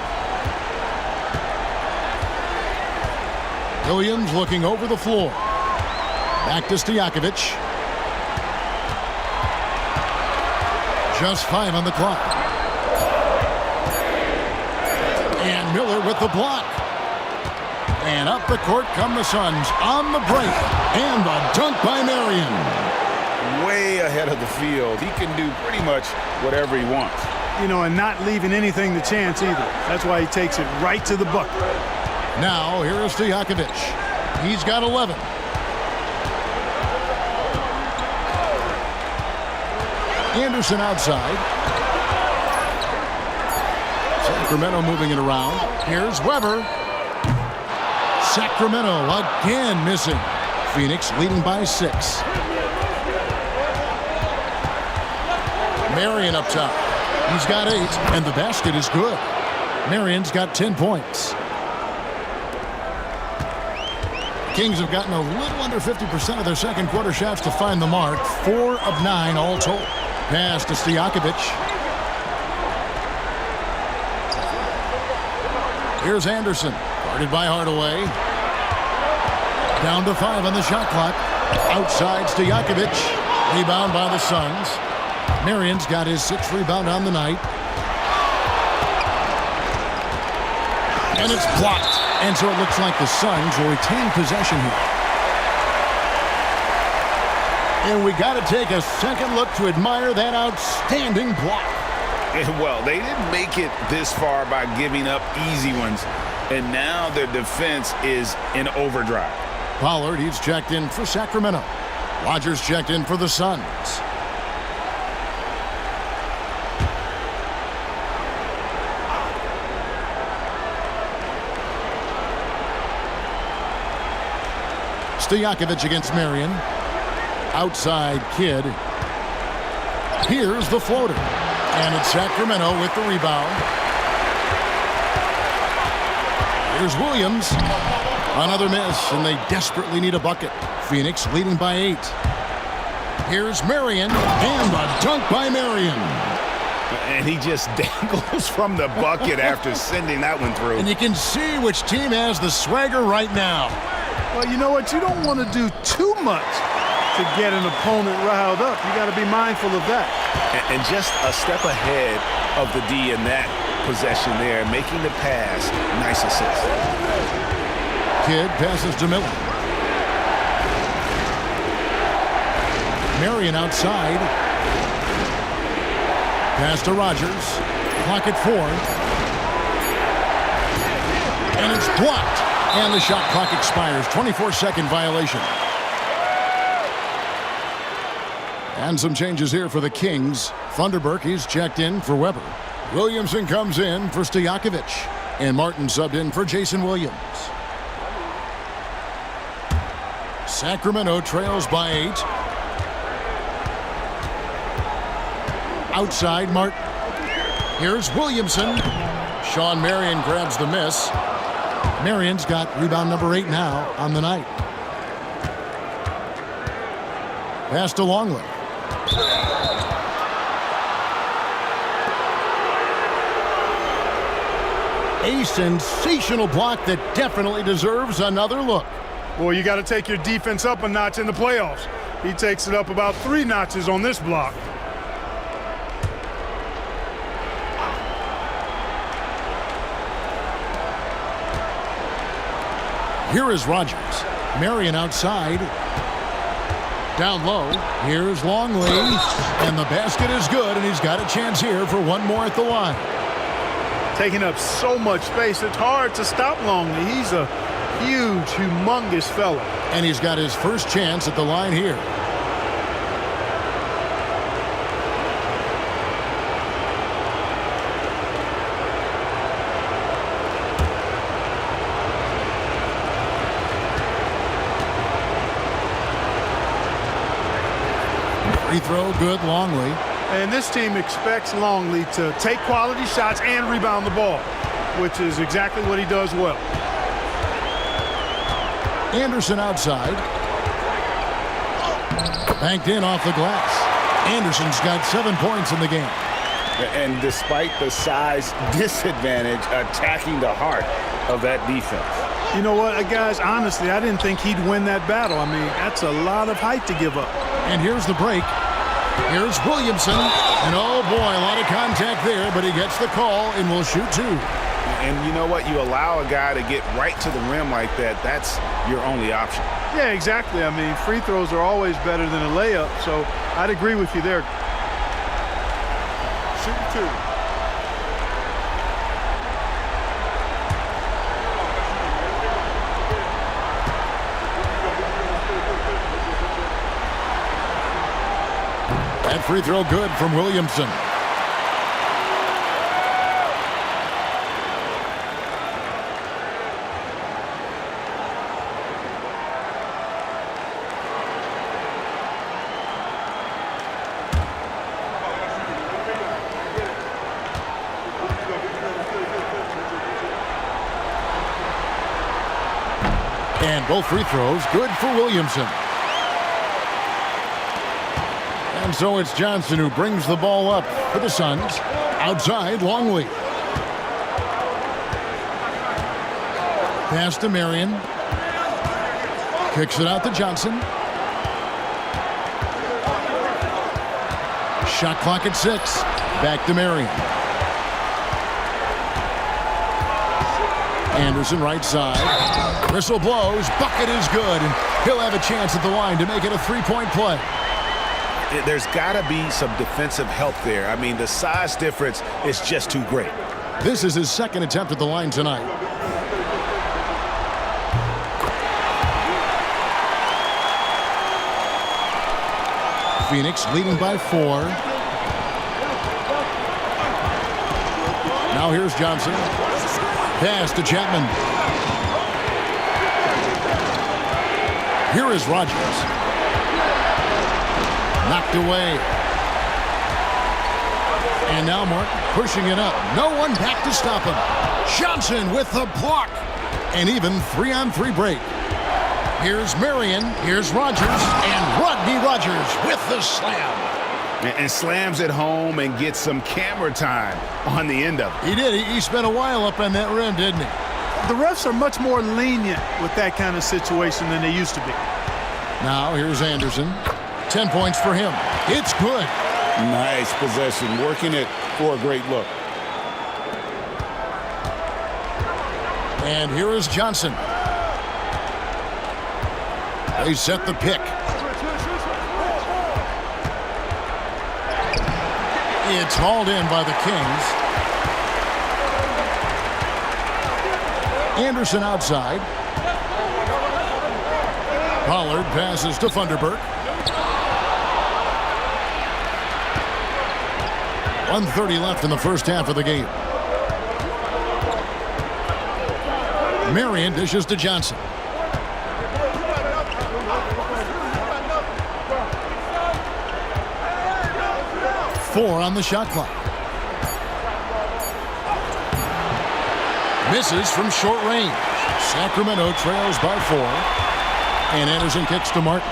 Williams looking over the floor. Back to Stojakovic. Just 5 on the clock. And Miller with the block. And up the court come the Suns on the break. And the dunk by Marion. Way ahead of the field. He can do pretty much whatever he wants. You know, and not leaving anything to chance either. That's why he takes it right to the bucket. Now, here is Stojakovic. He's got 11. Anderson outside. Sacramento moving it around. Here's Weber. Sacramento again missing. Phoenix leading by 6. Marion up top. He's got 8, and the basket is good. Marion's got 10 points. Kings have gotten a little under 50% of their second quarter shots to find the mark. 4 of 9 all told. Pass to Stojakovic. Here's Anderson. Guarded by Hardaway. Down to 5 on the shot clock. Outside Stojakovic. Rebound by the Suns. Marion's got his 6th rebound on the night. And it's blocked. And so it looks like the Suns will retain possession here. And we got to take a second look to admire that outstanding block. Well, they didn't make it this far by giving up easy ones. And now their defense is in overdrive. Pollard, he's checked in for Sacramento. Rogers checked in for the Suns. Stojakovic against Marion. Outside Kidd. Here's the floater. And it's Sacramento with the rebound. Here's Williams. Another miss, and they desperately need a bucket. Phoenix leading by 8. Here's Marion, and a dunk by Marion. And he just dangles from the bucket after sending that one through. And you can see which team has the swagger right now. Well, you know what? You don't want to do too much to get an opponent riled up. You got to be mindful of that. And just a step ahead of the D in that possession there, making the pass. Nice assist. Kidd passes to Miller. Marion outside. Pass to Rogers. Clock at 4. And it's blocked. And the shot clock expires. 24-second violation. And some changes here for the Kings. Thunderberg, he's checked in for Weber. Williamson comes in for Stojakovic. And Martin subbed in for Jason Williams. Sacramento trails by 8. Outside Martin. Here's Williamson. Sean Marion grabs the miss. Marion's got rebound number 8 now on the night. Pass to Longley. A sensational block that definitely deserves another look. Boy, you got to take your defense up a notch in the playoffs. He takes it up about 3 notches on this block. Here is Rogers. Marion outside. Down low. Here's Longley. And the basket is good, and he's got a chance here for one more at the line. Taking up so much space, it's hard to stop Longley. He's a huge, humongous fella. And he's got his first chance at the line here. Free throw, good, Longley. And this team expects Longley to take quality shots and rebound the ball, which is exactly what he does well. Anderson outside. Banked in off the glass. Anderson's got 7 points in the game. And despite the size disadvantage, attacking the heart of that defense. You know what, guys, honestly, I didn't think he'd win that battle. I mean, that's a lot of height to give up. And here's the break. Here's Williamson. And oh boy, a lot of contact there, but he gets the call and will shoot 2. And you know what? You allow a guy to get right to the rim like that, that's your only option. Yeah, exactly. I mean, free throws are always better than a layup, so I'd agree with you there. Shoot 2. That free throw good from Williamson. And both free throws good for Williamson. And so it's Johnson who brings the ball up for the Suns. Outside, Longley. Pass to Marion. Kicks it out to Johnson. Shot clock at 6. Back to Marion. Anderson right side. Whistle blows. Bucket is good. And he'll have a chance at the line to make it a 3-point play. There's got to be some defensive help there. I mean, the size difference is just too great. This is his second attempt at the line tonight. Phoenix leading by 4. Now here's Johnson. Pass to Chapman. Here is Rogers. Knocked away. And now Martin pushing it up. No one back to stop him. Johnson with the block. And even 3-on-3 break. Here's Marion. Here's Rogers. And Rodney Rogers with the slam. And slams it home and gets some camera time on the end of it. He did. He spent a while up on that rim, didn't he? The refs are much more lenient with that kind of situation than they used to be. Now here's Anderson. 10 points for him. It's good. Nice possession, working it for a great look. And here is Johnson. They set the pick. It's hauled in by the Kings. Anderson outside. Pollard passes to Funderburk. 1:30 left in the first half of the game. Marion dishes to Johnson. Four on the shot clock. Misses from short range. Sacramento trails by 4. And Anderson kicks to Martin.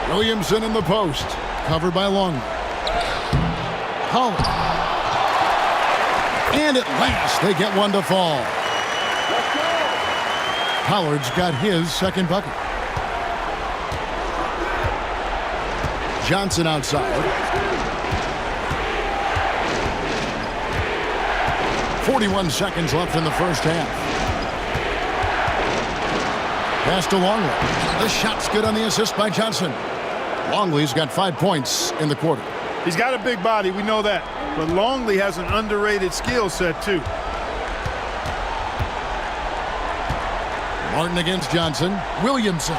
Williamson in the post. Covered by Longley. Pollard. And at last they get one to fall. Pollard's got his second bucket. Johnson outside. 41 seconds left in the first half. Pass to Longley. The shot's good on the assist by Johnson. Longley's got 5 points in the quarter. He's got a big body, we know that. But Longley has an underrated skill set, too. Martin against Johnson. Williamson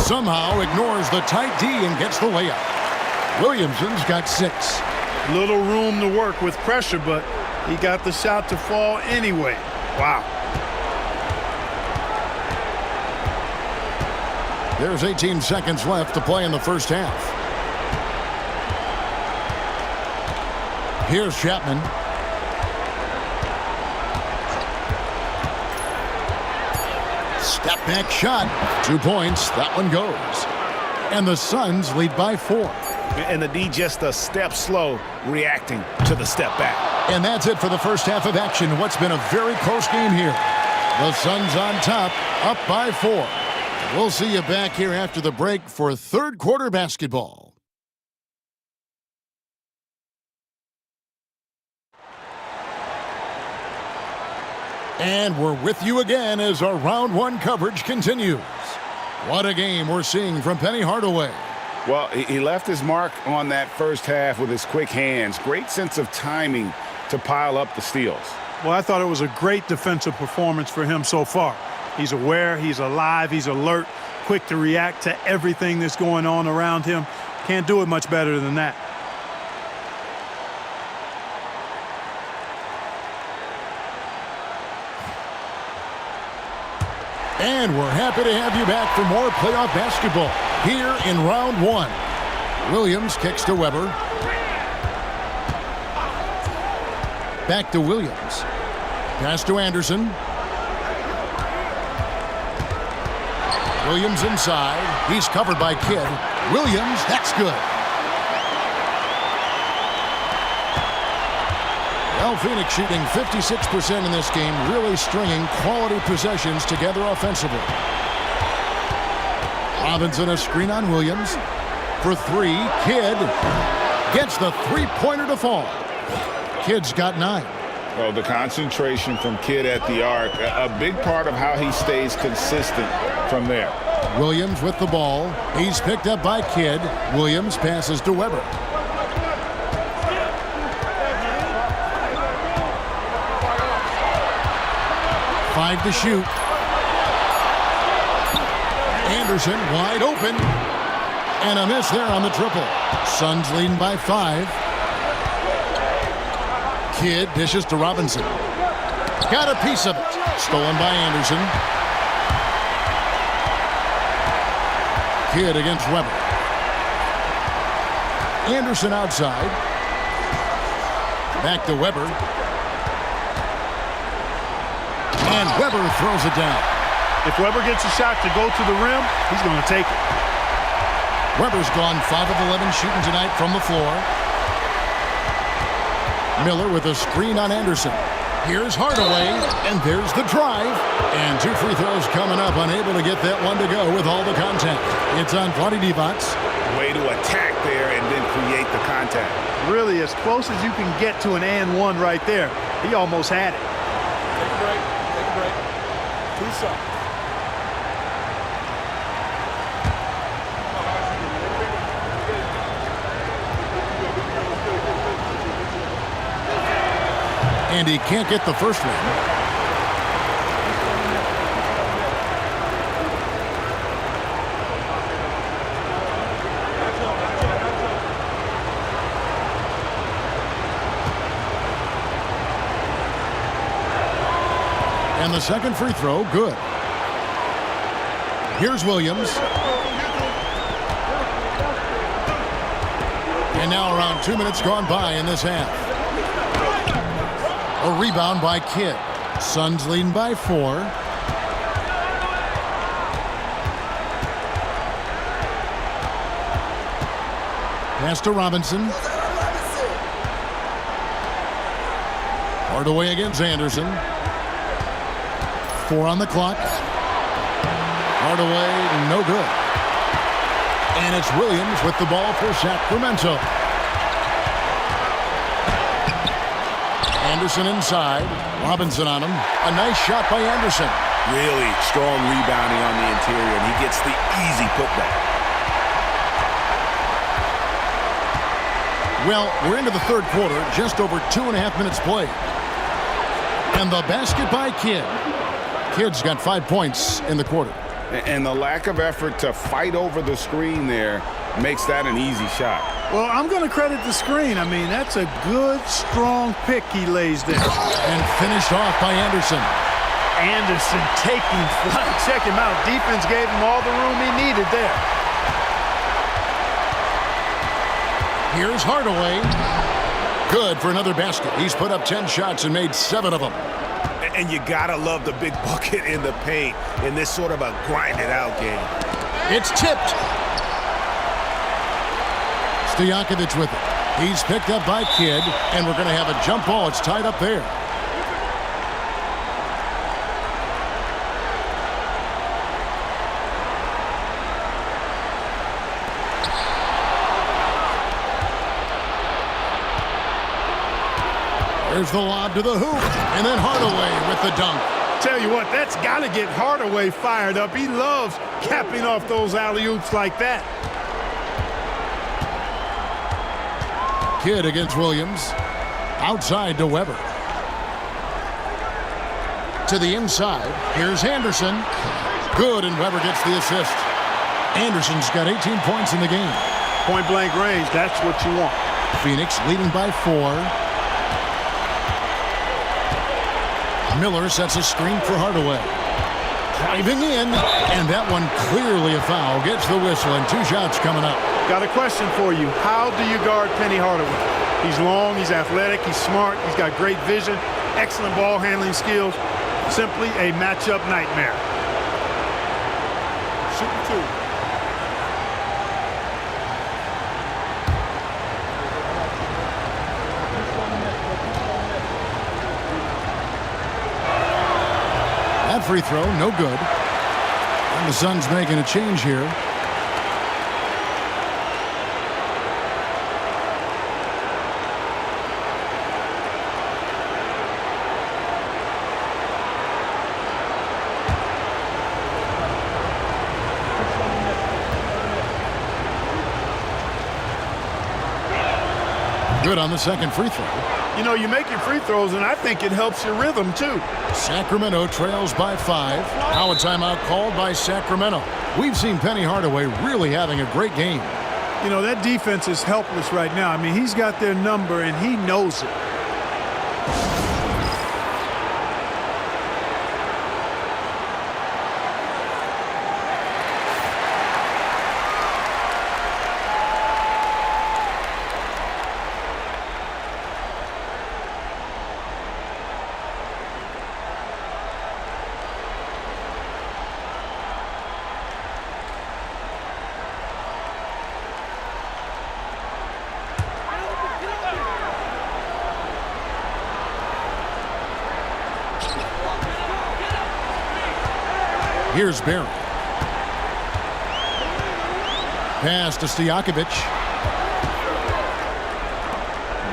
somehow ignores the tight D and gets the layup. Williamson's got 6. Little room to work with pressure, but he got the shot to fall anyway. Wow. There's 18 seconds left to play in the first half. Here's Chapman. Step back shot. 2 points. That one goes. And the Suns lead by 4. And the D just a step slow reacting to the step back. And that's it for the first half of action. What's been a very close game here. The Suns on top, up by 4. We'll see you back here after the break for third quarter basketball. And we're with you again as our round 1 coverage continues. What a game we're seeing from Penny Hardaway. Well, he left his mark on that first half with his quick hands. Great sense of timing to pile up the steals. Well, I thought it was a great defensive performance for him so far. He's aware, he's alive, he's alert, quick to react to everything that's going on around him. Can't do it much better than that. And we're happy to have you back for more playoff basketball here in round 1. Williams kicks to Weber. Back to Williams. Pass to Anderson. Williams inside. He's covered by Kidd. Williams, that's good. Well, Phoenix shooting 56% in this game, really stringing quality possessions together offensively. Robinson a screen on Williams. For 3, Kidd gets the three-pointer to fall. Kidd's got 9. Well, the concentration from Kidd at the arc, a big part of how he stays consistent from there. Williams with the ball. He's picked up by Kidd. Williams passes to Weber. Five to shoot. And Anderson wide open. And a miss there on the triple. Suns leading by 5. Kidd dishes to Robinson. Got a piece of it. Stolen by Anderson. Kidd against Weber. Anderson outside. Back to Weber. And Weber throws it down. If Weber gets a shot to go to the rim, he's going to take it. Weber's gone 5 of 11 shooting tonight from the floor. Miller with a screen on Anderson. Here's Hardaway, and there's the drive. And 2 free throws coming up, unable to get that one to go with all the contact. It's on Vlade Divac. Way to attack there and then create the contact. Really, as close as you can get to an and one right there. He almost had it. Take a break. Take a break. 2 shots. And he can't get the first one. And the second free throw, good. Here's Williams. And now around 2 minutes gone by in this half. A rebound by Kidd. Suns leading by 4. Pass to Robinson. Hardaway against Anderson. 4 on the clock. Hardaway, no good. And it's Williams with the ball for Sacramento. Anderson inside. Robinson on him. A nice shot by Anderson. Really strong rebounding on the interior, and he gets the easy putback. Well, we're into the third quarter, just over 2.5 minutes played. And the basket by Kidd. Kidd's got 5 points in the quarter. And the lack of effort to fight over the screen there makes that an easy shot. Well, I'm going to credit the screen. I mean, that's a good, strong pick he lays there. And finished off by Anderson. Anderson taking flight. Check him out. Defense gave him all the room he needed there. Here's Hardaway. Good for another basket. He's put up 10 shots and made 7 of them. And you gotta love the big bucket in the paint in this sort of a grinded-out game. It's tipped. Stojakovic with it. He's picked up by Kidd, and we're going to have a jump ball. It's tied up there. There's the lob to the hoop, and then Hardaway with the dunk. Tell you what, that's got to get Hardaway fired up. He loves capping off those alley-oops like that. Kidd against Williams. Outside to Weber. To the inside. Here's Anderson. Good, and Weber gets the assist. Anderson's got 18 points in the game. Point-blank range, that's what you want. Phoenix leading by 4. Miller sets a screen for Hardaway. Driving in, and that one clearly a foul. Gets the whistle, and 2 shots coming up. Got a question for you. How do you guard Penny Hardaway? He's long, he's athletic, he's smart, he's got great vision, excellent ball handling skills. Simply a matchup nightmare. Shooting 2. That free throw, no good. And the Suns making a change here. Good on the second free throw. You know, you make your free throws, and I think it helps your rhythm, too. Sacramento trails by 5. Now a timeout called by Sacramento. We've seen Penny Hardaway really having a great game. You know, that defense is helpless right now. I mean, he's got their number, and he knows it. Here's Barry. Pass to Stojakovic.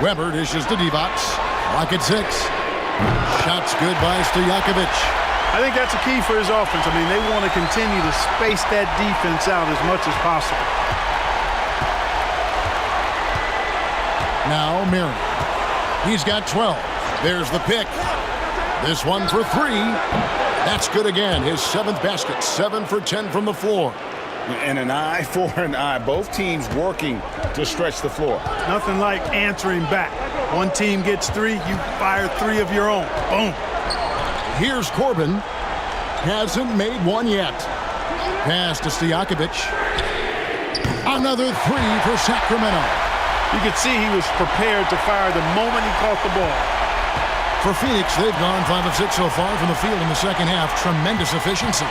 Weber dishes to Divac. Clock at 6. Shots good by Stojakovic. I think that's a key for his offense. I mean, they want to continue to space that defense out as much as possible. Now Marion. He's got 12. There's the pick. This one for 3. That's good again. His 7th basket. 7 for 10 from the floor. And an eye for an eye. Both teams working to stretch the floor. Nothing like answering back. One team gets 3, you fire 3 of your own. Boom. Here's Corbin. Hasn't made one yet. Pass to Stojakovic. Another 3 for Sacramento. You could see he was prepared to fire the moment he caught the ball. For Phoenix, they've gone 5 of 6 so far from the field in the second half. Tremendous efficiency.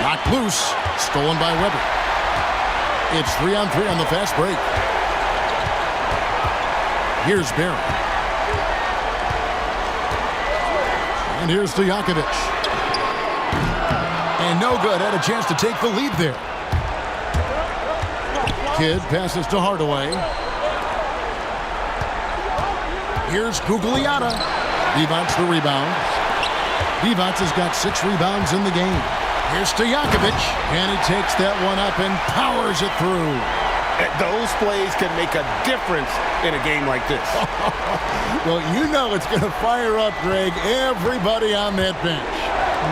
Knocked loose. Stolen by Weber. It's 3-on-3 on the fast break. Here's Barry. And here's Stojakovic. And no good. Had a chance to take the lead there. Kidd passes to Hardaway. Here's Gugliotta. Divac the rebound. Divac has got 6 rebounds in the game. Here's Stojakovic, and he takes that one up and powers it through. Those plays can make a difference in a game like this. Well, you know it's going to fire up, Greg, everybody on that bench.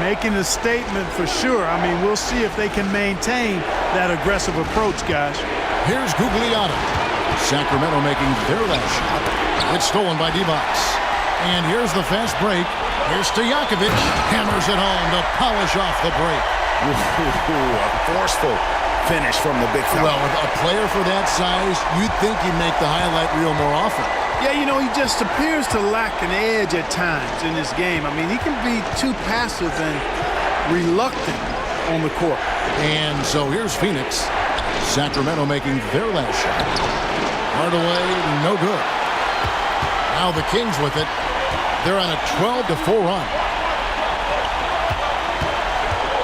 Making a statement for sure. I mean, we'll see if they can maintain that aggressive approach, guys. Here's Gugliotta. Sacramento making their last shot. It's stolen by Divac. And here's the fast break. Here's Stojakovic. Hammers it home to polish off the break. Ooh, a forceful finish from the big fella. Well, with a player for that size, you'd think he'd make the highlight reel more often. Yeah, you know, he just appears to lack an edge at times in this game. I mean, he can be too passive and reluctant on the court. And so here's Phoenix. Sacramento making their last shot. Hardaway, no good. Now the Kings with it. They're on a 12-4 run.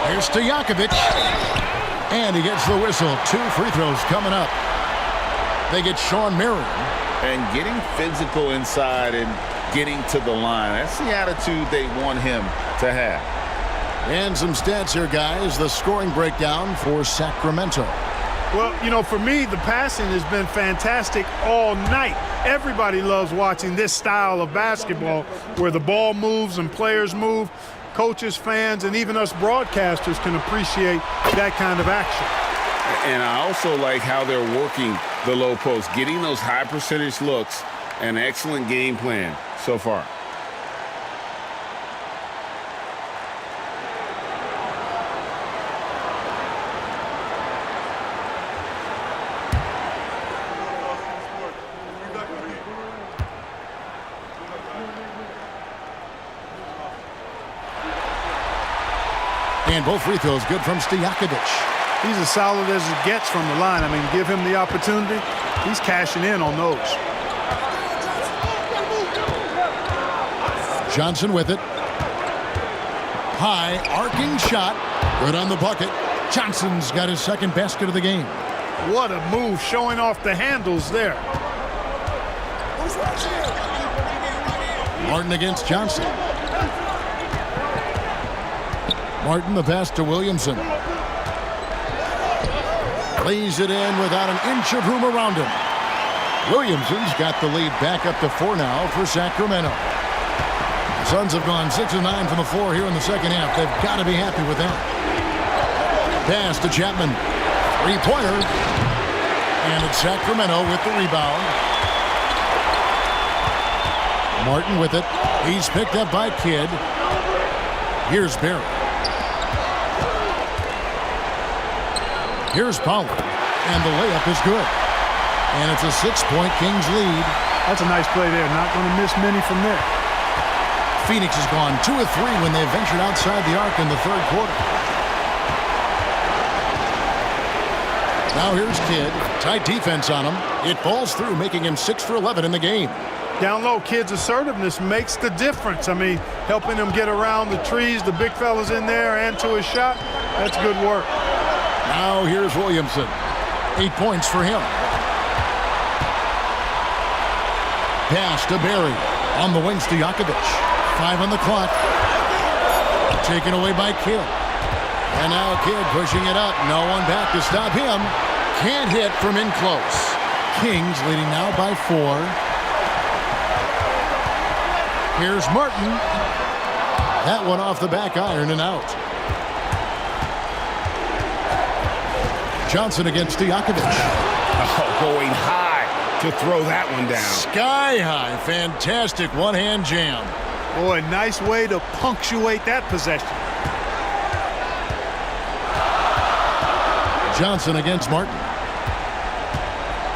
Here's Stojakovic. And he gets the whistle. 2 free throws coming up. They get Shawn Marion. And getting physical inside and getting to the line. That's the attitude they want him to have. And some stats here, guys. The scoring breakdown for Sacramento. Well, you know, for me, the passing has been fantastic all night. Everybody loves watching this style of basketball where the ball moves and players move. Coaches, fans, and even us broadcasters can appreciate that kind of action. And I also like how they're working the low post, getting those high percentage looks. An excellent game plan so far. And both free throws good from Stojakovic. He's as solid as it gets from the line. I mean, give him the opportunity. He's cashing in on those. Johnson with it. High, arcing shot. Good on the bucket. Johnson's got his 2nd basket of the game. What a move, showing off the handles there. Martin against Johnson. Martin, the pass to Williamson. Lays it in without an inch of room around him. Williamson's got the lead back up to 4 now for Sacramento. The Suns have gone 6 of 9 from the floor here in the second half. They've got to be happy with that. Pass to Chapman. Three-pointer. And it's Sacramento with the rebound. Martin with it. He's picked up by Kidd. Here's Barry. Here's Pollard. And the layup is good. And it's a 6-point Kings lead. That's a nice play there. Not going to miss many from there. Phoenix has gone 2 of 3 when they ventured outside the arc in the third quarter. Now here's Kidd. Tight defense on him. It falls through, making him 6 for 11 in the game. Down low, Kidd's assertiveness makes the difference. I mean, helping him get around the trees, the big fellas in there, and to his shot. That's good work. Now here's Williamson. 8 points for him. Pass to Barry. On the wings to Jakovic. 5 on the clock. Taken away by Kidd. And now Kidd pushing it up. No one back to stop him. Can't hit from in close. Kings leading now by 4. Here's Martin. That one off the back iron and out. Johnson against Stojakovic. Oh, going high to throw that one down. Sky high. Fantastic one-hand jam. Boy, nice way to punctuate that possession. Johnson against Martin.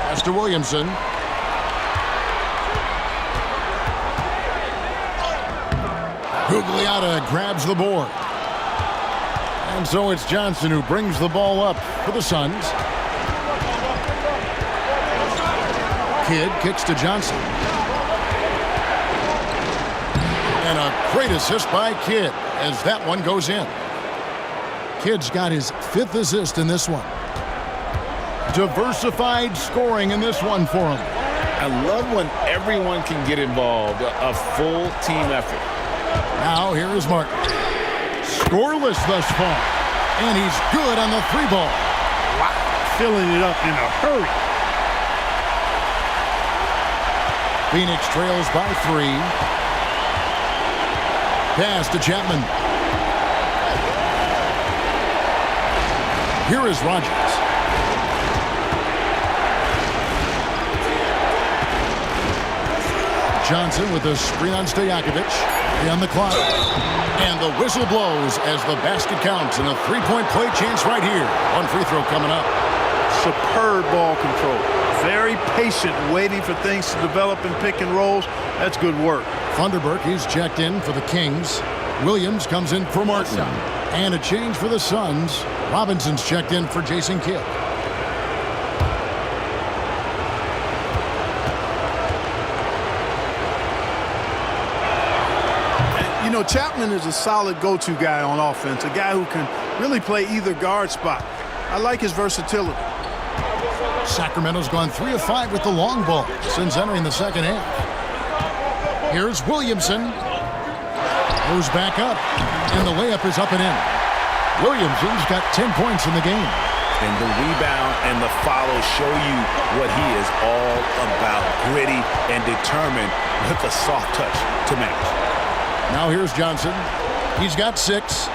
Pass to Williamson. Gugliotta grabs the board. And so it's Johnson who brings the ball up for the Suns. Kidd kicks to Johnson. And a great assist by Kidd as that one goes in. Kidd's got his 5th assist in this one. Diversified scoring in this one for him. I love when everyone can get involved, a full team effort. Now here is Martin. Scoreless thus far. And he's good on the 3-ball. Wow. Filling it up in a hurry. Phoenix trails by 3. Pass to Chapman. Here is Rogers. Johnson with a screen on Stojakovic. On the clock. And the whistle blows as the basket counts and a 3-point play chance right here. One free throw coming up. Superb ball control. Very patient, waiting for things to develop in pick and rolls. That's good work. Thunderberg, he's checked in for the Kings. Williams comes in for Martin. And a change for the Suns. Robinson's checked in for Jason Kidd. You know, Chapman is a solid go-to guy on offense, a guy who can really play either guard spot. I like his versatility. Sacramento's gone 3 of 5 with the long ball since entering the second half. Here's Williamson. Goes back up, and the layup is up and in. Williamson's got 10 points in the game. And the rebound and the follow show you what he is all about. Gritty and determined with a soft touch to match. Now here's Johnson. He's got 6.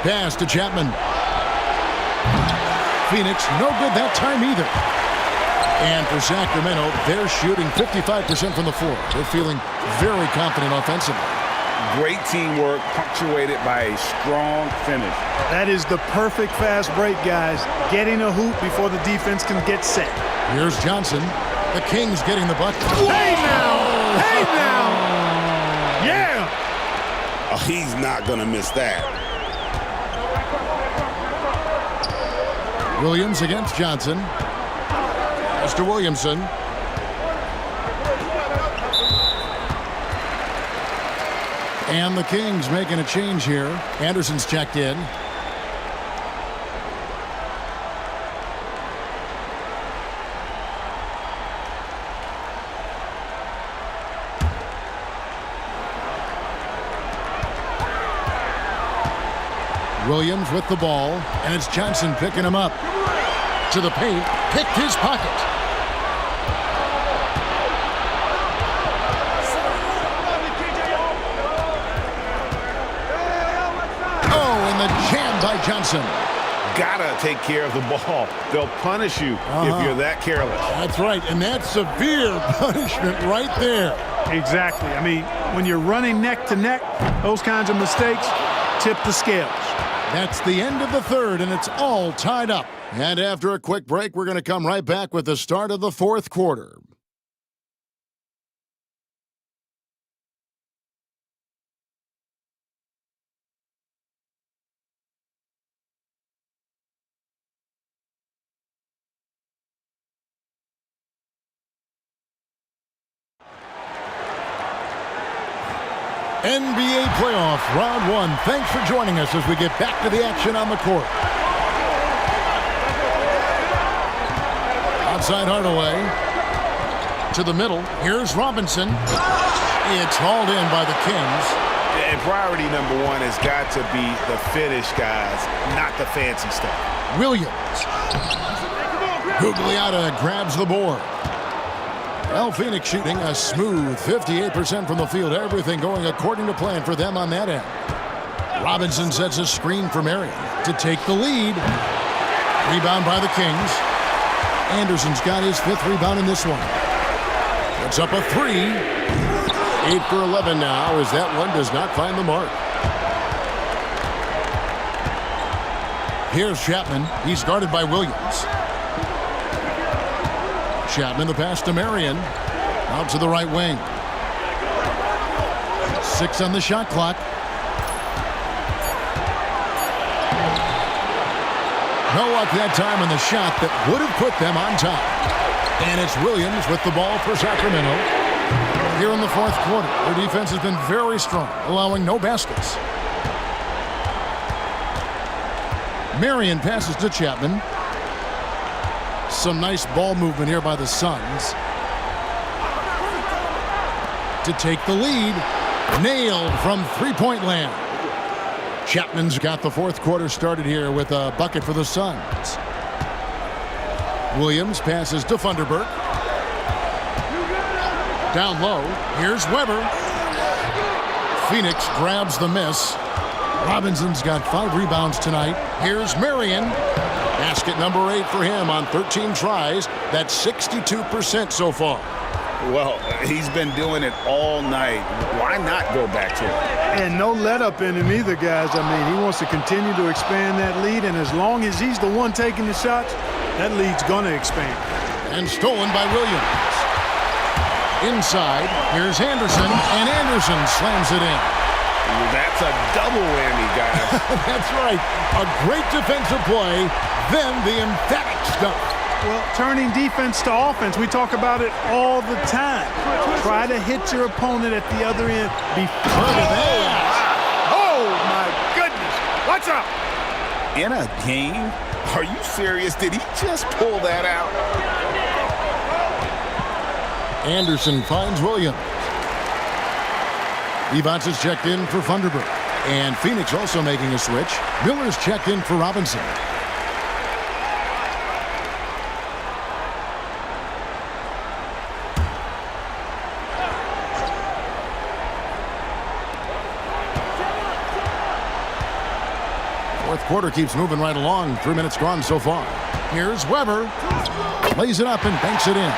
Pass to Chapman. Phoenix, no good that time either. And for Sacramento, they're shooting 55% from the floor. They're feeling very confident offensively. Great teamwork punctuated by a strong finish. That is the perfect fast break, guys. Getting a hoop before the defense can get set. Here's Johnson. The Kings getting the bucket. Hey now! Hey now! Yeah! Oh, he's not going to miss that. Williams against Johnson. Mr. Williamson. And the Kings making a change here. Anderson's checked in. Williams with the ball, and it's Johnson picking him up. To the paint, picked his pocket. Johnson. Gotta take care of the ball. They'll punish you if you're that careless. That's right, and that's severe punishment right there. Exactly. I mean, when you're running neck to neck, those kinds of mistakes tip the scales. That's the end of the third, and it's all tied up. And after a quick break, we're going to come right back with the start of the fourth quarter. NBA playoff round one. Thanks for joining us as we get back to the action on the court. Outside Hardaway to the middle. Here's Robinson. It's hauled in by the Kings. And priority number one has got to be the finish, guys, not the fancy stuff. Williams. Gugliotta grabs the board. Well, Phoenix shooting a smooth 58% from the field. Everything going according to plan for them on that end. Robinson sets a screen for Marion to take the lead. Rebound by the Kings. Anderson's got his 5th rebound in this one. Puts up a 3. 8 for 11 now as that one does not find the mark. Here's Chapman. He's guarded by Williams. Chapman the pass to Marion. Out to the right wing. 6 on the shot clock. No luck that time on the shot that would have put them on top. And it's Williams with the ball for Sacramento. Here in the fourth quarter, their defense has been very strong, allowing no baskets. Marion passes to Chapman. Some nice ball movement here by the Suns. To take the lead. Nailed from three-point land. Chapman's got the fourth quarter started here with a bucket for the Suns. Williams passes to Funderburk. Down low. Here's Weber. Phoenix grabs the miss. Robinson's got 5 rebounds tonight. Here's Marion. Basket number 8 for him on 13 tries. That's 62% so far. Well, he's been doing it all night. Why not go back to it? And no let up in him either, guys. I mean, he wants to continue to expand that lead, and as long as he's the one taking the shots, that lead's going to expand. And stolen by Williams. Inside, here's Anderson, and Anderson slams it in. That's a double whammy, guys. That's right. A great defensive play, then the emphatic stuff. Well, turning defense to offense, we talk about it all the time. Try to hit your opponent at the other end before Oh, my goodness. What's up? In a game? Are you serious? Did he just pull that out? Anderson finds Williams. Evans is checked in for Funderburk. And Phoenix also making a switch. Miller's checked in for Robinson. Fourth quarter keeps moving right along. 3 minutes gone so far. Here's Weber. Lays it up and banks it in.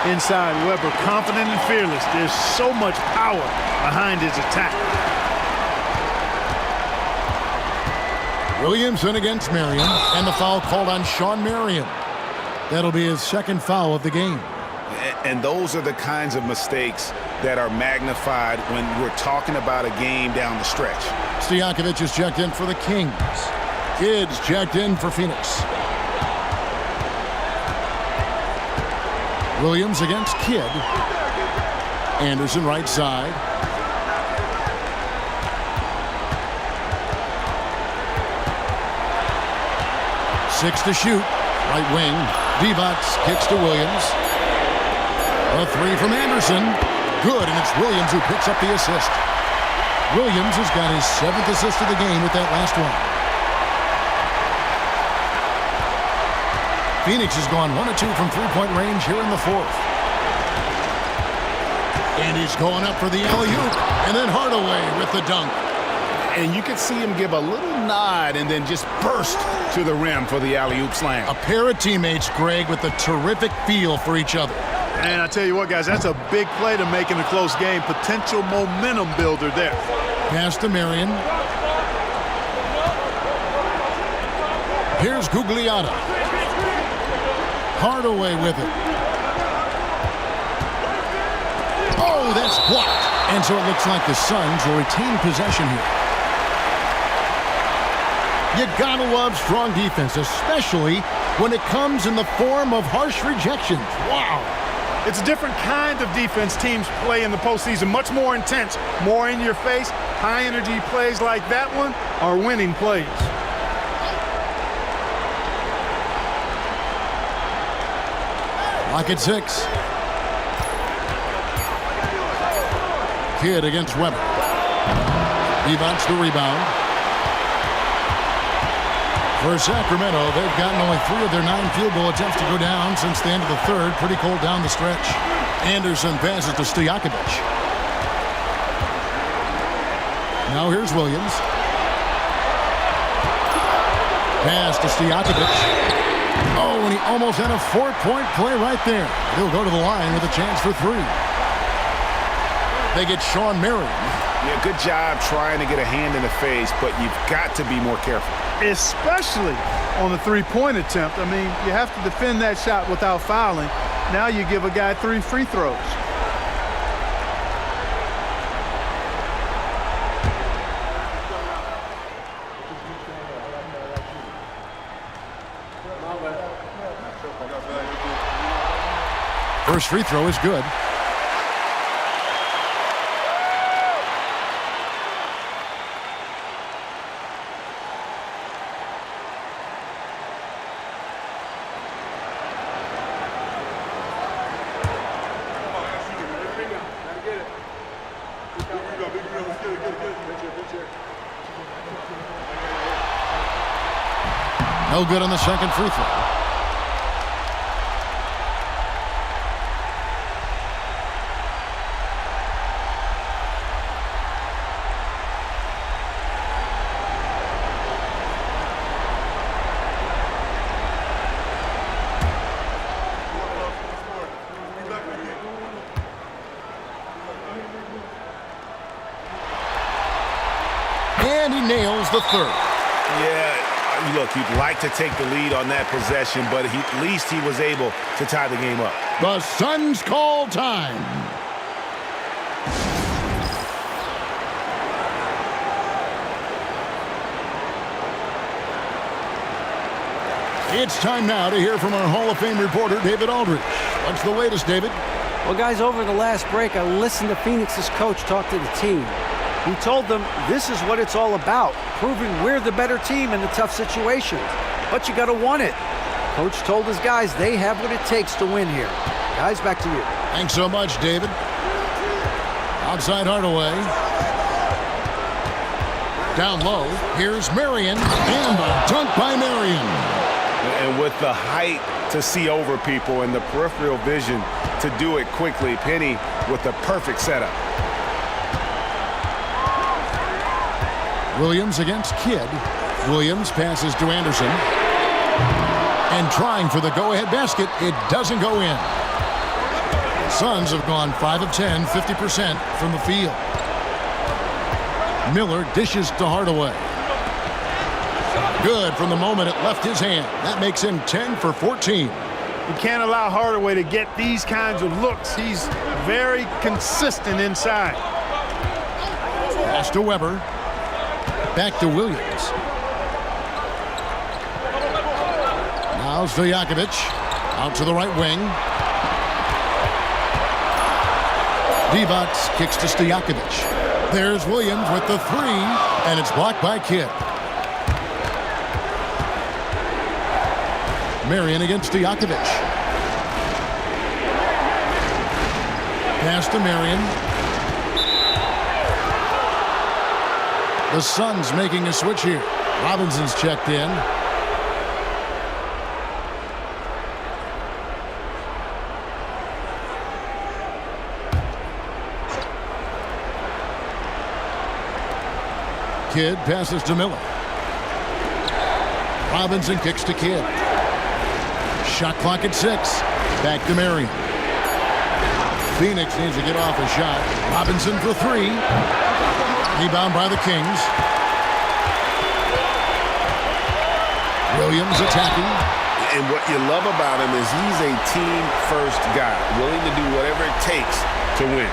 inside Weber, confident and fearless. There's so much power behind his attack. Williamson against Marion, and the foul called on Shawn Marion. That'll be his second foul of the game. And those are the kinds of mistakes that are magnified when we're talking about a game down the stretch. Stojakovic is checked in for the Kings. Kidd's checked in for Phoenix. Williams against Kidd. Anderson right side. Six to shoot. Right wing. Divac kicks to Williams. A three from Anderson. Good, and it's Williams who picks up the assist. Williams has got his 7th assist of the game with that last one. Phoenix has gone 1 of 2 from three-point range here in the fourth. And he's going up for the alley-oop. And then Hardaway with the dunk. And you could see him give a little nod and then just burst to the rim for the alley-oop slam. A pair of teammates, Greg, with a terrific feel for each other. And I tell you what, guys, that's a big play to make in a close game. Potential momentum builder there. Pass to Marion. Here's Gugliotta. Hardaway with it. Oh, that's blocked. And so it looks like the Suns will retain possession here. You gotta love strong defense, especially when it comes in the form of harsh rejections. Wow. It's a different kind of defense teams play in the postseason. Much more intense, more in your face. High energy plays like that one are winning plays. Lock at 6. Kidd against Weber. Divac the rebound. For Sacramento, they've gotten only 3 of their 9 field goal attempts to go down since the end of the third. Pretty cold down the stretch. Anderson passes to Stojakovic. Now here's Williams. Pass to Stojakovic. Oh, and he almost had a 4-point play right there. He'll go to the line with a chance for 3. They get Shawn Marion. Yeah, good job trying to get a hand in the face, but you've got to be more careful. Especially on the three-point attempt. I mean, you have to defend that shot without fouling. Now you give a guy 3 free throws. First free throw is good. No good on the second free throw. And he nails the third. Yeah, look, you'd like to take the lead on that possession, but at least he was able to tie the game up. The Suns call time. It's time now to hear from our Hall of Fame reporter, David Aldridge. What's the latest, David? Well, guys, over the last break, I listened to Phoenix's coach talk to the team. He told them this is what it's all about, proving we're the better team in the tough situations. But you got to want it. Coach told his guys they have what it takes to win here. Guys, back to you. Thanks so much, David. Outside Hardaway. Down low, here's Marion, and a dunk by Marion. And with the height to see over people and the peripheral vision to do it quickly, Penny with the perfect setup. Williams against Kidd. Williams passes to Anderson. And trying for the go-ahead basket, it doesn't go in. The Suns have gone 5 of 10, 50% from the field. Miller dishes to Hardaway. Good from the moment it left his hand. That makes him 10 for 14. You can't allow Hardaway to get these kinds of looks. He's very consistent inside. Pass to Weber. Back to Williams. Now Stojakovic out to the right wing. Divac kicks to Stojakovic. There's Williams with the 3, and it's blocked by Kidd. Marion against Stojakovic. Pass to Marion. The Suns making a switch here. Robinson's checked in. Kidd passes to Miller. Robinson kicks to Kidd. Shot clock at 6. Back to Marion. Phoenix needs to get off a shot. Robinson for 3. Rebound by the Kings. Williams attacking. And what you love about him is he's a team-first guy, willing to do whatever it takes to win.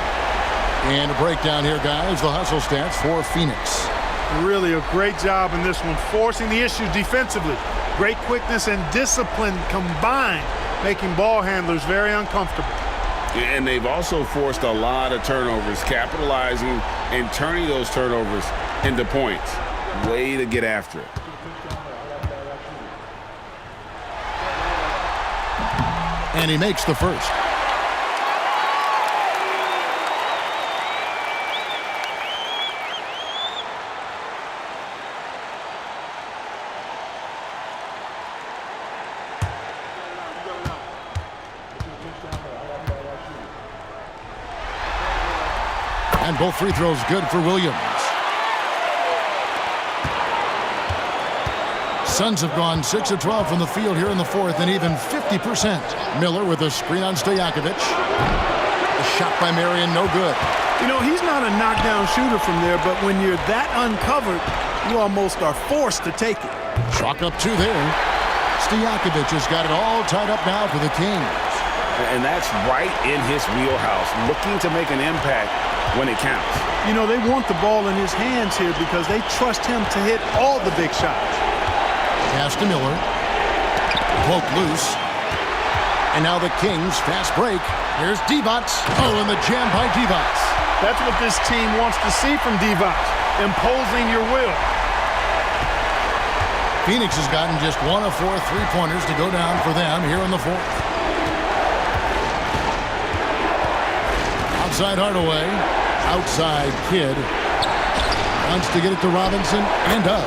And a breakdown here, guys. The hustle stats for Phoenix. Really a great job in this one, forcing the issues defensively. Great quickness and discipline combined, making ball handlers very uncomfortable. And they've also forced a lot of turnovers, capitalizing and turning those turnovers into points. Way to get after it. And he makes the first. And both free throws good for Williams. Suns have gone 6 of 12 from the field here in the fourth, and even 50%. Miller with a screen on Stojakovic. A shot by Marion, no good. You know, he's not a knockdown shooter from there, but when you're that uncovered, you almost are forced to take it. Chalk up 2 there. Stojakovic has got it all tied up now for the Kings. And that's right in his wheelhouse, looking to make an impact when it counts. You know, they want the ball in his hands here because they trust him to hit all the big shots. Pass to Miller. Poke loose. And now the Kings fast break. Here's Divac. Oh, and the jam by Divac. That's what this team wants to see from Divac, imposing your will. Phoenix has gotten just 1 of 4 3-pointers to go down for them here in the fourth. Outside Hardaway. Outside Kidd. Wants to get it to Robinson and does.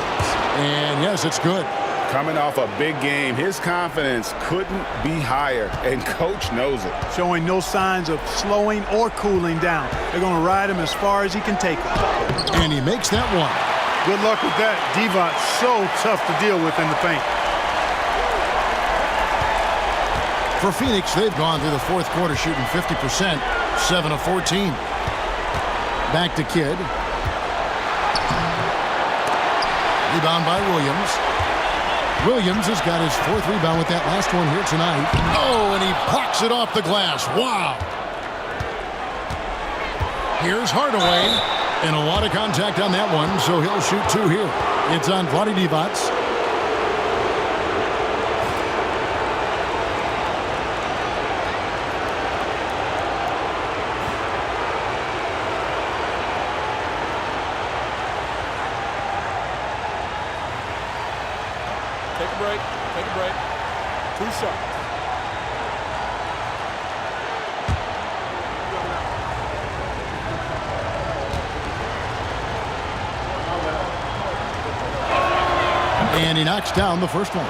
And yes, it's good. Coming off a big game, his confidence couldn't be higher, and coach knows it. Showing no signs of slowing or cooling down. They're going to ride him as far as he can take him. And he makes that one. Good luck with that. Divac so tough to deal with in the paint. For Phoenix, they've gone through the fourth quarter shooting 50%, 7 of 14. Back to Kidd. Rebound by Williams. Williams has got his 4th rebound with that last one here tonight. Oh, and he blocks it off the glass. Wow. Here's Hardaway. And a lot of contact on that one, so he'll shoot 2 here. It's on Vlade Divac. Take a break. Take a break. 2 shots. And he knocks down the first one.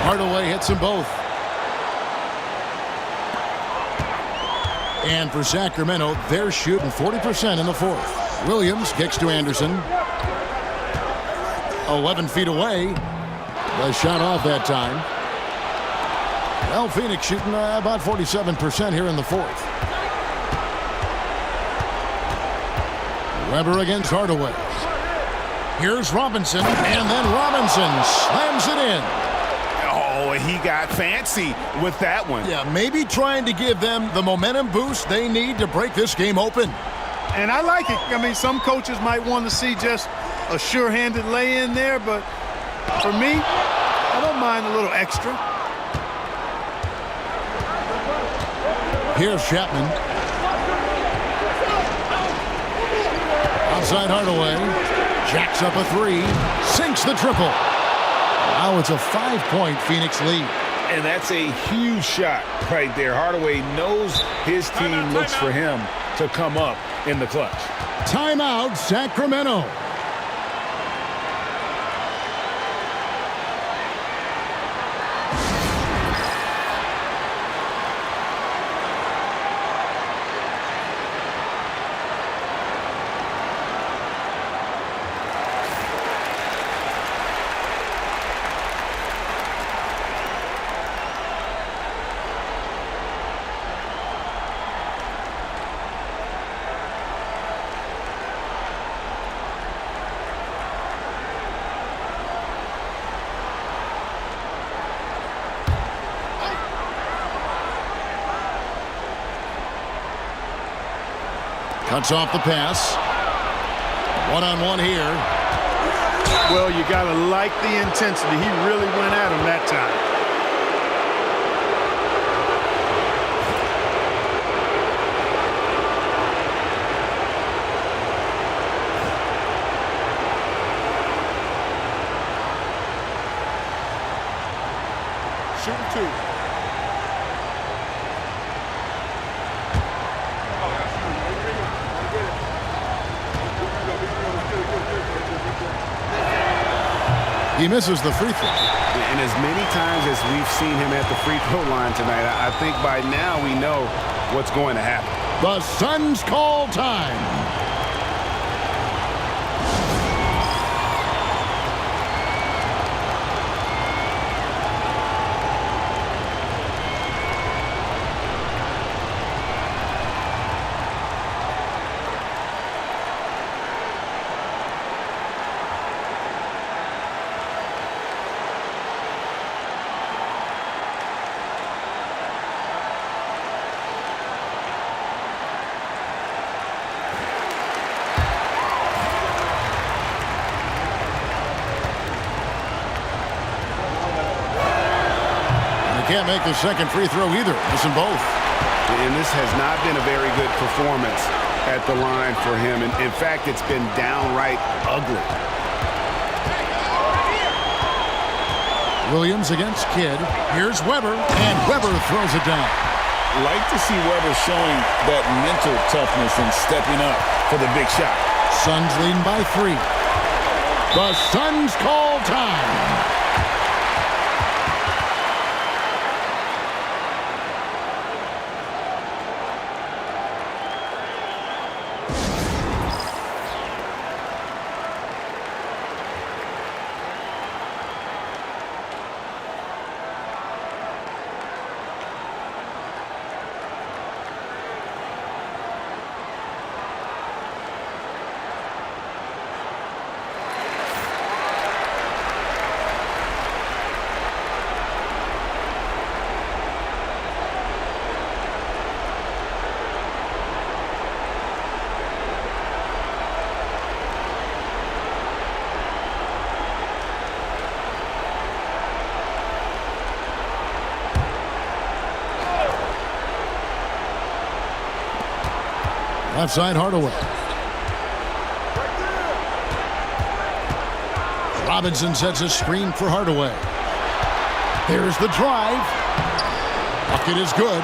Hardaway hits them both. And for Sacramento, they're shooting 40% in the fourth. Williams kicks to Anderson. 11 feet away. The shot off that time. Well, Phoenix shooting about 47% here in the fourth. Weber against Hardaway. Here's Robinson, and then Robinson slams it in. Oh, he got fancy with that one. Yeah, maybe trying to give them the momentum boost they need to break this game open. And I like it. I mean, some coaches might want to see just a sure-handed lay-in there, but for me, I don't mind a little extra. Here's Chapman. Outside Hardaway. Jacks up a 3. Sinks the triple. Now it's a 5-point Phoenix lead. And that's a huge shot right there. Hardaway knows his team looks for him to come up in the clutch. Timeout, Sacramento. Cuts off the pass. One-on-one here. Well, you got to like the intensity. He really went at him that time. Shooting 2. He misses the free throw. And as many times as we've seen him at the free throw line tonight, I think by now we know what's going to happen. The Suns call time. Can't make the second free throw either. Missing both. And this has not been a very good performance at the line for him. And in fact, it's been downright ugly. Williams against Kidd. Here's Weber, and Weber throws it down. Like to see Weber showing that mental toughness and stepping up for the big shot. Suns leading by 3. The Suns call time. Left side, Hardaway. Robinson sets a screen for Hardaway. Here's the drive. Bucket is good.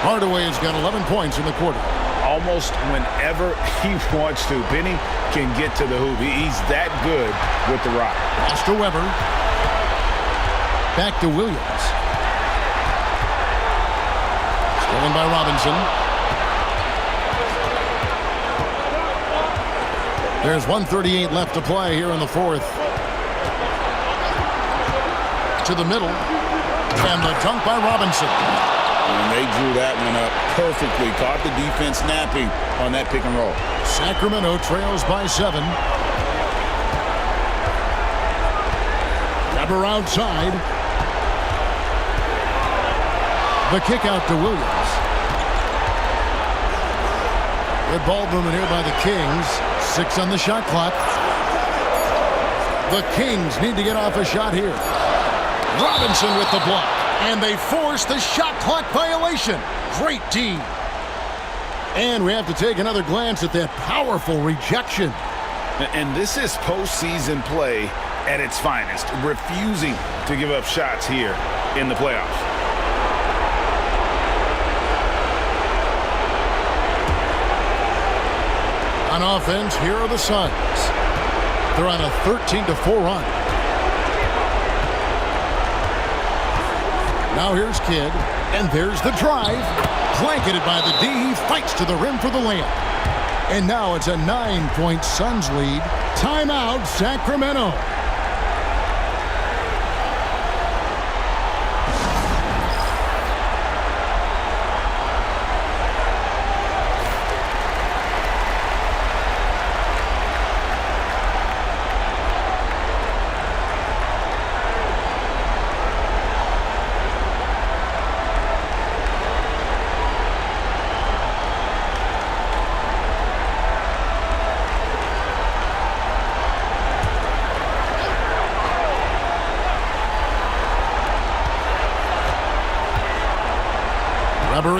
Hardaway has got 11 points in the quarter. Almost whenever he wants to, Benny can get to the hoop. He's that good with the rock. Pass to Weber. Back to Williams. Stolen by Robinson. There's 1:38 left to play here in the fourth. To the middle. And the dunk by Robinson. And they drew that one up perfectly. Caught the defense napping on that pick and roll. Sacramento trails by 7. Weber outside. The kick out to Williams. Good ball movement here by the Kings. 6 on the shot clock. The Kings need to get off a shot here. Robinson with the block. And they force the shot clock violation. Great D. And we have to take another glance at that powerful rejection. And this is postseason play at its finest. Refusing to give up shots here in the playoffs. On offense, here are the Suns. They're on a 13-4 run. Now here's Kidd, and there's the drive. Blanketed by the D, he fights to the rim for the layup. And now it's a 9-point Suns lead. Timeout, Sacramento.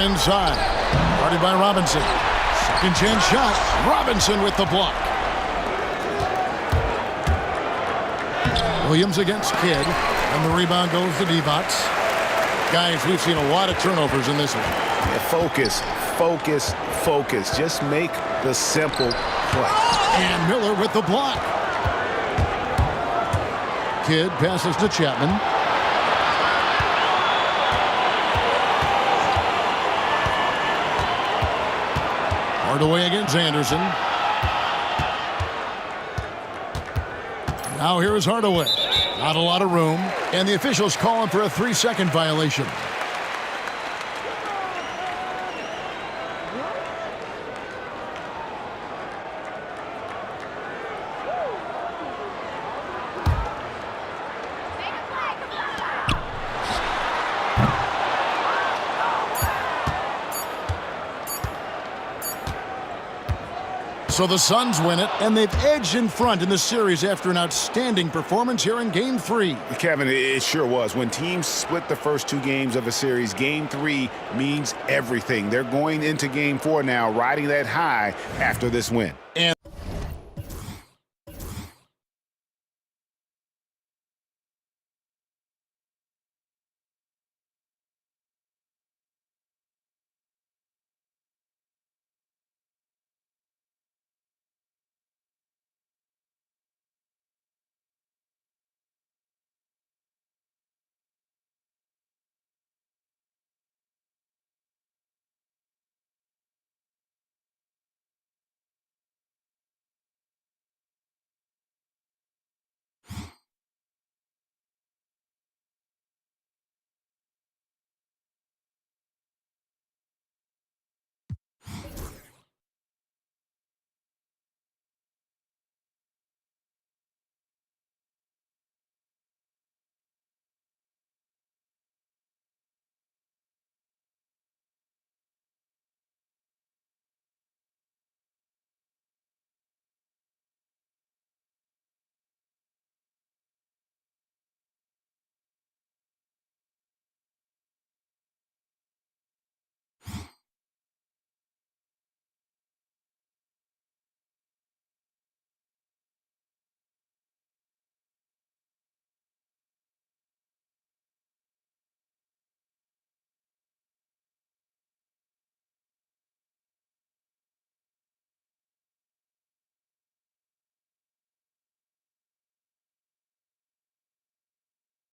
inside. Guarded by Robinson. Second chance shot. Robinson with the block. Williams against Kidd. And the rebound goes to Divac. Guys, we've seen a lot of turnovers in this one. Yeah, focus, focus, focus. Just make the simple play. And Miller with the block. Kidd passes to Chapman. Hardaway against Anderson. Now here is Hardaway. Not a lot of room. And the officials call him for a 3-second violation. So the Suns win it, and they've edged in front in the series after an outstanding performance here in Game 3. Kevin, it sure was. When teams split the first 2 games of a series, Game 3 means everything. They're going into Game 4 now, riding that high after this win.